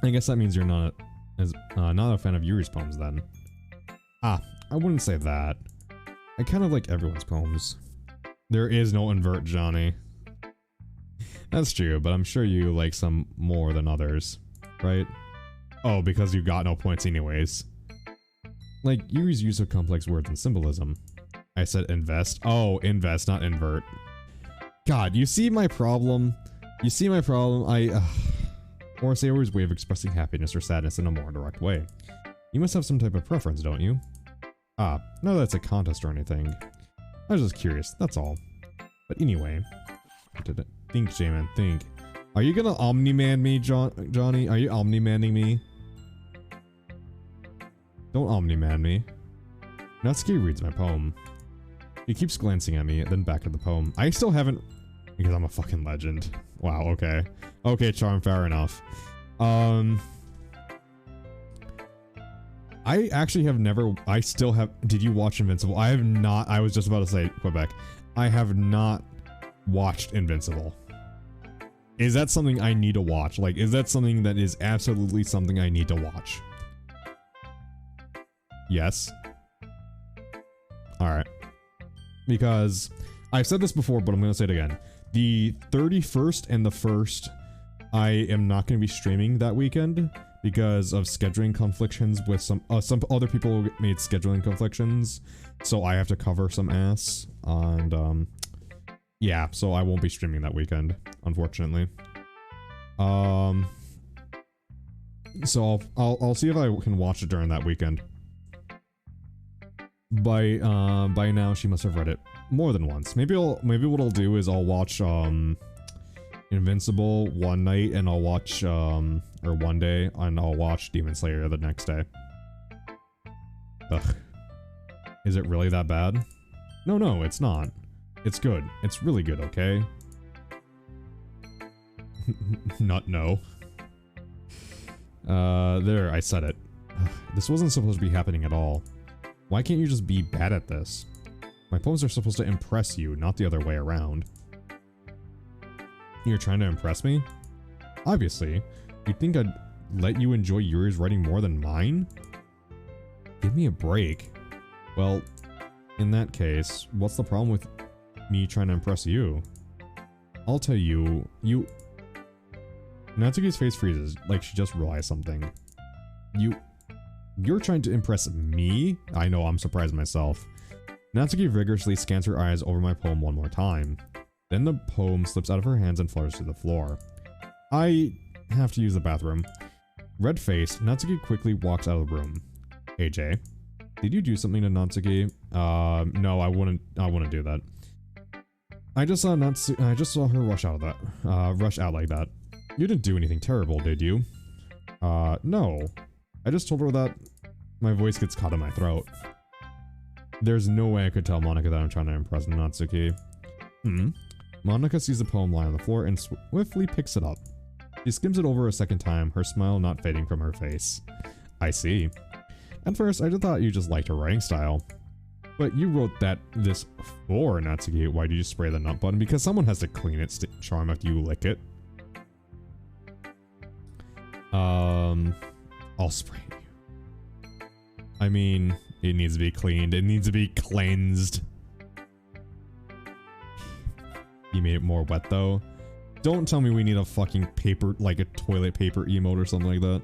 I guess that means you're not a fan of Yuri's poems then. Ah, I wouldn't say that. I kind of like everyone's poems. There is no invert, Johnny. That's true, but I'm sure you like some more than others, right? Oh, because you got no points anyways. Like Yuri's use of complex words and symbolism. I said invest. Oh, invest, not invert. God, you see my problem? You see my problem? Or Sayori's way of expressing happiness or sadness in a more direct way. You must have some type of preference, don't you? Ah, not that it's a contest or anything. I was just curious, that's all. But anyway. Think, Shaman, think. Are you gonna Omni-Man me, Johnny? Are you Omni-Manning me? Don't Omni-Man me. Natsuki reads my poem. He keeps glancing at me, then back at the poem. I still haven't... Because I'm a fucking legend. Wow, okay. Okay, Charm, fair enough. I actually have never... I still have... Did you watch Invincible? I have not... I was just about to say, Quebec. I have not watched Invincible. Is that something I need to watch? Like, is that something that is absolutely something I need to watch? Yes. Alright. Because I've said this before, but I'm going to say it again. The 31st and the 1st, I am not going to be streaming that weekend because of scheduling conflictions with some other people made scheduling conflictions, so I have to cover some ass, and yeah, so I won't be streaming that weekend, unfortunately. So I'll see if I can watch it during that weekend. By now she must have read it more than once. Maybe what I'll do is I'll watch Invincible one night, and I'll watch or one day, and I'll watch Demon Slayer the next day. Ugh. Is it really that bad? No, it's not. It's good. It's really good, okay? Not no. There, I said it. Ugh, this wasn't supposed to be happening at all. Why can't you just be bad at this? My poems are supposed to impress you, not the other way around. You're trying to impress me? Obviously. You'd think I'd let you enjoy Yuri's writing more than mine? Give me a break. Well, in that case, what's the problem with me trying to impress you? I'll tell you, Natsuki's face freezes, like she just realized something. You're trying to impress me? I know, I'm surprised myself. Natsuki vigorously scans her eyes over my poem one more time. Then the poem slips out of her hands and flutters to the floor. I have to use the bathroom. Red face, Natsuki quickly walks out of the room. AJ, did you do something to Natsuki? No, I wouldn't do that. I just saw her rush out like that. You didn't do anything terrible, did you? No. I just told her that my voice gets caught in my throat. There's no way I could tell Monika that I'm trying to impress Natsuki. Monika sees the poem lie on the floor and swiftly picks it up. She skims it over a second time, her smile not fading from her face. I see. At first, I just thought you just liked her writing style. But you wrote this for Natsuki. Why did you spray the nut button? Because someone has to clean it, Charm, after you lick it. I'll spray you. I mean, it needs to be cleaned. It needs to be cleansed. You made it more wet though. Don't tell me we need a fucking paper, like a toilet paper emote or something like that.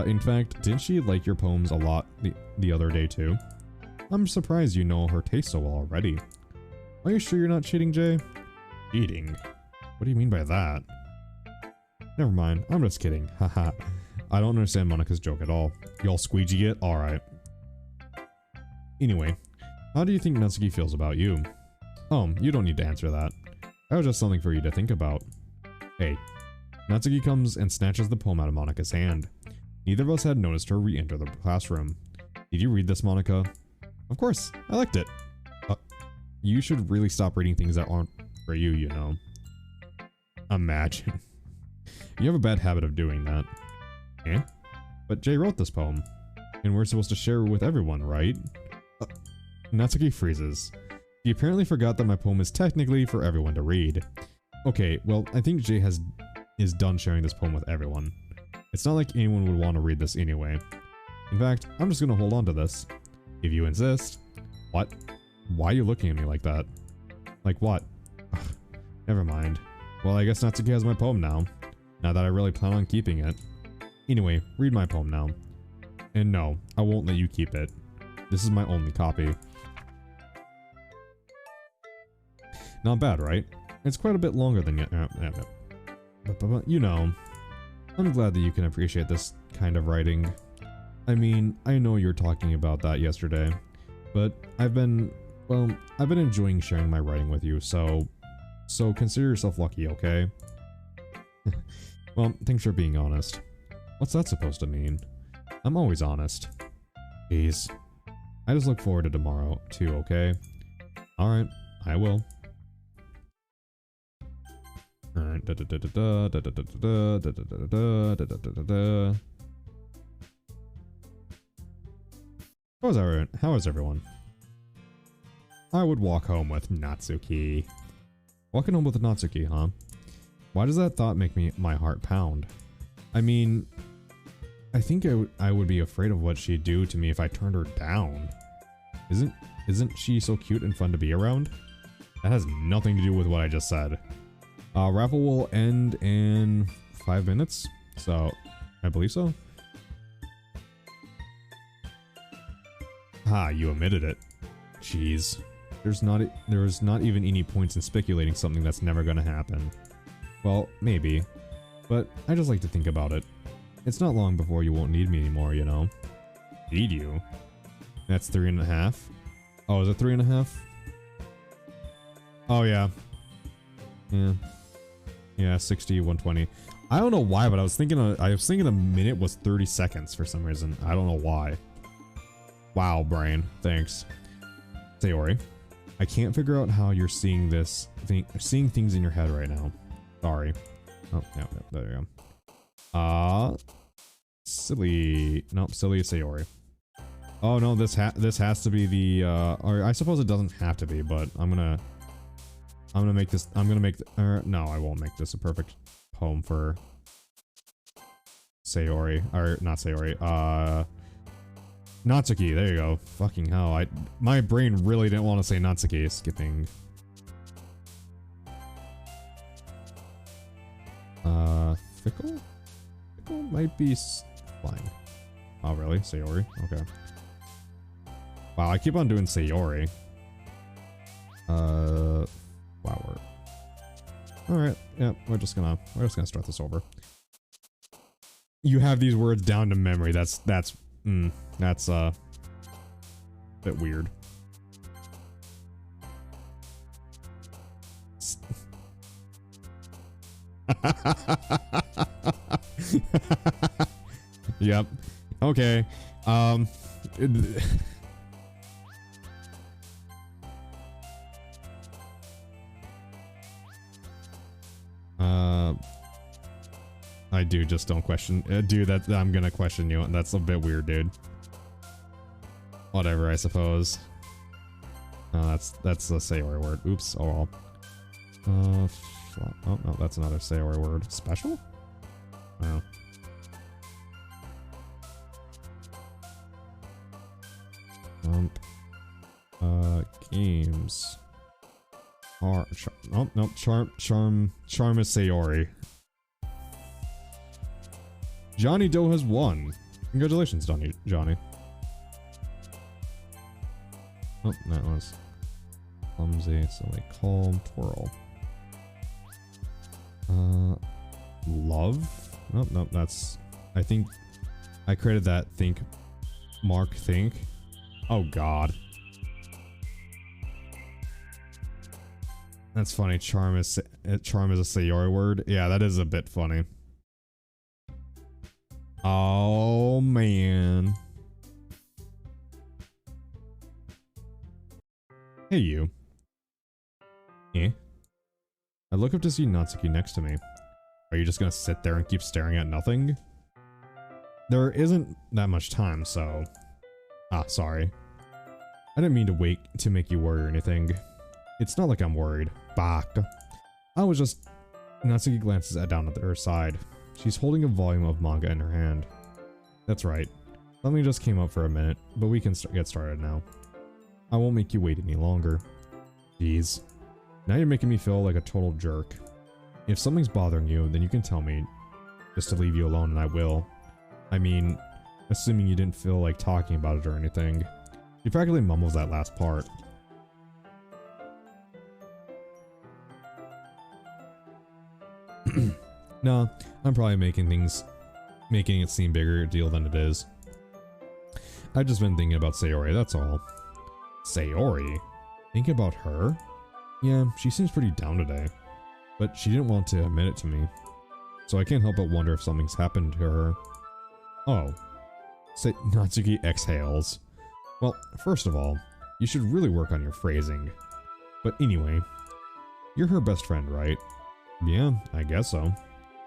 In fact, didn't she like your poems a lot the other day too? I'm surprised you know her taste so well already. Are you sure you're not cheating, Jay? Cheating? What do you mean by that? Never mind, I'm just kidding, haha. I don't understand Monika's joke at all. Y'all squeegee it? Alright. Anyway, how do you think Natsuki feels about you? Oh, you don't need to answer that. That was just something for you to think about. Hey. Natsuki comes and snatches the poem out of Monika's hand. Neither of us had noticed her re-enter the classroom. Did you read this, Monika? Of course, I liked it. You should really stop reading things that aren't for you, you know. Imagine. You have a bad habit of doing that. Eh? But Jay wrote this poem. And we're supposed to share it with everyone, right? Natsuki freezes. He apparently forgot that my poem is technically for everyone to read. Okay, well, I think Jay is done sharing this poem with everyone. It's not like anyone would want to read this anyway. In fact, I'm just gonna hold on to this. If you insist. What? Why are you looking at me like that? Like what? Ugh, never mind. Well, I guess Natsuki has my poem now. Now that I really plan on keeping it. Anyway, read my poem now. And no, I won't let you keep it. This is my only copy. Not bad, right? It's quite a bit longer than you know. I'm glad that you can appreciate this kind of writing. I mean, I know you're talking about that yesterday, but I've been enjoying sharing my writing with you, so consider yourself lucky, okay? Well, thanks for being honest. What's that supposed to mean? I'm always honest. Jeez. I just look forward to tomorrow, too, okay? Alright, I will. Alright, How is everyone? I would walk home with Natsuki. Walking home with Natsuki, huh? Why does that thought make my heart pound? I mean, I think I would be afraid of what she'd do to me if I turned her down. Isn't she so cute and fun to be around? That has nothing to do with what I just said. Raffle will end in 5 minutes, so I believe so. Ah, you omitted it. Jeez. There's not even any points in speculating something that's never gonna happen. Well, maybe. But I just like to think about it. It's not long before you won't need me anymore, you know? Need you? That's 3.5? Oh, is it 3.5? Oh, yeah. Yeah. Yeah, 60, 120. I don't know why, but I was thinking a minute was 30 seconds for some reason. I don't know why. Wow, brain. Thanks. Sayori, I can't figure out how you're seeing seeing things in your head right now. Sorry. Oh, yeah, there you go. Silly. Nope, silly Sayori. Oh no, this has to be the or I suppose it doesn't have to be, but I'm gonna make this. No, I won't make this a perfect poem for Sayori, or not Sayori. Natsuki. There you go. Fucking hell! My brain really didn't want to say Natsuki. Skipping. Fickle? Fickle might be flying. Oh, really? Sayori? Okay. Wow, I keep on doing Sayori. Flower. Alright, yeah, we're just gonna start this over. You have these words down to memory. That's a bit weird. Yep. Okay. I do, just don't question. Dude, I'm gonna question you. That's a bit weird, dude. Whatever, I suppose. That's a Sayori word. Oops. Oh well. Oh no, that's another Sayori word. Special? Oh. Games. Oh no, charm is Sayori. Johnny Doe has won. Congratulations, Johnny. Oh, that was clumsy, silly, calm, twirl. Love? Nope, that's... I think I created that think. Oh god. That's funny. Charm is a Sayori word. Yeah, that is a bit funny. Oh man. Hey you. Eh? I look up to see Natsuki next to me. Are you just gonna sit there and keep staring at nothing? There isn't that much time, so... Ah, sorry. I didn't mean to wait to make you worry or anything. It's not like I'm worried. Bak. I was just... Natsuki glances down at her side. She's holding a volume of manga in her hand. That's right. Something just came up for a minute, but we can get started now. I won't make you wait any longer. Jeez. Now you're making me feel like a total jerk. If something's bothering you, then you can tell me. Just to leave you alone, and I will. I mean, assuming you didn't feel like talking about it or anything. She practically mumbles that last part. Nah, I'm probably making it seem bigger a deal than it is. I've just been thinking about Sayori, that's all. Sayori? Thinking about her? Yeah, she seems pretty down today. But she didn't want to admit it to me. So I can't help but wonder if something's happened to her. Oh. Natsuki exhales. Well, first of all, you should really work on your phrasing. But anyway, you're her best friend, right? Yeah, I guess so.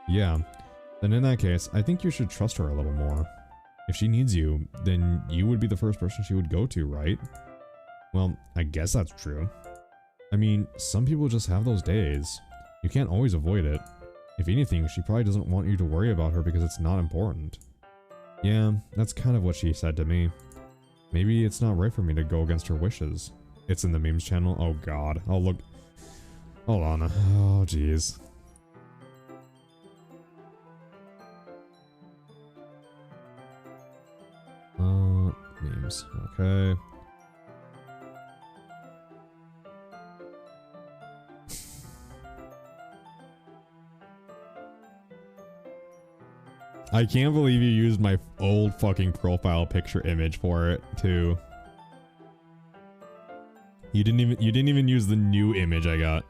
Yeah, then in that case, I think you should trust her a little more. If she needs you, then you would be the first person she would go to, right? Well, I guess that's true. I mean, some people just have those days. You can't always avoid it. If anything, she probably doesn't want you to worry about her because it's not important. Yeah, that's kind of what she said to me. Maybe it's not right for me to go against her wishes. It's in the memes channel. Oh god. I'll look. Hold on. Oh jeez. Memes. Okay. I can't believe you used my old fucking profile picture image for it too. You didn't even use the new image I got.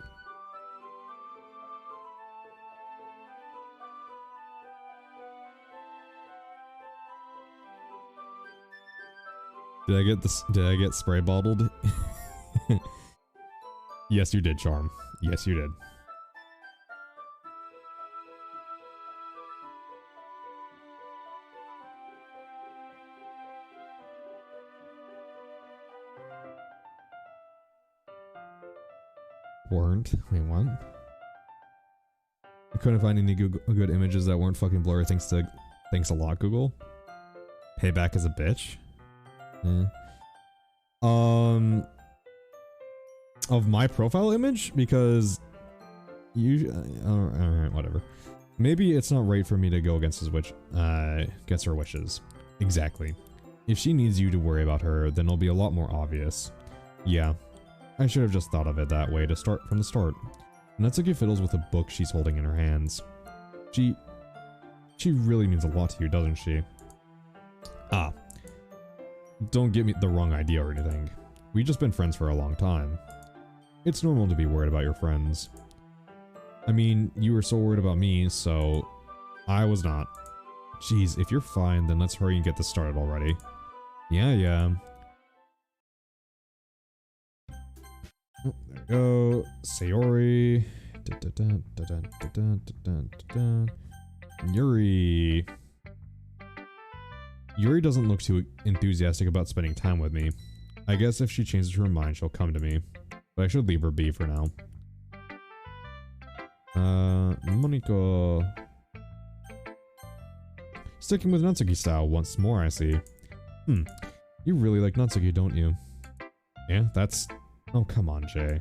Did I get spray bottled? Yes, you did, Charm. Yes, you did. Weren't? Wait, what? I couldn't find any good images that weren't fucking blurry. Thanks a lot, Google. Payback is a bitch. Of my profile image, because you alright, whatever. Maybe it's not right for me to go against against her wishes. Exactly. If she needs you to worry about her, then it'll be a lot more obvious. Yeah, I should have just thought of it that way from the start. Natsuki fiddles with a book she's holding in her hands. She really means a lot to you, doesn't she? Ah. Don't get me the wrong idea or anything. We've just been friends for a long time. It's normal to be worried about your friends. I mean, you were so worried about me, so I was not. Jeez, if you're fine, then let's hurry and get this started already. Yeah. Oh, there we go. Sayori. Yuri. Yuri doesn't look too enthusiastic about spending time with me. I guess if she changes her mind, she'll come to me. But I should leave her be for now. Monika. Sticking with Natsuki style once more, I see. You really like Natsuki, don't you? Yeah, that's... Oh, come on, Jay.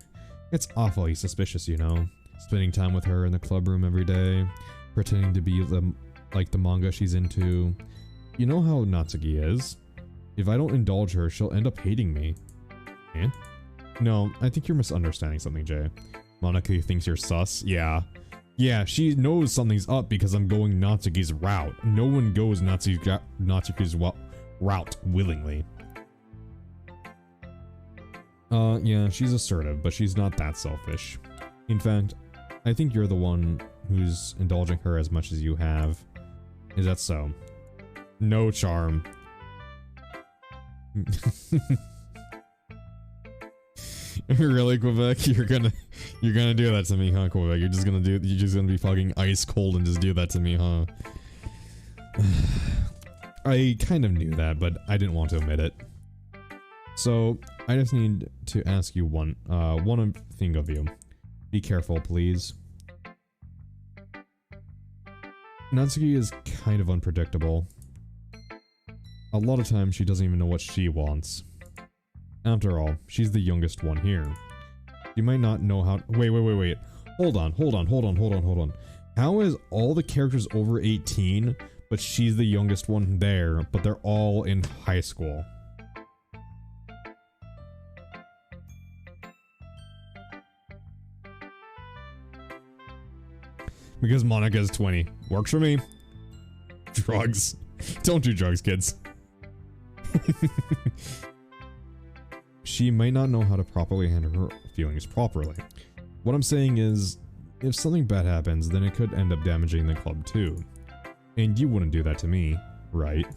It's awfully suspicious, you know. Spending time with her in the club room every day. Pretending to be like the manga she's into. You know how Natsuki is. If I don't indulge her, she'll end up hating me. Eh? No, I think you're misunderstanding something, Jay. Monika thinks you're sus? Yeah. Yeah, she knows something's up because I'm going Natsuki's route. No one goes Natsuki's route willingly. Yeah, she's assertive, but she's not that selfish. In fact, I think you're the one who's indulging her as much as you have. Is that so? No, Charm. Really, Quebec? You're gonna do that to me, huh, Quebec? You're just gonna be fucking ice cold and just do that to me, huh? I kind of knew that, but I didn't want to admit it. So, I just need to ask you one thing of you. Be careful, please. Natsuki is kind of unpredictable. A lot of times she doesn't even know what she wants. After all, she's the youngest one here. You might not know how- Wait. Hold on. How is all the characters over 18, but she's the youngest one there, but they're all in high school? Because Monika is 20. Works for me. Drugs. Don't do drugs, kids. She might not know how to properly handle her feelings properly. What I'm saying is, if something bad happens, then it could end up damaging the club too. And you wouldn't do that to me, right?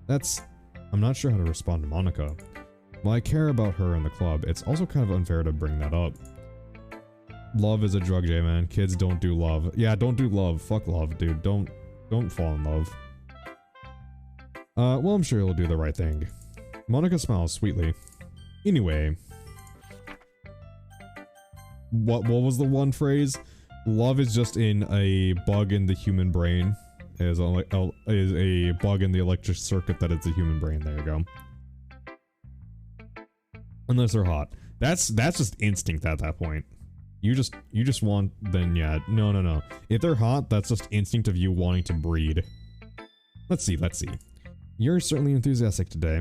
I'm not sure how to respond to Monika. While I care about her and the club, it's also kind of unfair to bring that up. Love is a drug, J-man. Kids don't do love. Yeah, don't do love. Fuck love, dude. Don't fall in love. Well, I'm sure he'll do the right thing. Monika smiles sweetly. Anyway. What was the one phrase? Love is just in a bug in the human brain. Is a bug in the electric circuit that is the human brain. There you go. Unless they're hot. That's just instinct at that point. You just want, then yeah, no. If they're hot, that's just instinct of you wanting to breed. Let's see. You're certainly enthusiastic today.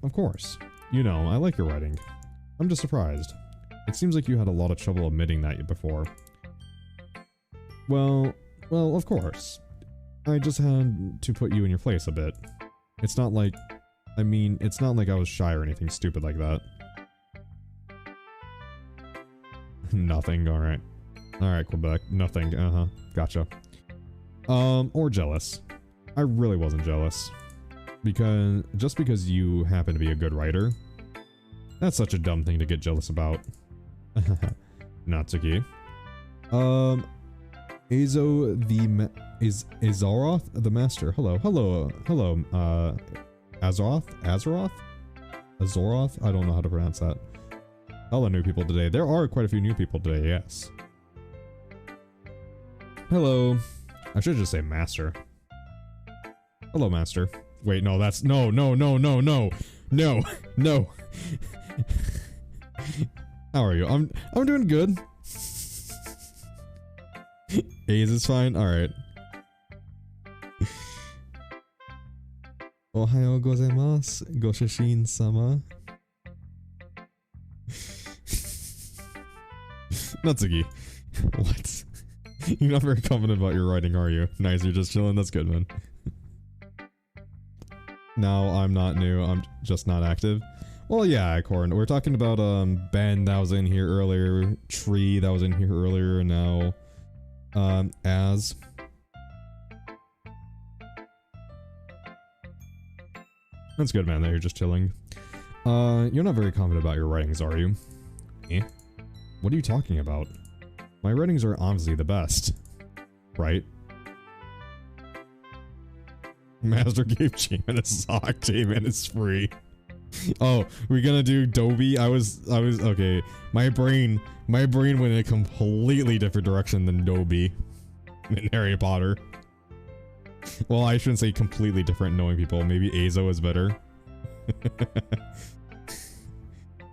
Of course. You know, I like your writing. I'm just surprised. It seems like you had a lot of trouble admitting that before. Well, of course. I just had to put you in your place a bit. It's not like I was shy or anything stupid like that. Nothing, alright. Alright, Quebec. Nothing, gotcha. Or jealous. I really wasn't jealous. Just because you happen to be a good writer. That's such a dumb thing to get jealous about. Natsuki. Azaroth the master. Hello. Azaroth? I don't know how to pronounce that. Hello, new people today. There are quite a few new people today, yes. Hello. I should just say master. Hello, master. Wait, no, that's... No. How are you? I'm doing good. A's is fine? Alright. Ohayo gozaimasu, Goshashin-sama. Natsuki. What? You're not very confident about your writing, are you? Nice, you're just chilling. That's good, man. No, I'm not new. I'm just not active. Well, yeah, Corin. We're talking about Ben that was in here earlier, Tree that was in here earlier, and now Az. That's good, man. That you're just chilling. You're not very confident about your writings, are you? Eh? What are you talking about? My writings are obviously the best, right? Master gave J-Man a sock. J-Man is free. Oh, we're gonna do Dobie? I was, okay. My brain went in a completely different direction than Dobie in Harry Potter. Well, I shouldn't say completely different knowing people. Maybe Azo is better.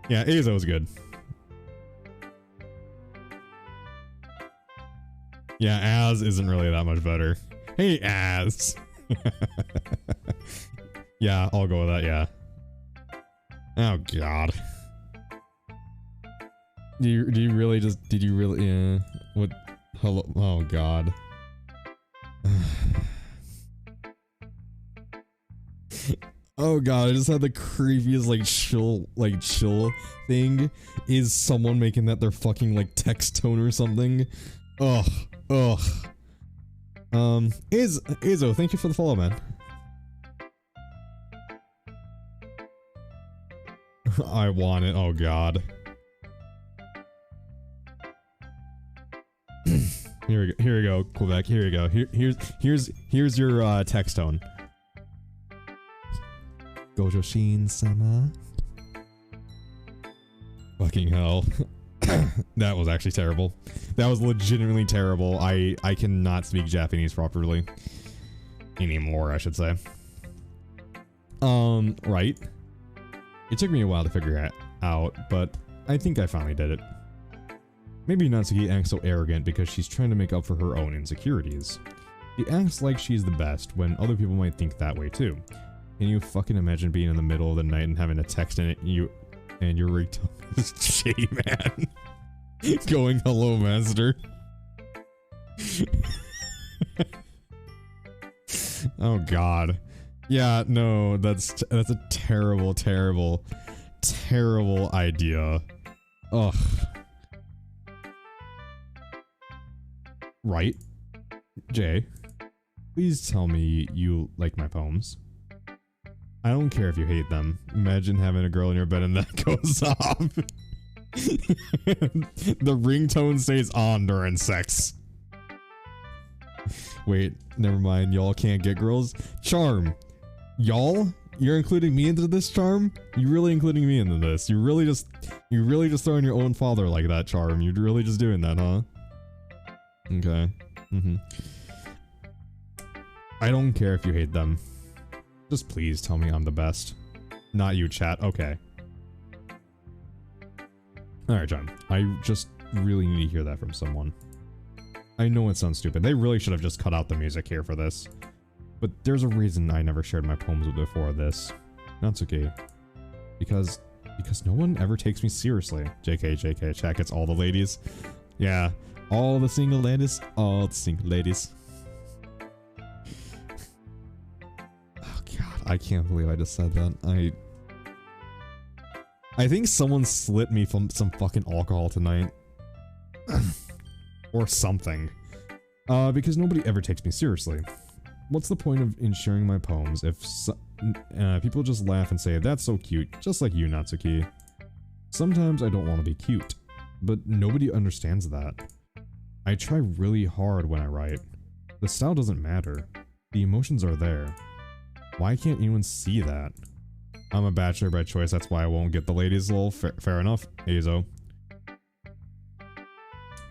Yeah, Azo is good. Yeah, Az isn't really that much better. Hey, Az! Yeah, I'll go with that, yeah. Oh, God. Do you really just, did you really, yeah. What, hello, oh, God. Oh god, I just had the creepiest chill thing. Is someone making that their fucking like text tone or something? Ugh. Azo, thank you for the follow, man. I want it, oh god. Here we go, Quebec, here we go. Here's your text tone. Gojo Shin-sama. Fucking hell. That was actually terrible. That was legitimately terrible. I cannot speak Japanese properly. Anymore, I should say. Right. It took me a while to figure it out, but I think I finally did it. Maybe Natsuki acts so arrogant because she's trying to make up for her own insecurities. She acts like she's the best when other people might think that way too. Can you fucking imagine being in the middle of the night and having a text in it and your ringtone is J-Man going, hello, master? Oh god. Yeah, no, that's a terrible idea. Ugh. Right? Jay, please tell me you like my poems. I don't care if you hate them. Imagine having a girl in your bed and that goes off. The ringtone stays on during sex. Wait, never mind. Y'all can't get girls? Charm. Y'all? You're including me into this, Charm? You're really including me into this. You're really just throwing your own father like that, Charm. You're really just doing that, huh? Okay. I don't care if you hate them. Just please tell me I'm the best. Not you, chat. Okay. Alright, John. I just really need to hear that from someone. I know it sounds stupid. They really should have just cut out the music here for this. But there's a reason I never shared my poems before this. That's okay. Because no one ever takes me seriously. JK, chat gets all the ladies. Yeah. All the single ladies. All the single ladies. I can't believe I just said that. I think someone slipped me from some fucking alcohol tonight. Or something. Because nobody ever takes me seriously. What's the point of in sharing my poems if people just laugh and say, that's so cute, just like you, Natsuki. Sometimes I don't want to be cute, but nobody understands that. I try really hard when I write. The style doesn't matter. The emotions are there. Why can't anyone see that? I'm a bachelor by choice, that's why I won't get the ladies, lol. Fair enough, Azo.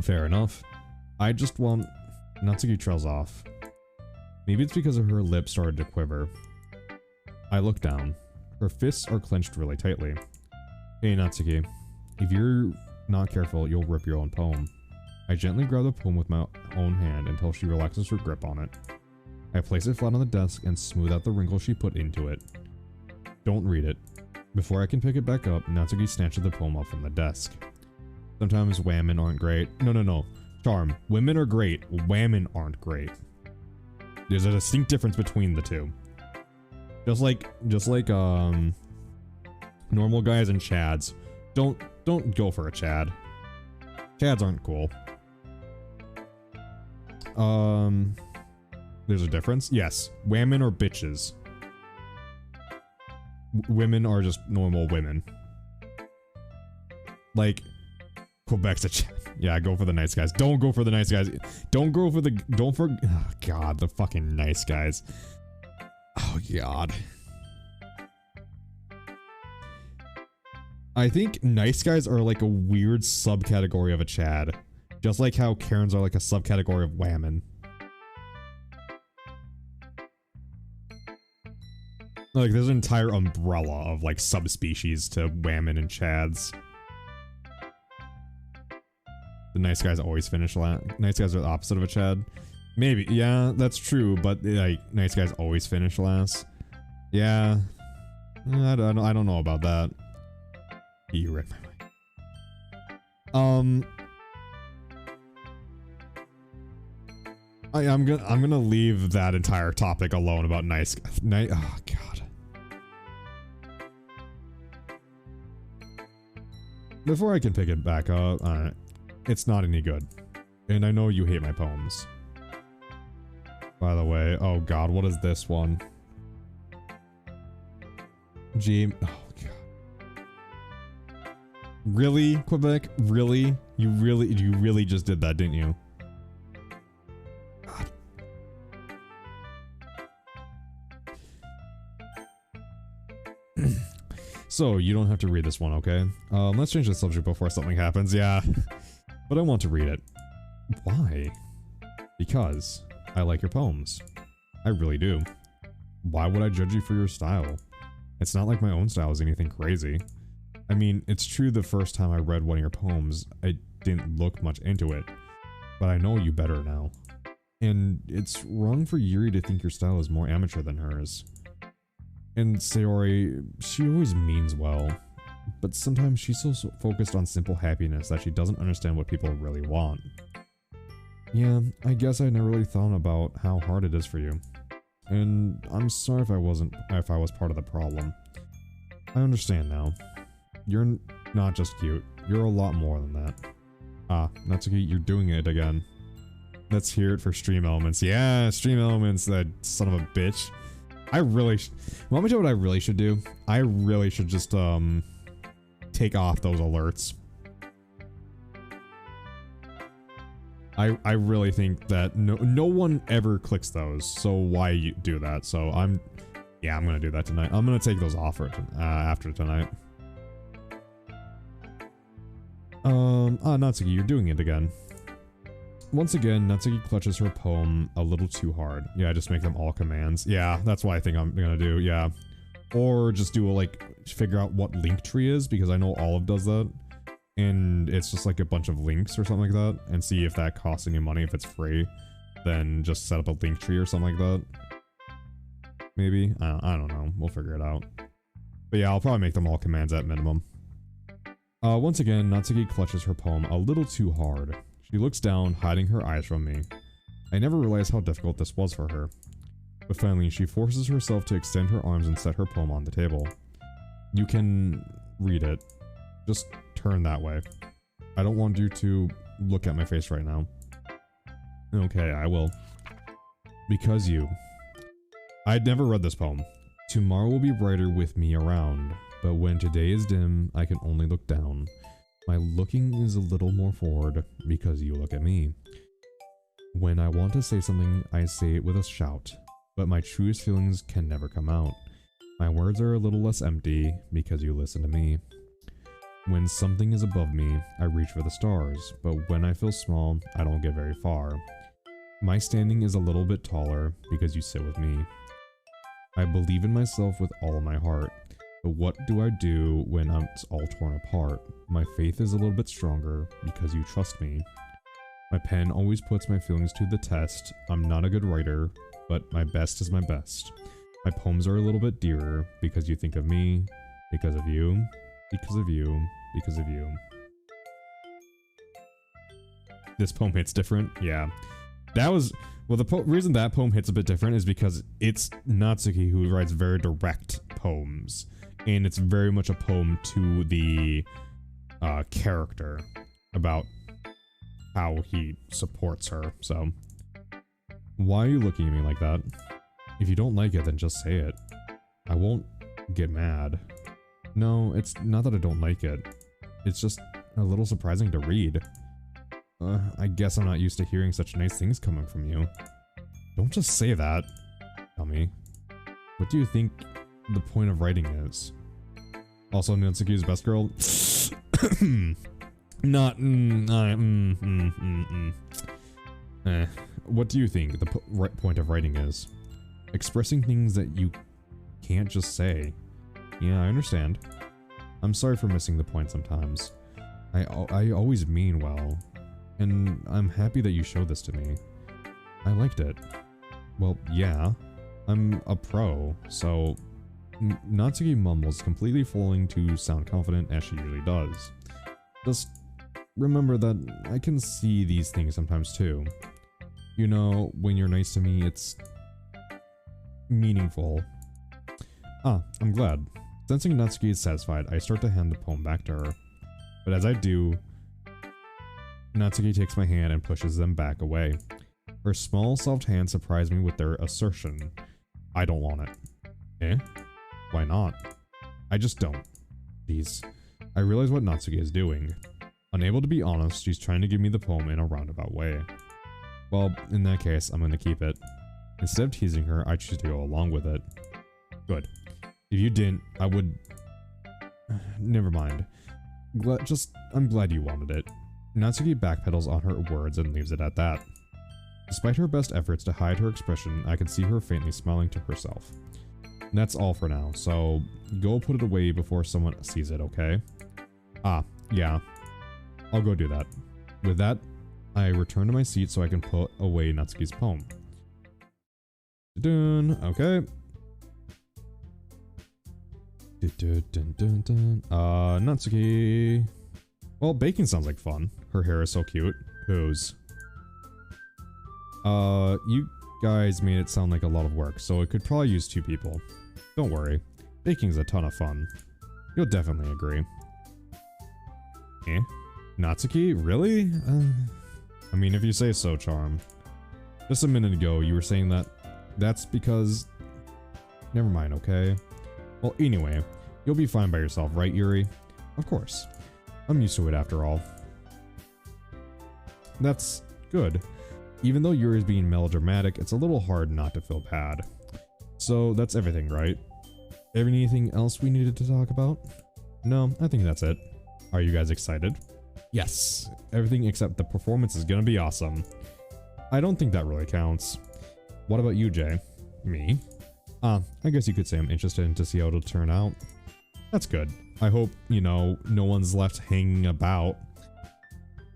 Fair enough. I just want... Natsuki trails off. Maybe it's because her lips started to quiver. I look down. Her fists are clenched really tightly. Hey Natsuki, if you're not careful, you'll rip your own poem. I gently grab the poem with my own hand until she relaxes her grip on it. I place it flat on the desk and smooth out the wrinkle she put into it. Don't read it. Before I can pick it back up, Natsuki snatches the poem up from the desk. Sometimes women aren't great. No. Charm, women are great, women aren't great. There's a distinct difference between the two. Just like normal guys and chads. Don't go for a chad. Chads aren't cool. There's a difference? Yes. Women are bitches. Women are just normal women. Like, Quebec's a chat. Yeah, go for the nice guys. Don't go for the nice guys. Don't go for the... Oh, God, the fucking nice guys. Oh, God. I think nice guys are like a weird subcategory of a chad. Just like how Karens are like a subcategory of whammon. Like, there's an entire umbrella of, like, subspecies to whammon and chads. The nice guys always finish last. Nice guys are the opposite of a chad. Maybe, yeah, that's true, but, like, nice guys always finish last. Yeah. I don't know about that. You read my mind. I'm gonna leave that entire topic alone about nice. Oh God. Before I can pick it back up, it's not any good, and I know you hate my poems. By the way, oh God, what is this one? Oh God. Really, Quebec? Really? You really just did that, didn't you? So, you don't have to read this one, okay? Let's change the subject before something happens, yeah. But I want to read it. Why? Because I like your poems. I really do. Why would I judge you for your style? It's not like my own style is anything crazy. I mean, it's true the first time I read one of your poems, I didn't look much into it. But I know you better now. And it's wrong for Yuri to think your style is more amateur than hers. And Sayori, she always means well, but sometimes she's so focused on simple happiness that she doesn't understand what people really want. Yeah, I guess I never really thought about how hard it is for you. And I'm sorry if I was part of the problem. I understand now. You're not just cute, you're a lot more than that. Ah, Natsuki, you're doing it again. Let's hear it for Stream Elements. Yeah, Stream Elements, that son of a bitch. I really want me to know what I really should do? I really should just, take off those alerts. I really think that no one ever clicks those, so why you do that? So I'm gonna do that tonight. I'm gonna take those off after tonight. Natsuki, you're doing it again. Once again, Natsuki clutches her poem a little too hard. Yeah, just make them all commands. Yeah, that's what I think I'm gonna do, yeah. Or just do figure out what link tree is, because I know Olive does that. And it's just like a bunch of links or something like that, and see if that costs any money. If it's free, then just set up a link tree or something like that. Maybe? I don't know. We'll figure it out. But yeah, I'll probably make them all commands at minimum. Once again, Natsuki clutches her poem a little too hard. She looks down, hiding her eyes from me. I never realized how difficult this was for her. But finally, she forces herself to extend her arms and set her poem on the table. You can read it. Just turn that way. I don't want you to look at my face right now. Okay, I will. Because you. I'd never read this poem. Tomorrow will be brighter with me around, but when today is dim, I can only look down. My looking is a little more forward because you look at me. When I want to say something, I say it with a shout, but my truest feelings can never come out. My words are a little less empty because you listen to me. When something is above me, I reach for the stars, but when I feel small, I don't get very far. My standing is a little bit taller because you sit with me. I believe in myself with all my heart. But what do I do when I'm all torn apart? My faith is a little bit stronger because you trust me. My pen always puts my feelings to the test. I'm not a good writer, but my best is my best. My poems are a little bit dearer because you think of me, because of you, because of you, because of you. This poem hits different. Yeah. That was... Well, the reason that poem hits a bit different is because it's Natsuki who writes very direct poems. And it's very much a poem to the character about how he supports her. So, why are you looking at me like that? If you don't like it, then just say it. I won't get mad. No, it's not that I don't like it. It's just a little surprising to read. I guess I'm not used to hearing such nice things coming from you. Don't just say that. Tell me. What do you think the point of writing is? Also, Natsuki's best girl? Not, What do you think the point of writing is? Expressing things that you can't just say. Yeah, I understand. I'm sorry for missing the point sometimes. I always mean well. And I'm happy that you showed this to me. I liked it. Well, yeah. I'm a pro, so... Natsuki mumbles, completely failing to sound confident as she usually does. Just remember that I can see these things sometimes too. You know, when you're nice to me, it's... meaningful. Ah, I'm glad. Sensing Natsuki is satisfied, I start to hand the poem back to her. But as I do, Natsuki takes my hand and pushes them back away. Her small, soft hand surprised me with their assertion. I don't want it. Eh? Why not? I just don't. Jeez. I realize what Natsuki is doing. Unable to be honest, she's trying to give me the poem in a roundabout way. Well, in that case, I'm gonna keep it. Instead of teasing her, I choose to go along with it. Good. If you didn't, I would... Never mind. I'm glad you wanted it. Natsuki backpedals on her words and leaves it at that. Despite her best efforts to hide her expression, I can see her faintly smiling to herself. And that's all for now, so go put it away before someone sees it, okay? Ah, yeah. I'll go do that. With that, I return to my seat so I can put away Natsuki's poem. Okay. Natsuki. Well, baking sounds like fun. Her hair is so cute. Whose? You guys made it sound like a lot of work, so it could probably use 2 people. Don't worry. Baking's a ton of fun. You'll definitely agree. Eh? Natsuki? Really? I mean, if you say so, Charm. Just a minute ago, you were saying that that's because... Never mind, okay? Well, anyway, you'll be fine by yourself, right, Yuri? Of course. I'm used to it after all. That's good. Even though Yuri's being melodramatic, it's a little hard not to feel bad. So that's everything, right? Anything else we needed to talk about? No, I think that's it. Are you guys excited? Yes, everything except the performance is gonna be awesome. I don't think that really counts. What about you, Jay? Me? I guess you could say I'm interested to see how it'll turn out. That's good. I hope, you know, no one's left hanging about.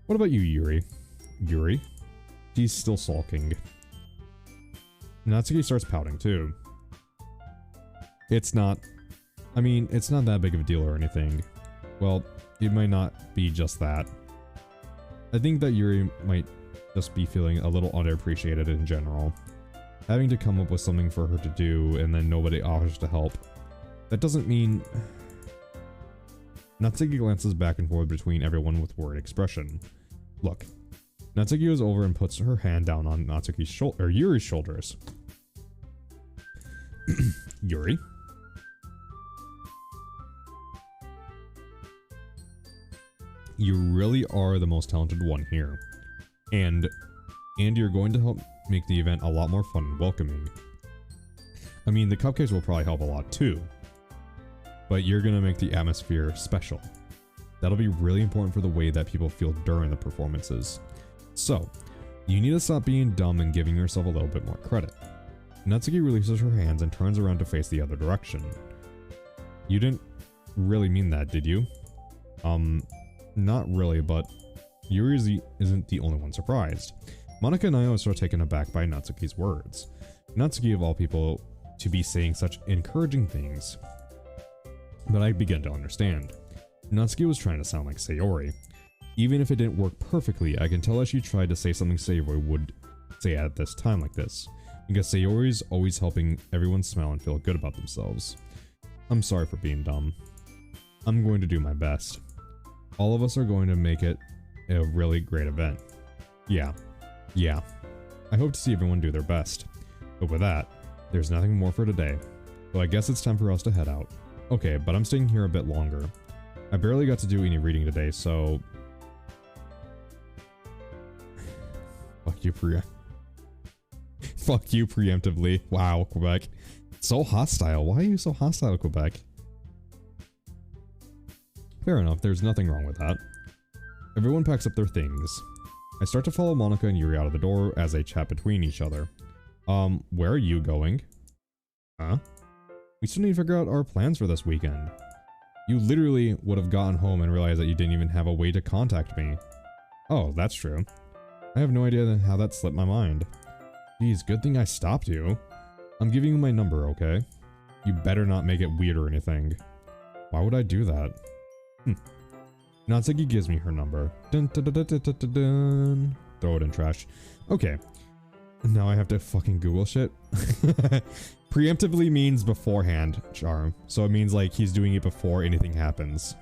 What about you, Yuri? Yuri? She's still sulking. Natsuki starts pouting too. It's not that big of a deal or anything. Well, it might not be just that. I think that Yuri might just be feeling a little underappreciated in general. Having to come up with something for her to do and then nobody offers to help. That doesn't mean... Natsuki glances back and forth between everyone with worried expression. Look. Natsuki goes over and puts her hand down on Yuri's shoulders. Yuri? You really are the most talented one here. And you're going to help make the event a lot more fun and welcoming. I mean, the cupcakes will probably help a lot too. But you're gonna make the atmosphere special. That'll be really important for the way that people feel during the performances. So, you need to stop being dumb and giving yourself a little bit more credit. Natsuki releases her hands and turns around to face the other direction. You didn't really mean that, did you? Not really, but Yuri isn't the only one surprised. Monika and I are sort of taken aback by Natsuki's words. Natsuki, of all people, to be saying such encouraging things. But I begin to understand. Natsuki was trying to sound like Sayori. Even if it didn't work perfectly, I can tell that she tried to say something Sayori would say at this time like this. Because Sayori's always helping everyone smile and feel good about themselves. I'm sorry for being dumb. I'm going to do my best. All of us are going to make it a really great event. Yeah. I hope to see everyone do their best. But with that, there's nothing more for today. So I guess it's time for us to head out. Okay, but I'm staying here a bit longer. I barely got to do any reading today, so... Fuck you preemptively. Wow, Quebec. So hostile. Why are you so hostile, Quebec? Fair enough, there's nothing wrong with that. Everyone packs up their things. I start to follow Monica and Yuri out of the door as they chat between each other. Where are you going? Huh? We still need to figure out our plans for this weekend. You literally would have gotten home and realized that you didn't even have a way to contact me. Oh, that's true. I have no idea how that slipped my mind. Geez, good thing I stopped you. I'm giving you my number, okay? You better not make it weird or anything. Why would I do that? Natsuki gives me her number. Dun, dun, dun, dun, dun, dun, dun. Throw it in trash. Okay. Now I have to fucking Google shit. Preemptively means beforehand, Charm. So it means like he's doing it before anything happens.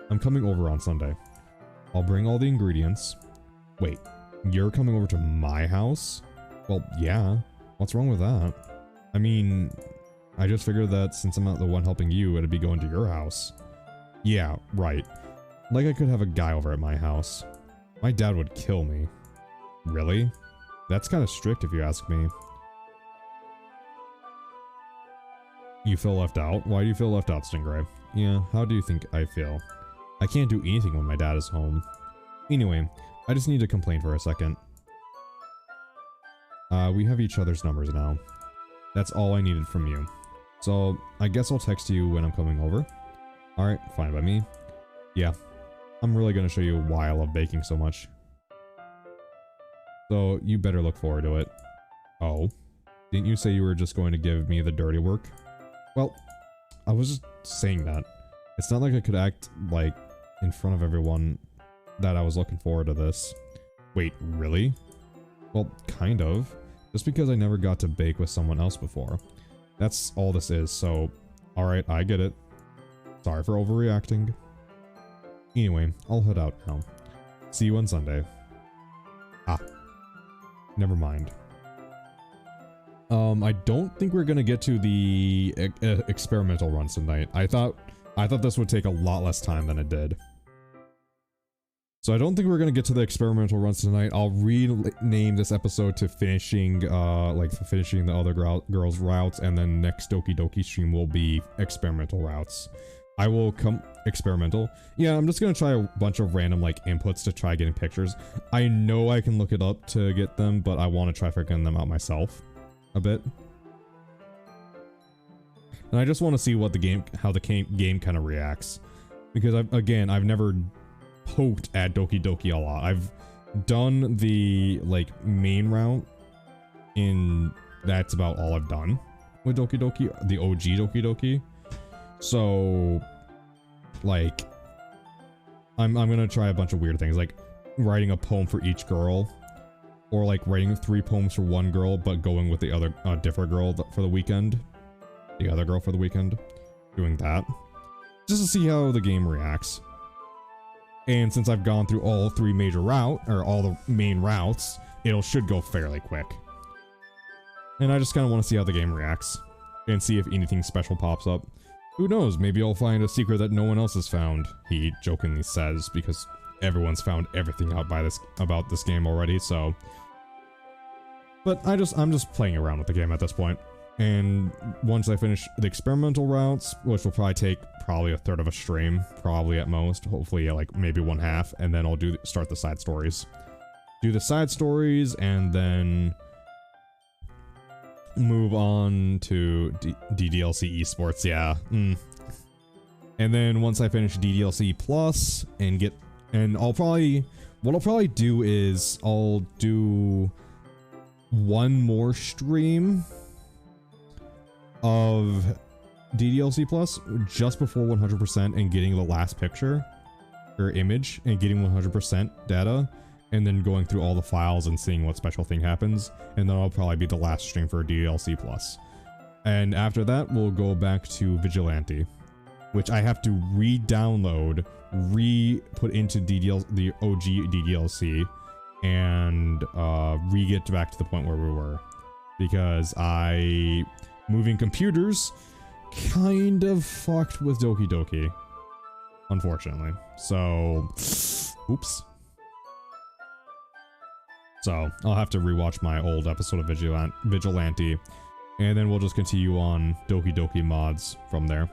I'm coming over on Sunday. I'll bring all the ingredients. Wait, you're coming over to my house? Well, yeah. What's wrong with that? I mean, I just figured that since I'm not the one helping you, it'd be going to your house. Yeah, right. Like I could have a guy over at my house. My dad would kill me. Really? That's kind of strict if you ask me. You feel left out? Why do you feel left out, Stingray? Yeah, how do you think I feel? I can't do anything when my dad is home. Anyway, I just need to complain for a second. We have each other's numbers now. That's all I needed from you. So, I guess I'll text you when I'm coming over. Alright, fine by me. Yeah, I'm really gonna show you why I love baking so much. So, you better look forward to it. Oh, didn't you say you were just going to give me the dirty work? Well, I was just saying that. It's not like I could act, like, in front of everyone that I was looking forward to this. Wait, really? Well, kind of. Just because I never got to bake with someone else before. That's all this is, so... Alright, I get it. Sorry for overreacting. Anyway, I'll head out now. See you on Sunday. Ah. Never mind. I don't think we're gonna get to the experimental runs tonight. I thought this would take a lot less time than it did. So I don't think we're gonna get to the experimental runs tonight. I'll rename this episode to finishing, finishing the other girls' routes, and then next Doki Doki stream will be experimental routes. I will come experimental. Yeah, I'm just gonna try a bunch of random like inputs to try getting pictures. I know I can look it up to get them, but I want to try figuring them out myself a bit. And I just want to see what how the game kind of reacts, because I've never poked at Doki Doki a lot. I've done the like main route, and that's about all I've done with Doki Doki, the OG Doki Doki. So like I'm gonna try a bunch of weird things, like writing a poem for each girl, or like writing 3 poems for one girl but going with the other different girl for the weekend, the other girl for the weekend, doing that just to see how the game reacts. And since I've gone through all 3 major all the main routes, should go fairly quick. And I just kind of want to see how the game reacts and see if anything special pops up. Who knows, maybe I'll find a secret that no one else has found, he jokingly says, because everyone's found everything out about this game already, so. But I'm just playing around with the game at this point. And once I finish the experimental routes, which will probably take a third of a stream, probably at most, hopefully like maybe 1/2, and then I'll start the side stories. Do the side stories, and then move on to DDLC Esports, yeah. And then once I finish DDLC Plus what I'll probably do is I'll do one more stream of DDLC Plus just before 100% and getting the last picture. her image and getting 100% data, and then going through all the files and seeing what special thing happens, and then I'll probably be the last stream for DLC Plus. And after that, we'll go back to Vigilante, which I have to re-download, re-put into the OG DDLC, and re-get back to the point where we were. Because moving computers kind of fucked with Doki Doki, unfortunately. So, oops. So, I'll have to rewatch my old episode of Vigilante, and then we'll just continue on Doki Doki mods from there.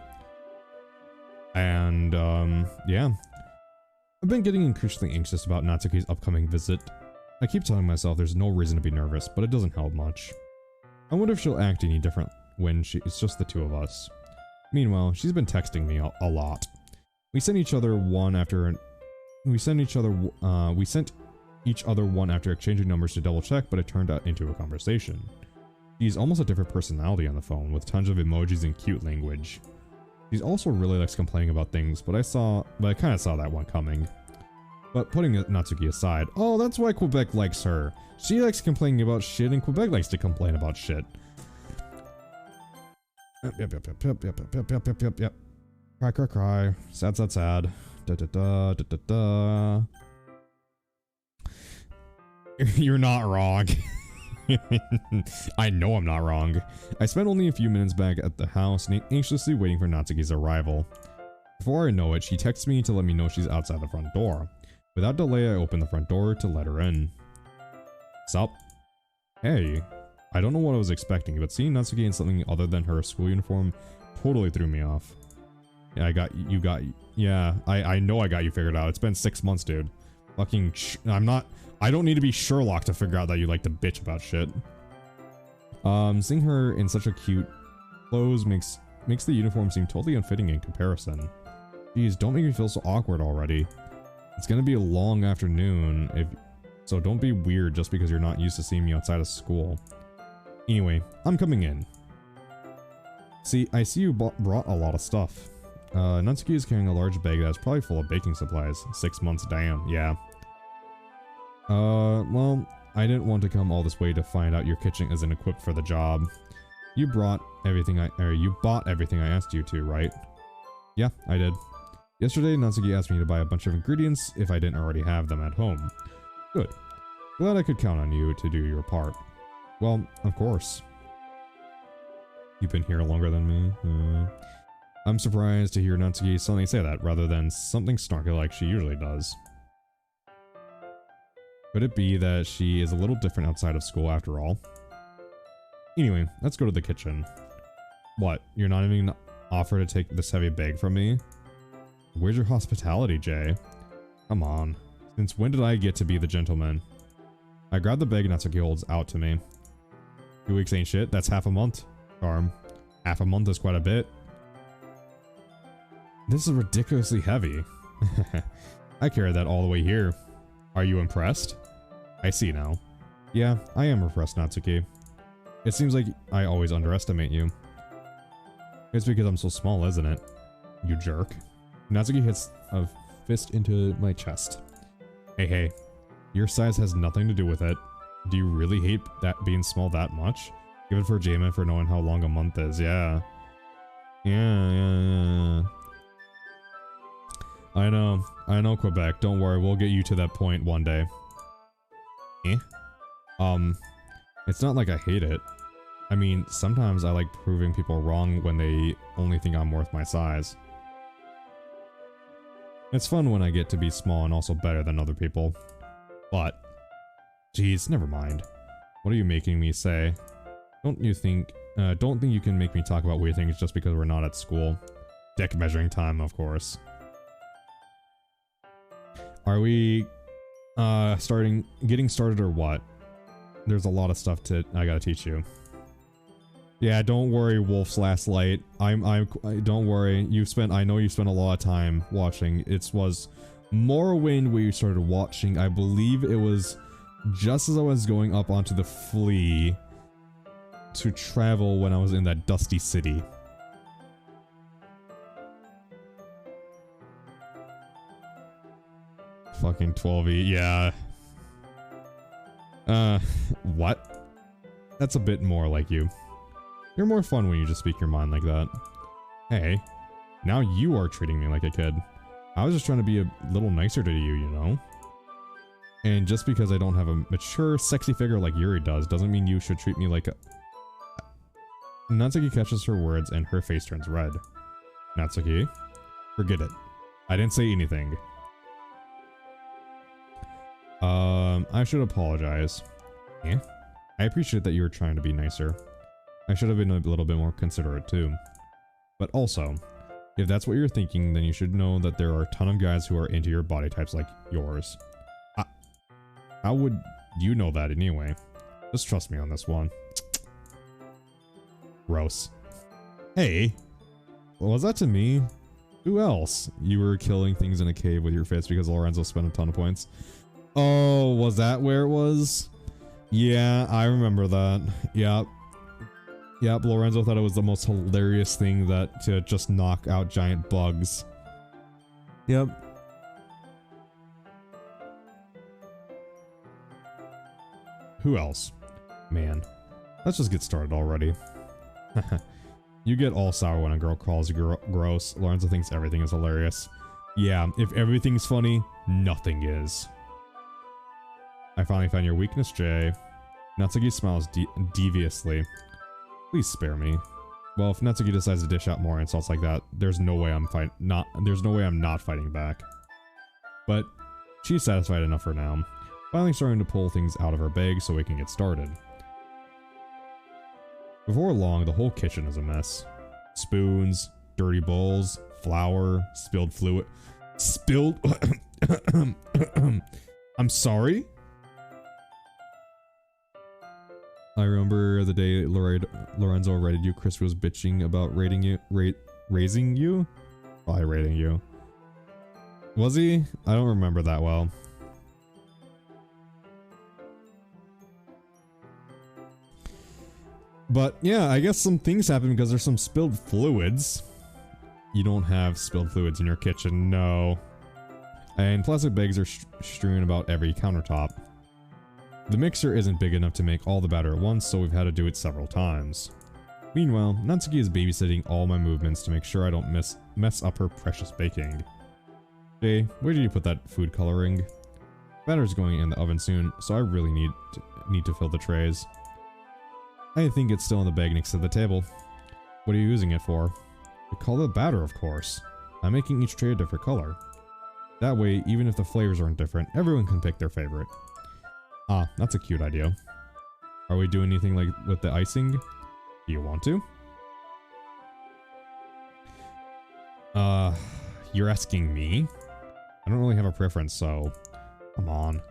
And, yeah. I've been getting increasingly anxious about Natsuki's upcoming visit. I keep telling myself there's no reason to be nervous, but it doesn't help much. I wonder if she'll act any different when it's just the two of us. Meanwhile, she's been texting me a lot. We sent each other one after exchanging numbers to double check, but it turned out into a conversation. She's almost a different personality on the phone, with tons of emojis and cute language. She also really likes complaining about things, but I kind of saw that one coming. But putting Natsuki aside, oh, that's why Quebec likes her. She likes complaining about shit, and Quebec likes to complain about shit. Yep. Cry. Sad. Da. You're not wrong. I know I'm not wrong. I spent only a few minutes back at the house, anxiously waiting for Natsuki's arrival. Before I know it, she texts me to let me know she's outside the front door. Without delay, I open the front door to let her in. Sup? Hey. I don't know what I was expecting, but seeing Natsuki in something other than her school uniform totally threw me off. Yeah, I know I got you figured out. It's been 6 months, dude. Fucking I don't need to be Sherlock to figure out that you like to bitch about shit. Seeing her in such a cute clothes makes the uniform seem totally unfitting in comparison. Jeez, don't make me feel so awkward already. It's gonna be a long afternoon, so don't be weird just because you're not used to seeing me outside of school. Anyway, I'm coming in. See, I see you brought a lot of stuff. Natsuki is carrying a large bag that's probably full of baking supplies. 6 months, damn, yeah. Well, I didn't want to come all this way to find out your kitchen isn't equipped for the job. You bought everything I asked you to, right? Yeah, I did. Yesterday, Natsuki asked me to buy a bunch of ingredients if I didn't already have them at home. Good. Glad I could count on you to do your part. Well, of course. You've been here longer than me. I'm surprised to hear Natsuki suddenly say that, rather than something snarky like she usually does. Could it be that she is a little different outside of school after all? Anyway, let's go to the kitchen. What, you're not even offer to take this heavy bag from me? Where's your hospitality, Jay? Come on. Since when did I get to be the gentleman? I grab the bag Natsuki holds out to me. 2 weeks ain't shit, that's half a month. Charm. Half a month is quite a bit. This is ridiculously heavy. I carried that all the way here. Are you impressed? I see now. Yeah, I am impressed, Natsuki. It seems like I always underestimate you. It's because I'm so small, isn't it? You jerk. Natsuki hits a fist into my chest. Hey, your size has nothing to do with it. Do you really hate that being small that much? Give it for J-Man for knowing how long a month is, yeah. Yeah. I know, Quebec. Don't worry, we'll get you to that point one day. It's not like I hate it. I mean, sometimes I like proving people wrong when they only think I'm worth my size. It's fun when I get to be small and also better than other people. But, geez, never mind. What are you making me say? Don't think you can make me talk about weird things just because we're not at school. Dick measuring time, of course. Are we getting started or what? There's a lot of stuff I gotta teach you. Yeah, don't worry, Wolf's Last Light. Don't worry. I know you spent a lot of time watching. It was Morrowind where you started watching. I believe it was just as I was going up onto the flea to travel when I was in that dusty city. Fucking 12E, yeah. What? That's a bit more like you. You're more fun when you just speak your mind like that. Hey, now you are treating me like a kid. I was just trying to be a little nicer to you, you know? And just because I don't have a mature, sexy figure like Yuri does, doesn't mean you should treat me like a... Natsuki catches her words and her face turns red. Natsuki, forget it. I didn't say anything. I should apologize. Eh? I appreciate that you were trying to be nicer. I should have been a little bit more considerate too. But also, if that's what you're thinking, then you should know that there are a ton of guys who are into your body types like yours. How would you know that anyway? Just trust me on this one. Gross. Hey, was that to me? Who else? You were killing things in a cave with your fist because Lorenzo spent a ton of points. Oh, was that where it was? Yeah, I remember that. Yep. Yep, Lorenzo thought it was the most hilarious thing that to just knock out giant bugs. Yep. Who else? Man, let's just get started already. You get all sour when a girl calls you gross. Lorenzo thinks everything is hilarious. Yeah, if everything's funny, nothing is. I finally found your weakness, Jay. Natsuki smiles deviously. Please spare me. Well, if Natsuki decides to dish out more insults like that, there's no way I'm not fighting back. But she's satisfied enough for now. Finally starting to pull things out of her bag so we can get started. Before long, the whole kitchen is a mess. Spoons, dirty bowls, flour, spilled fluid. I'm sorry? I remember the day Lorenzo rated you. Chris was bitching about raising you? Probably rating you. Was he? I don't remember that well. But yeah, I guess some things happen because there's some spilled fluids. You don't have spilled fluids in your kitchen, no. And plastic bags are strewn about every countertop. The mixer isn't big enough to make all the batter at once, so we've had to do it several times. Meanwhile, Natsuki is babysitting all my movements to make sure I don't mess up her precious baking. Jay, where did you put that food coloring? Batter's going in the oven soon, so I really need to fill the trays. I think it's still in the bag next to the table. What are you using it for? To color the batter, of course. I'm making each tray a different color. That way, even if the flavors aren't different, everyone can pick their favorite. Ah, that's a cute idea. Are we doing anything like with the icing? Do you want to? You're asking me? I don't really have a preference, so... Come on.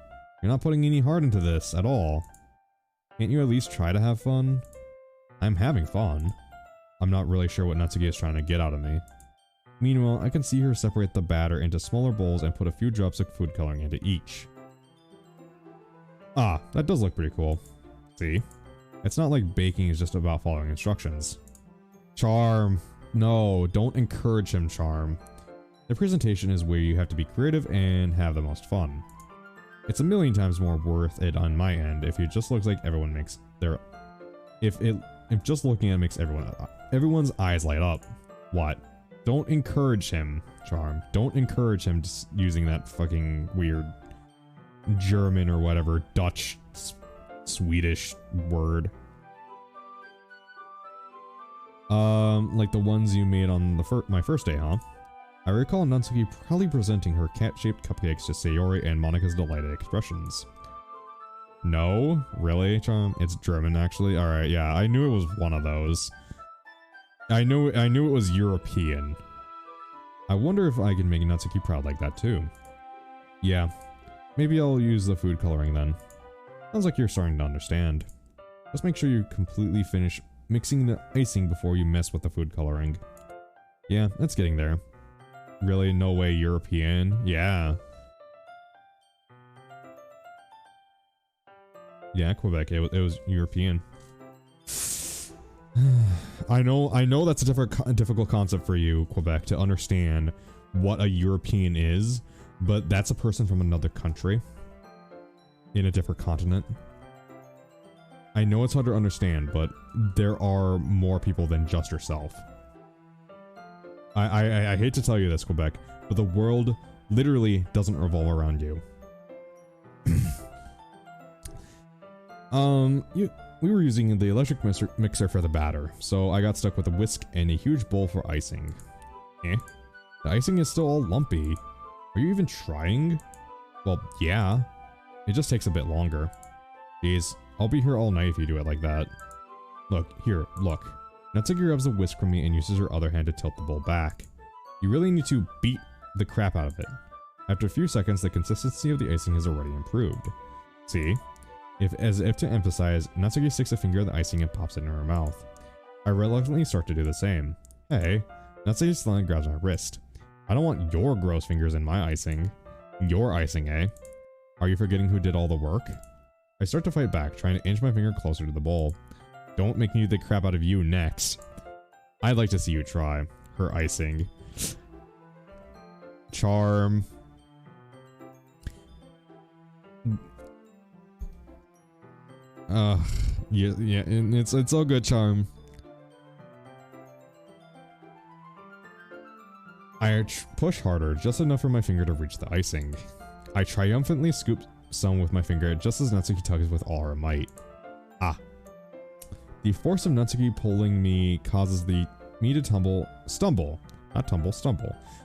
You're not putting any heart into this at all. Can't you at least try to have fun? I'm having fun. I'm not really sure what Natsuki is trying to get out of me. Meanwhile, I can see her separate the batter into smaller bowls and put a few drops of food coloring into each. Ah, that does look pretty cool. See? It's not like baking is just about following instructions. Charm. No, don't encourage him, Charm. The presentation is where you have to be creative and have the most fun. It's a million times more worth it on my end if it just looks like everyone makes their... If just looking at it makes everyone's eyes light up. What? Don't encourage him, Charm. Don't encourage him just using that fucking weird German or whatever Dutch Swedish word. Like the ones you made on my first day, huh? I recall Natsuki proudly presenting her cat-shaped cupcakes to Sayori and Monika's delighted expressions. No? Really, Charm? It's German, actually? Alright, yeah, I knew it was one of those. I knew it was European. I wonder if I can make Natsuki proud like that, too. Yeah. Maybe I'll use the food coloring then. Sounds like you're starting to understand. Just make sure you completely finish mixing the icing before you mess with the food coloring. Yeah, it's getting there. Really? No way European? Yeah. Yeah, Quebec. It was European. I know that's a difficult concept for you, Quebec, to understand what a European is. but that's a person from another country in a different continent. I know it's hard to understand, but there are more people than just yourself. I hate to tell you this, Quebec, but the world literally doesn't revolve around you. We were using the electric mixer for the batter, so I got stuck with a whisk and a huge bowl for icing. Eh? The icing is still all lumpy. Are you even trying? Well, yeah. It just takes a bit longer. Jeez, I'll be here all night if you do it like that. Look, here, look. Natsuki grabs the whisk from me and uses her other hand to tilt the bowl back. You really need to beat the crap out of it. After a few seconds, the consistency of the icing has already improved. See? As if to emphasize, Natsuki sticks a finger in the icing and pops it in her mouth. I reluctantly start to do the same. Hey, Natsuki suddenly grabs my wrist. I don't want your gross fingers in my icing. Your icing, eh? Are you forgetting who did all the work? I start to fight back, trying to inch my finger closer to the bowl. Don't make me do the crap out of you next. I'd like to see you try. Her icing. Charm. Yeah, it's all good, Charm. I push harder, just enough for my finger to reach the icing. I triumphantly scoop some with my finger, just as Natsuki tugs with all her might. Ah. The force of Natsuki pulling me causes me to stumble,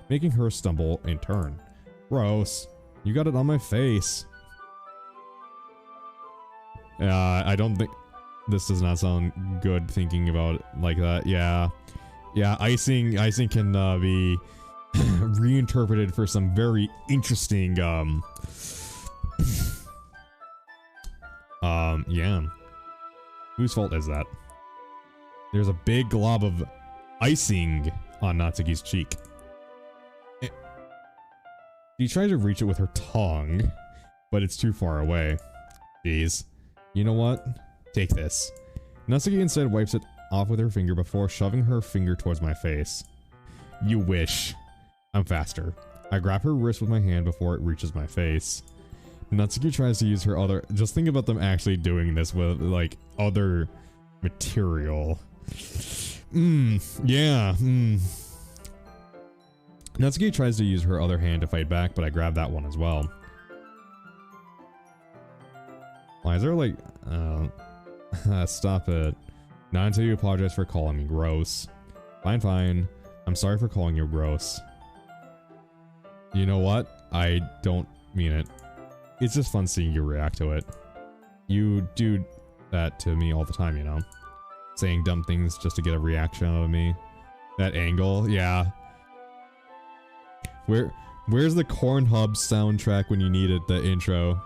making her stumble in turn. Gross. You got it on my face. I don't think this does not sound good thinking about it like that. Yeah, icing can be reinterpreted for some very interesting yeah. Whose fault is that? There's a big glob of icing on Natsuki's cheek. She tried to reach it with her tongue, but it's too far away. Jeez. You know what? Take this. Natsuki instead wipes it off with her finger before shoving her finger towards my face. You wish. I'm faster. I grab her wrist with my hand before it reaches my face. Natsuki tries to use her other... Just think about them actually doing this with, like, other material. Yeah. Natsuki tries to use her other hand to fight back, but I grab that one as well. Why is there, like... stop it. Not until you apologize for calling me gross. Fine. I'm sorry for calling you gross. You know what? I don't mean it. It's just fun seeing you react to it. You do that to me all the time, you know? Saying dumb things just to get a reaction out of me. That angle, yeah. Where's the Cornhub soundtrack when you need it, the intro?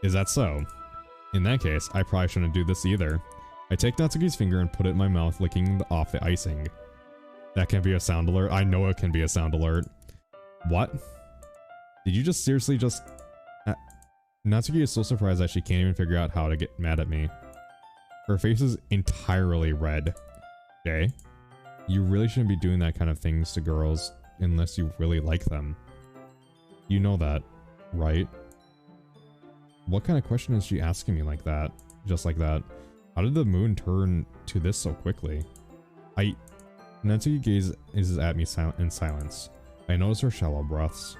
Is that so? In that case, I probably shouldn't do this either. I take Natsuki's finger and put it in my mouth, licking off the icing. That can be a sound alert. I know it can be a sound alert. What? Did you just seriously just... Natsuki is so surprised that she can't even figure out how to get mad at me. Her face is entirely red. Okay? You really shouldn't be doing that kind of things to girls unless you really like them. You know that, right? What kind of question is she asking me like that? Just like that. How did the moon turn to this so quickly? Natsuki gazes at me in silence. I notice her shallow breaths.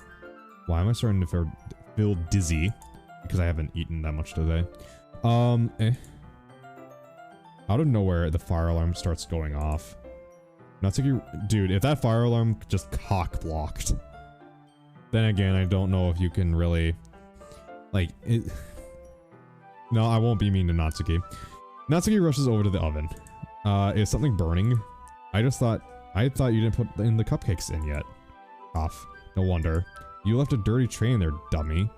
Why am I starting to feel dizzy? Because I haven't eaten that much today. Out of nowhere, the fire alarm starts going off. Natsuki, dude, if that fire alarm just cock blocked. Then again, I don't know if you can really, like, it. No, I won't be mean to Natsuki. Natsuki rushes over to the oven. Is something burning? I thought you didn't put in the cupcakes in yet. Off. No wonder. You left a dirty tray in there, dummy.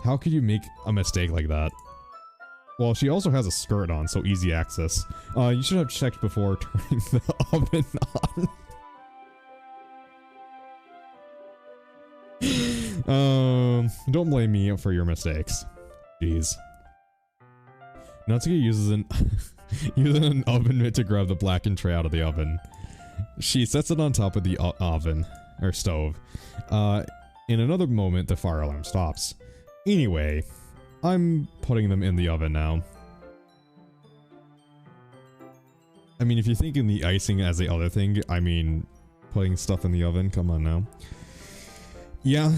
How could you make a mistake like that? Well, she also has a skirt on, so easy access. You should have checked before turning the oven on. Don't blame me for your mistakes. Jeez. Natsuki uses an using an oven mitt to grab the blackened tray out of the oven. She sets it on top of the oven, or stove. In another moment, the fire alarm stops. Anyway, I'm putting them in the oven now. I mean, if you're thinking the icing as the other thing, I mean, putting stuff in the oven, come on now. Yeah,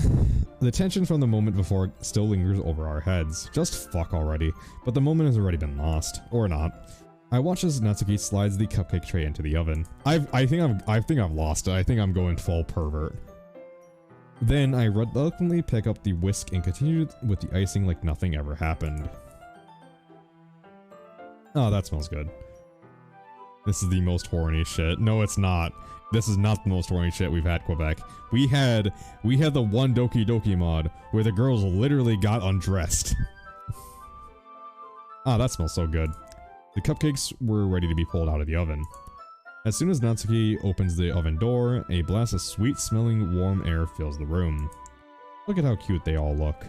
the tension from the moment before still lingers over our heads. Just fuck already. But the moment has already been lost. Or not. I watch as Natsuki slides the cupcake tray into the oven. I think I've lost it. I think I'm going full pervert. Then I reluctantly pick up the whisk and continue with the icing like nothing ever happened. Oh, that smells good. This is the most horny shit. No, it's not. This is not the most horny shit we've had, Quebec. We had the one Doki Doki mod where the girls literally got undressed. Ah, that smells so good. The cupcakes were ready to be pulled out of the oven. As soon as Natsuki opens the oven door, a blast of sweet-smelling warm air fills the room. Look at how cute they all look.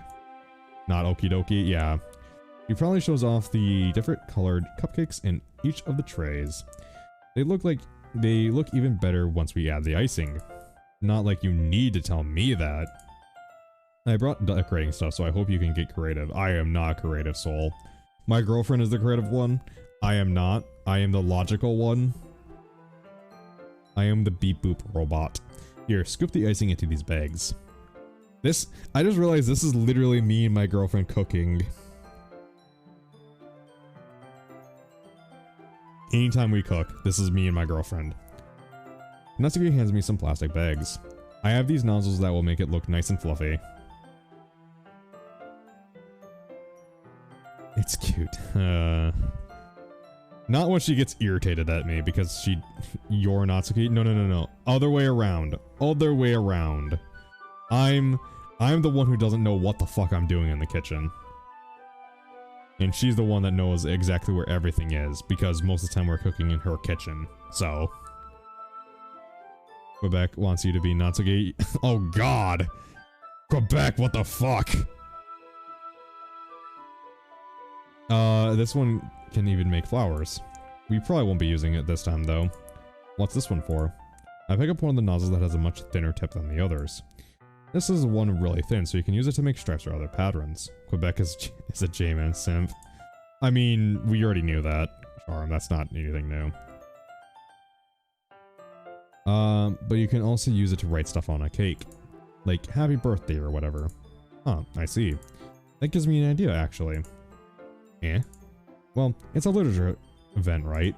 Not okie dokie, yeah. He probably shows off the different colored cupcakes in each of the trays. They look even better once we add the icing. Not like you need to tell me that. I brought decorating stuff, so I hope you can get creative. I am not a creative soul. My girlfriend is the creative one. I am not. I am the logical one. I am the beep boop robot. Here, scoop the icing into these bags. I just realized this is literally me and my girlfriend cooking. Anytime we cook, this is me and my girlfriend. Natsuki hands me some plastic bags. I have these nozzles that will make it look nice and fluffy. It's cute. Not when she gets irritated at me because you're Natsuki. No. Other way around. Other way around. I'm the one who doesn't know what the fuck I'm doing in the kitchen. And she's the one that knows exactly where everything is, because most of the time we're cooking in her kitchen. So. Quebec wants you to be Natsuki. Oh god! Quebec, what the fuck? This one can even make flowers. We probably won't be using it this time though. What's this one for? I pick up one of the nozzles that has a much thinner tip than the others. This is one really thin, so you can use it to make stripes or other patterns. Quebec is a J-Man simp. I mean, we already knew that. Charm, that's not anything new. But you can also use it to write stuff on a cake. Like, happy birthday or whatever. Huh, I see. That gives me an idea, actually. Eh? Well, it's a literature event, right?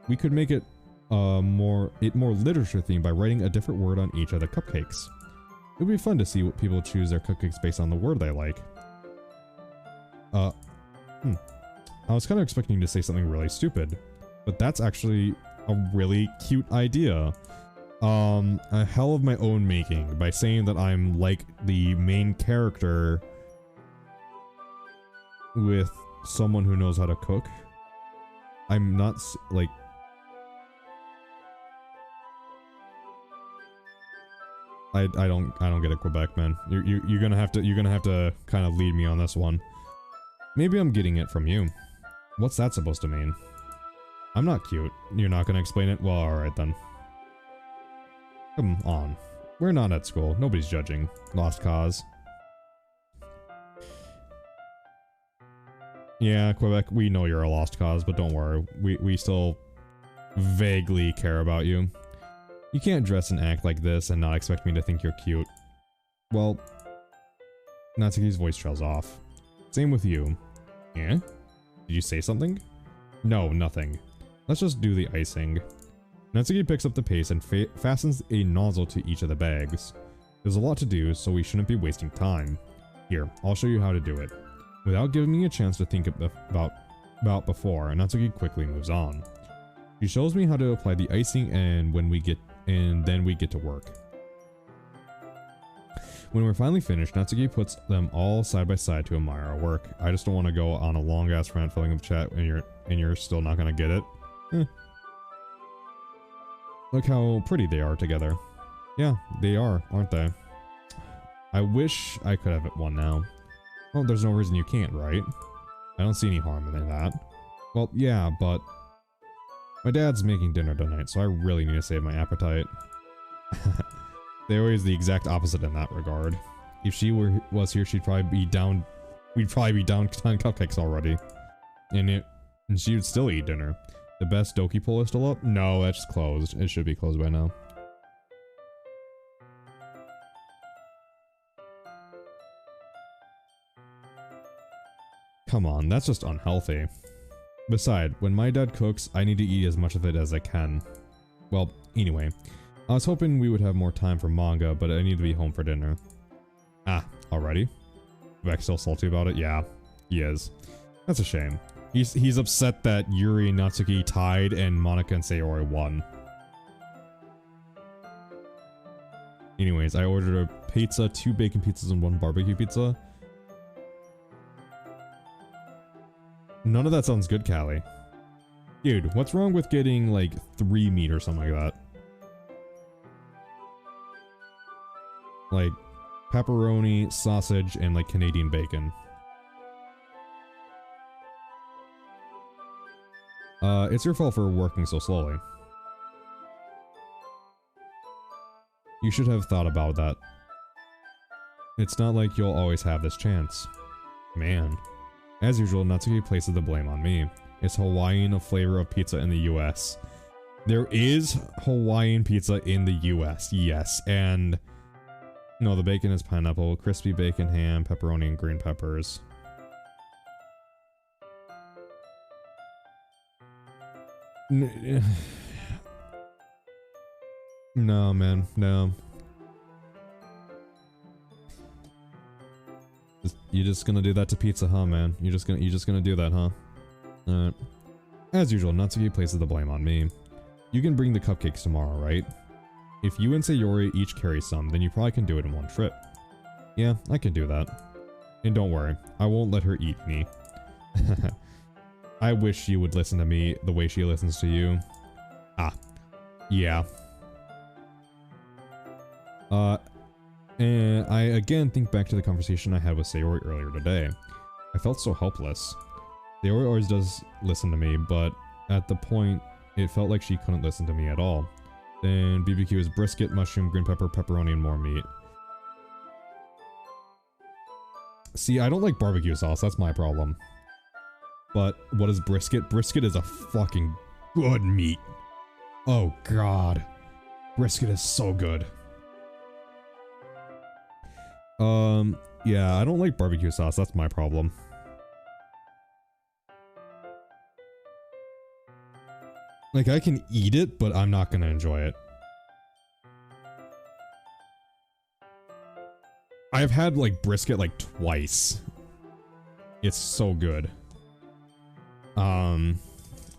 We could make it more literature themed by writing a different word on each of the cupcakes. It would be fun to see what people choose their cupcakes based on the word they like. I was kind of expecting to say something really stupid, but that's actually a really cute idea. A hell of my own making by saying that I'm like the main character with someone who knows how to cook. I'm not like. I don't get it, Quebec, man. You're gonna have to kind of lead me on this one. Maybe I'm getting it from you. What's that supposed to mean? I'm not cute. You're not gonna explain it? Well, alright then. Come on. We're not at school. Nobody's judging. Lost cause. Yeah, Quebec, we know you're a lost cause, but don't worry. We still vaguely care about you. You can't dress and act like this and not expect me to think you're cute. Well, Natsuki's voice trails off. Same with you. Yeah? Did you say something? No, nothing. Let's just do the icing. Natsuki picks up the paste and fastens a nozzle to each of the bags. There's a lot to do, so we shouldn't be wasting time. Here, I'll show you how to do it. Without giving me a chance to think about before, Natsuki quickly moves on. She shows me how to apply the icing and then we get to work. When we're finally finished, Natsuki puts them all side by side to admire our work. I just don't want to go on a long ass rant filling up the chat and you're still not gonna get it. Look how pretty they are together. Yeah, they are, aren't they? I wish I could have one now. Well, there's no reason you can't, right? I don't see any harm in that. Well, yeah, but my dad's making dinner tonight, so I really need to save my appetite. Sayori is the exact opposite in that regard. If she was here, she'd probably be down. We'd probably be down 10 cupcakes already, and she would still eat dinner. The best Doki pull is still up? No, that's closed. It should be closed by now. Come on, that's just unhealthy. Besides, when my dad cooks, I need to eat as much of it as I can. Well, anyway, I was hoping we would have more time for manga, but I need to be home for dinner. Ah, already? Vec's still salty about it? Yeah, he is. That's a shame. He's upset that Yuri and Natsuki tied and Monica and Sayori won. Anyways, I ordered a pizza, 2 bacon pizzas, and 1 barbecue pizza. None of that sounds good, Callie. Dude, what's wrong with getting like 3 meat or something like that? Like pepperoni, sausage, and like Canadian bacon. It's your fault for working so slowly. You should have thought about that. It's not like you'll always have this chance. Man. As usual, Natsuki places the blame on me. It's Hawaiian a flavor of pizza in the US. There is Hawaiian pizza in the US, yes, and... No, the bacon is pineapple, crispy bacon, ham, pepperoni, and green peppers. No, man, no. You're just gonna do that to pizza, huh, man? You're just gonna do that, huh? Alright. As usual, Natsuki places the blame on me. You can bring the cupcakes tomorrow, right? If you and Sayori each carry some, then you probably can do it in one trip. Yeah, I can do that. And don't worry, I won't let her eat me. I wish she would listen to me the way she listens to you. Ah. Yeah. And I again think back to the conversation I had with Sayori earlier today. I felt so helpless. Sayori always does listen to me, but at the point, it felt like she couldn't listen to me at all. Then BBQ is brisket, mushroom, green pepper, pepperoni, and more meat. See, I don't like barbecue sauce, that's my problem. But what is brisket? Brisket is a fucking good meat. Oh god. Brisket is so good. Yeah, I don't like barbecue sauce, that's my problem. Like, I can eat it, but I'm not gonna enjoy it. I've had, like, brisket, like, twice. It's so good.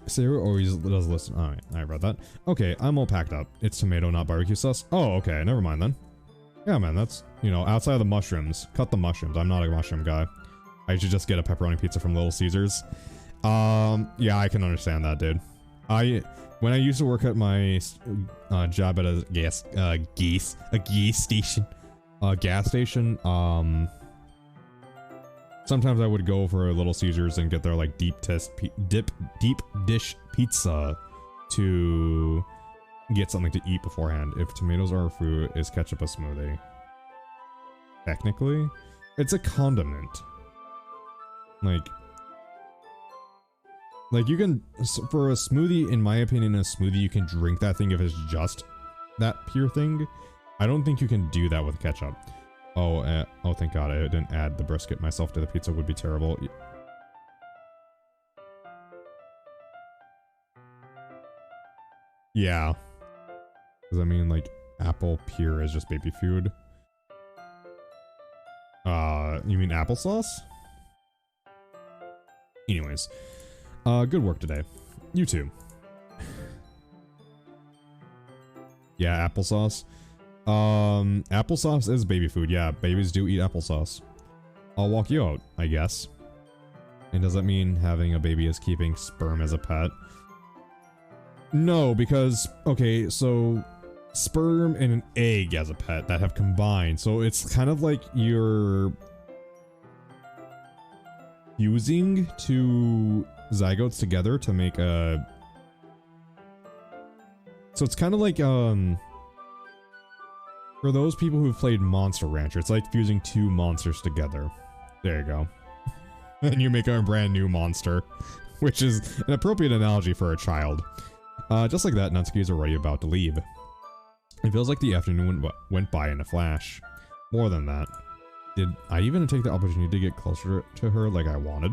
Sarah always does listen. Alright, I read that. Okay, I'm all packed up. It's tomato, not barbecue sauce. Oh, okay, never mind then. Yeah, man, that's, you know, outside of the mushrooms. Cut the mushrooms. I'm not a mushroom guy. I should just get a pepperoni pizza from Little Caesars. Yeah, I can understand that, dude. When I used to work at my job at a gas station, sometimes I would go for a Little Caesars and get their like deep dish pizza to get something to eat beforehand. If tomatoes are a fruit, is ketchup a smoothie? Technically, it's a condiment. Like you can, for a smoothie, in my opinion, a smoothie, you can drink that thing if it's just that pure thing. I don't think you can do that with ketchup. Oh, oh, thank God I didn't add the brisket myself to the pizza. Would be terrible. Yeah. Does that mean, like, apple pure is just baby food? You mean applesauce? Anyways. Good work today. You too. Yeah, applesauce. Applesauce is baby food. Yeah, babies do eat applesauce. I'll walk you out, I guess. And does that mean having a baby is keeping sperm as a pet? No, because, okay, so sperm and an egg as a pet that have combined. So it's kind of like you're... fusing two zygotes together to make a... So it's kind of like, for those people who've played Monster Rancher, it's like fusing two monsters together. There you go. And you make a brand new monster, which is an appropriate analogy for a child. Just like that, Natsuki is already about to leave. It feels like the afternoon went by in a flash. More than that. Did I even take the opportunity to get closer to her like I wanted?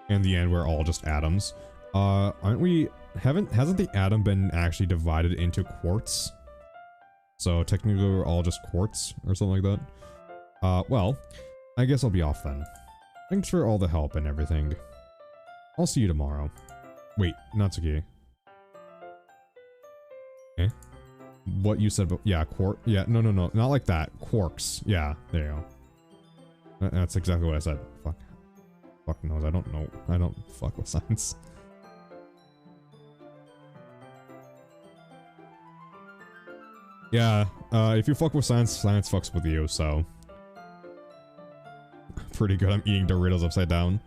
In the end, we're all just atoms. Hasn't the atom been actually divided into quarts? So technically we're all just quarts or something like that. Well, I guess I'll be off then. Thanks for all the help and everything. I'll see you tomorrow. Wait, Natsuki. Eh? What you said, yeah, yeah, no, not like that. Quarks. Yeah, there you go. That's exactly what I said. Fuck knows, I don't know. I don't fuck with science. Yeah, if you fuck with science, science fucks with you, so. Pretty good, I'm eating Doritos upside down.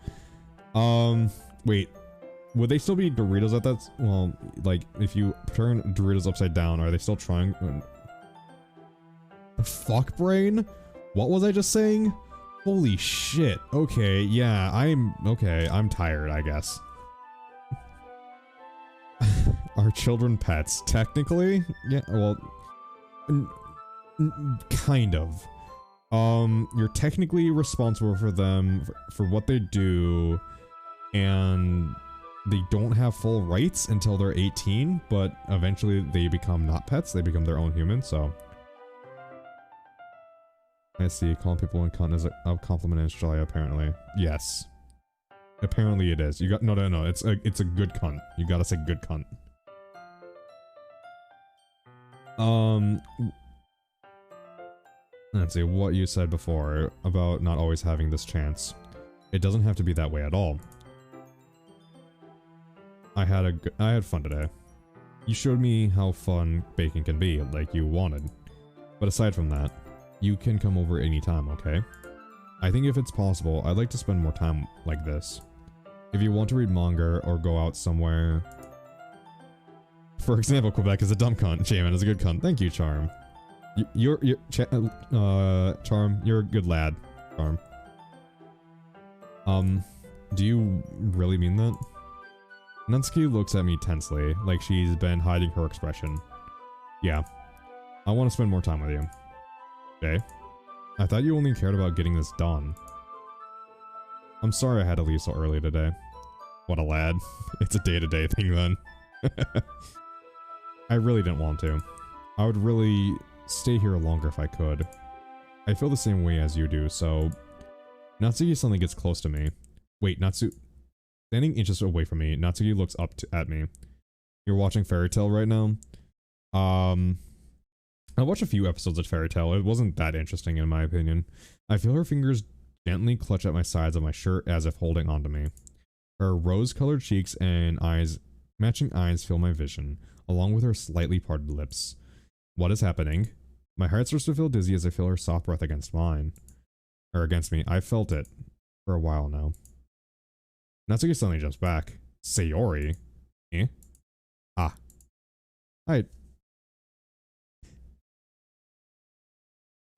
Wait. Would they still be Doritos at that? Well, like, if you turn Doritos upside down, are they still trying? Fuck brain? What was I just saying? Holy shit. Okay, yeah, I'm tired, I guess. Are children pets? Technically? Yeah, well, kind of. You're technically responsible for them, for what they do, and they don't have full rights until they're 18, but eventually they become not pets, they become their own humans, so. I see, calling people in cunt is a compliment in Australia, apparently. Yes. Apparently it is. You got, no, it's a good cunt. You gotta say good cunt. Let's see, what you said before about not always having this chance. It doesn't have to be that way at all. I had fun today. You showed me how fun baking can be, like you wanted. But aside from that, you can come over anytime, okay? I think if it's possible, I'd like to spend more time like this. If you want to read manga or go out somewhere... For example, Quebec is a dumb cunt. Jamin is a good cunt. Thank you, Charm. Charm, you're a good lad. Charm. Do you really mean that? Natsuki looks at me tensely, like she's been hiding her expression. Yeah. I want to spend more time with you. Okay. I thought you only cared about getting this done. I'm sorry I had to leave so early today. What a lad. It's a day-to-day thing then. I really didn't want to. I would really stay here longer if I could. I feel the same way as you do, so... Natsuki suddenly gets close to me. Wait, Standing inches away from me, Natsuki looks up at me. You're watching Fairy Tail right now? I watched a few episodes of Fairy Tail. It wasn't that interesting in my opinion. I feel her fingers gently clutch at my sides of my shirt as if holding onto me. Her rose-colored cheeks and matching eyes fill my vision, along with her slightly parted lips. What is happening? My heart starts to feel dizzy as I feel her soft breath against mine. Or against me. I've felt it for a while now. Natsuki suddenly jumps back. Sayori? Eh? Ah.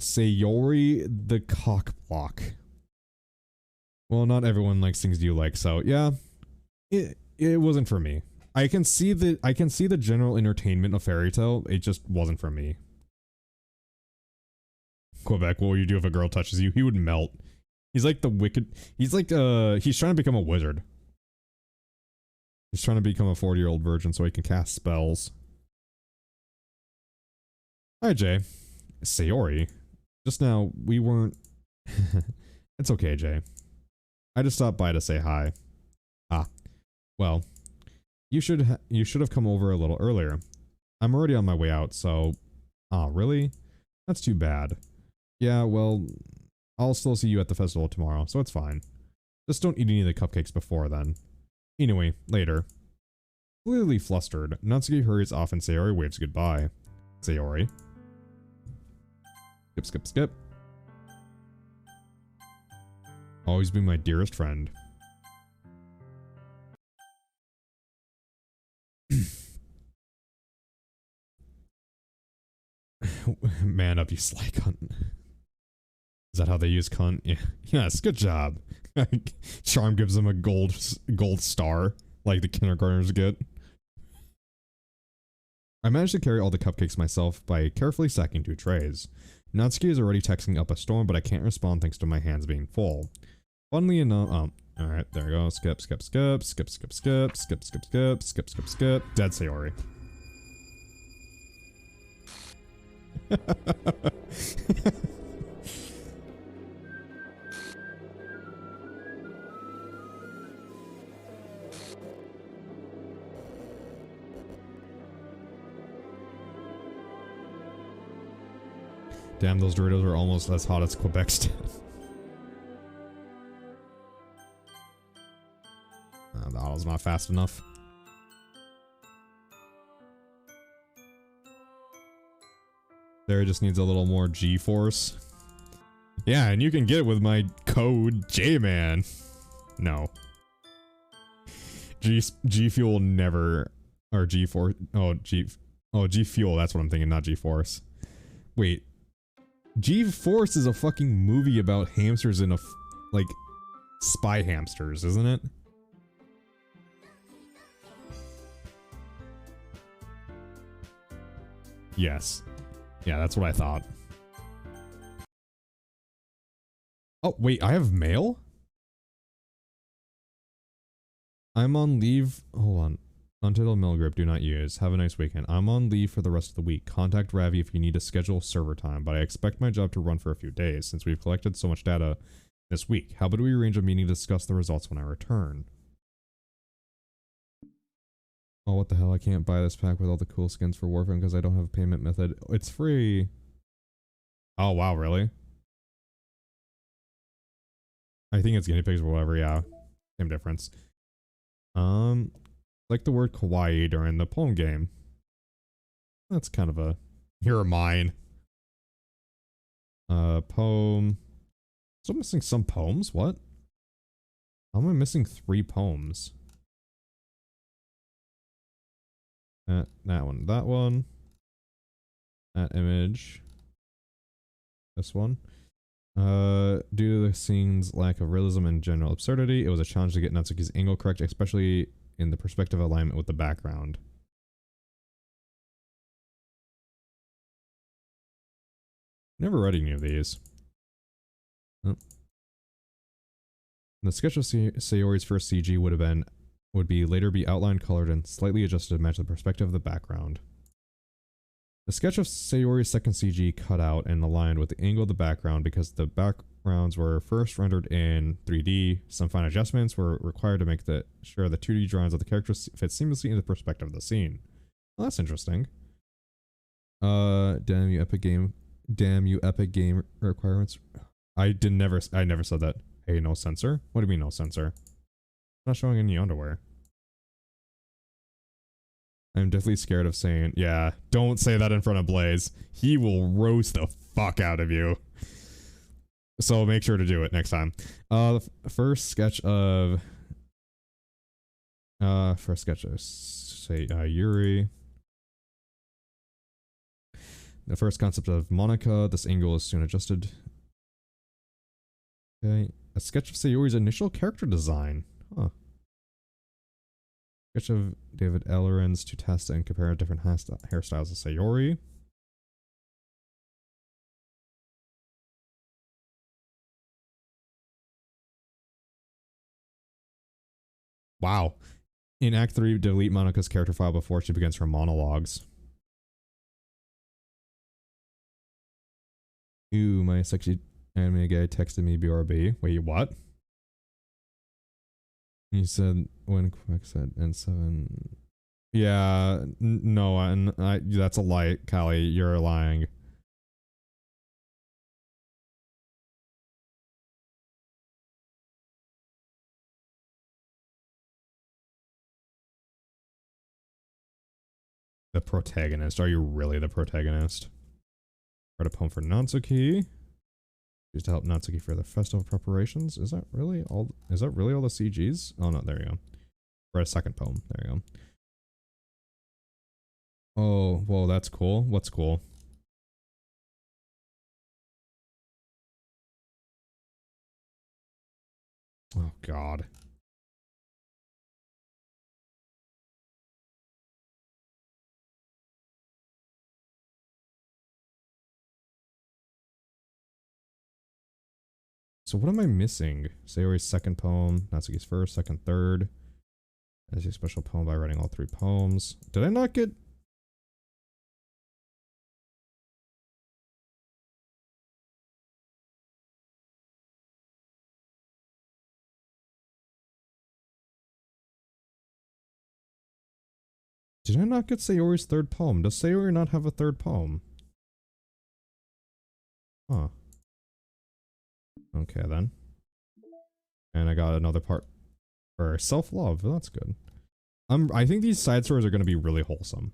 Sayori the cock block. Well, not everyone likes things you like, so yeah. It wasn't for me. I can see the general entertainment of Fairy Tail, it just wasn't for me. Quebec, what would you do if a girl touches you? He would melt. He's like the wicked... He's like, he's trying to become a wizard. He's trying to become a 40-year-old virgin so he can cast spells. Hi, Jay. Sayori. Just now, we weren't... It's okay, Jay. I just stopped by to say hi. Ah. Well, you should have come over a little earlier. I'm already on my way out, so... Ah, really? That's too bad. Yeah, well... I'll still see you at the festival tomorrow, so it's fine. Just don't eat any of the cupcakes before then. Anyway, later. Clearly flustered, Natsuki hurries off and Sayori waves goodbye. Sayori. Skip, skip, skip. Always be my dearest friend. Man up, you sly cunt. Is that how they use cunt? Yeah. Yes, good job. Charm gives them a gold star, like the kindergartners get. I managed to carry all the cupcakes myself by carefully stacking 2 trays. Natsuki is already texting up a storm, but I can't respond thanks to my hands being full. Funnily enough, alright, there we go. Skip, skip, skip, skip, skip, skip, skip, skip, skip, skip, skip, skip. Dead Sayori. Damn, those Doritos are almost as hot as Quebec stuff. That was not fast enough. There just needs a little more G-force. Yeah, and you can get it with my code J-Man. No. G-Fuel never... Or G-Force... Oh, G-Fuel, that's what I'm thinking, not G-Force. Wait. G-Force is a fucking movie about hamsters in a... like, spy hamsters, isn't it? Yes. Yeah, that's what I thought. Oh, wait, I have mail? I'm on leave. Hold on. Untitled mail grip, do not use. Have a nice weekend. I'm on leave for the rest of the week. Contact Ravi if you need to schedule server time, but I expect my job to run for a few days since we've collected so much data this week. How about we arrange a meeting to discuss the results when I return? Oh, what the hell? I can't buy this pack with all the cool skins for Warframe because I don't have a payment method. It's free. Oh, wow, really? I think it's guinea pigs or whatever, yeah. Same difference. Like the word kawaii during the poem game. That's kind of a... Here are mine. Poem. So I'm missing some poems? What? How am I missing 3 poems? That one. That one. That image. This one. Due to the scene's lack of realism and general absurdity, it was a challenge to get Natsuki's angle correct, especially in the perspective alignment with the background. Never read any of these. Oh. The sketch of Sayori's first CG would later be outlined, colored, and slightly adjusted to match the perspective of the background. The sketch of Sayori's second CG cut out and aligned with the angle of the background because the backgrounds were first rendered in 3D. Some fine adjustments were required to make sure the 2D drawings of the characters fit seamlessly in the perspective of the scene. Well, that's interesting. Damn you Epic Game requirements. I never said that. Hey, no censor? What do you mean no censor? Not showing any underwear. I'm definitely scared of saying, yeah, don't say that in front of Blaze. He will roast the fuck out of you. So make sure to do it next time. First sketch of say Yuri. The first concept of Monica. This angle is soon adjusted. Okay. A sketch of Sayori's initial character design. Huh. Sketch of David Elleren's to test and compare different hairstyles of Sayori. Wow. In Act 3, delete Monica's character file before she begins her monologues. Ooh, my sexy anime guy texted me BRB. Wait, what? He said when Quebec said N7. Yeah, no, and that's a lie, Callie. You're lying. The protagonist. Are you really the protagonist? Write a poem for Natsuki. Just to help Natsuki for the festival preparations. Is that really all? Is that really all the CGs? Oh no, there you go. We're at a second poem. There you go. Oh, whoa, that's cool. What's cool? Oh God. So what am I missing? Sayori's second poem, Natsuki's first, second, third. As a special poem by writing all 3 poems. Did I not get... Did I not get Sayori's third poem? Does Sayori not have a third poem? Huh. Okay then. And I got another part for self-love. That's good. I think these side stories are going to be really wholesome.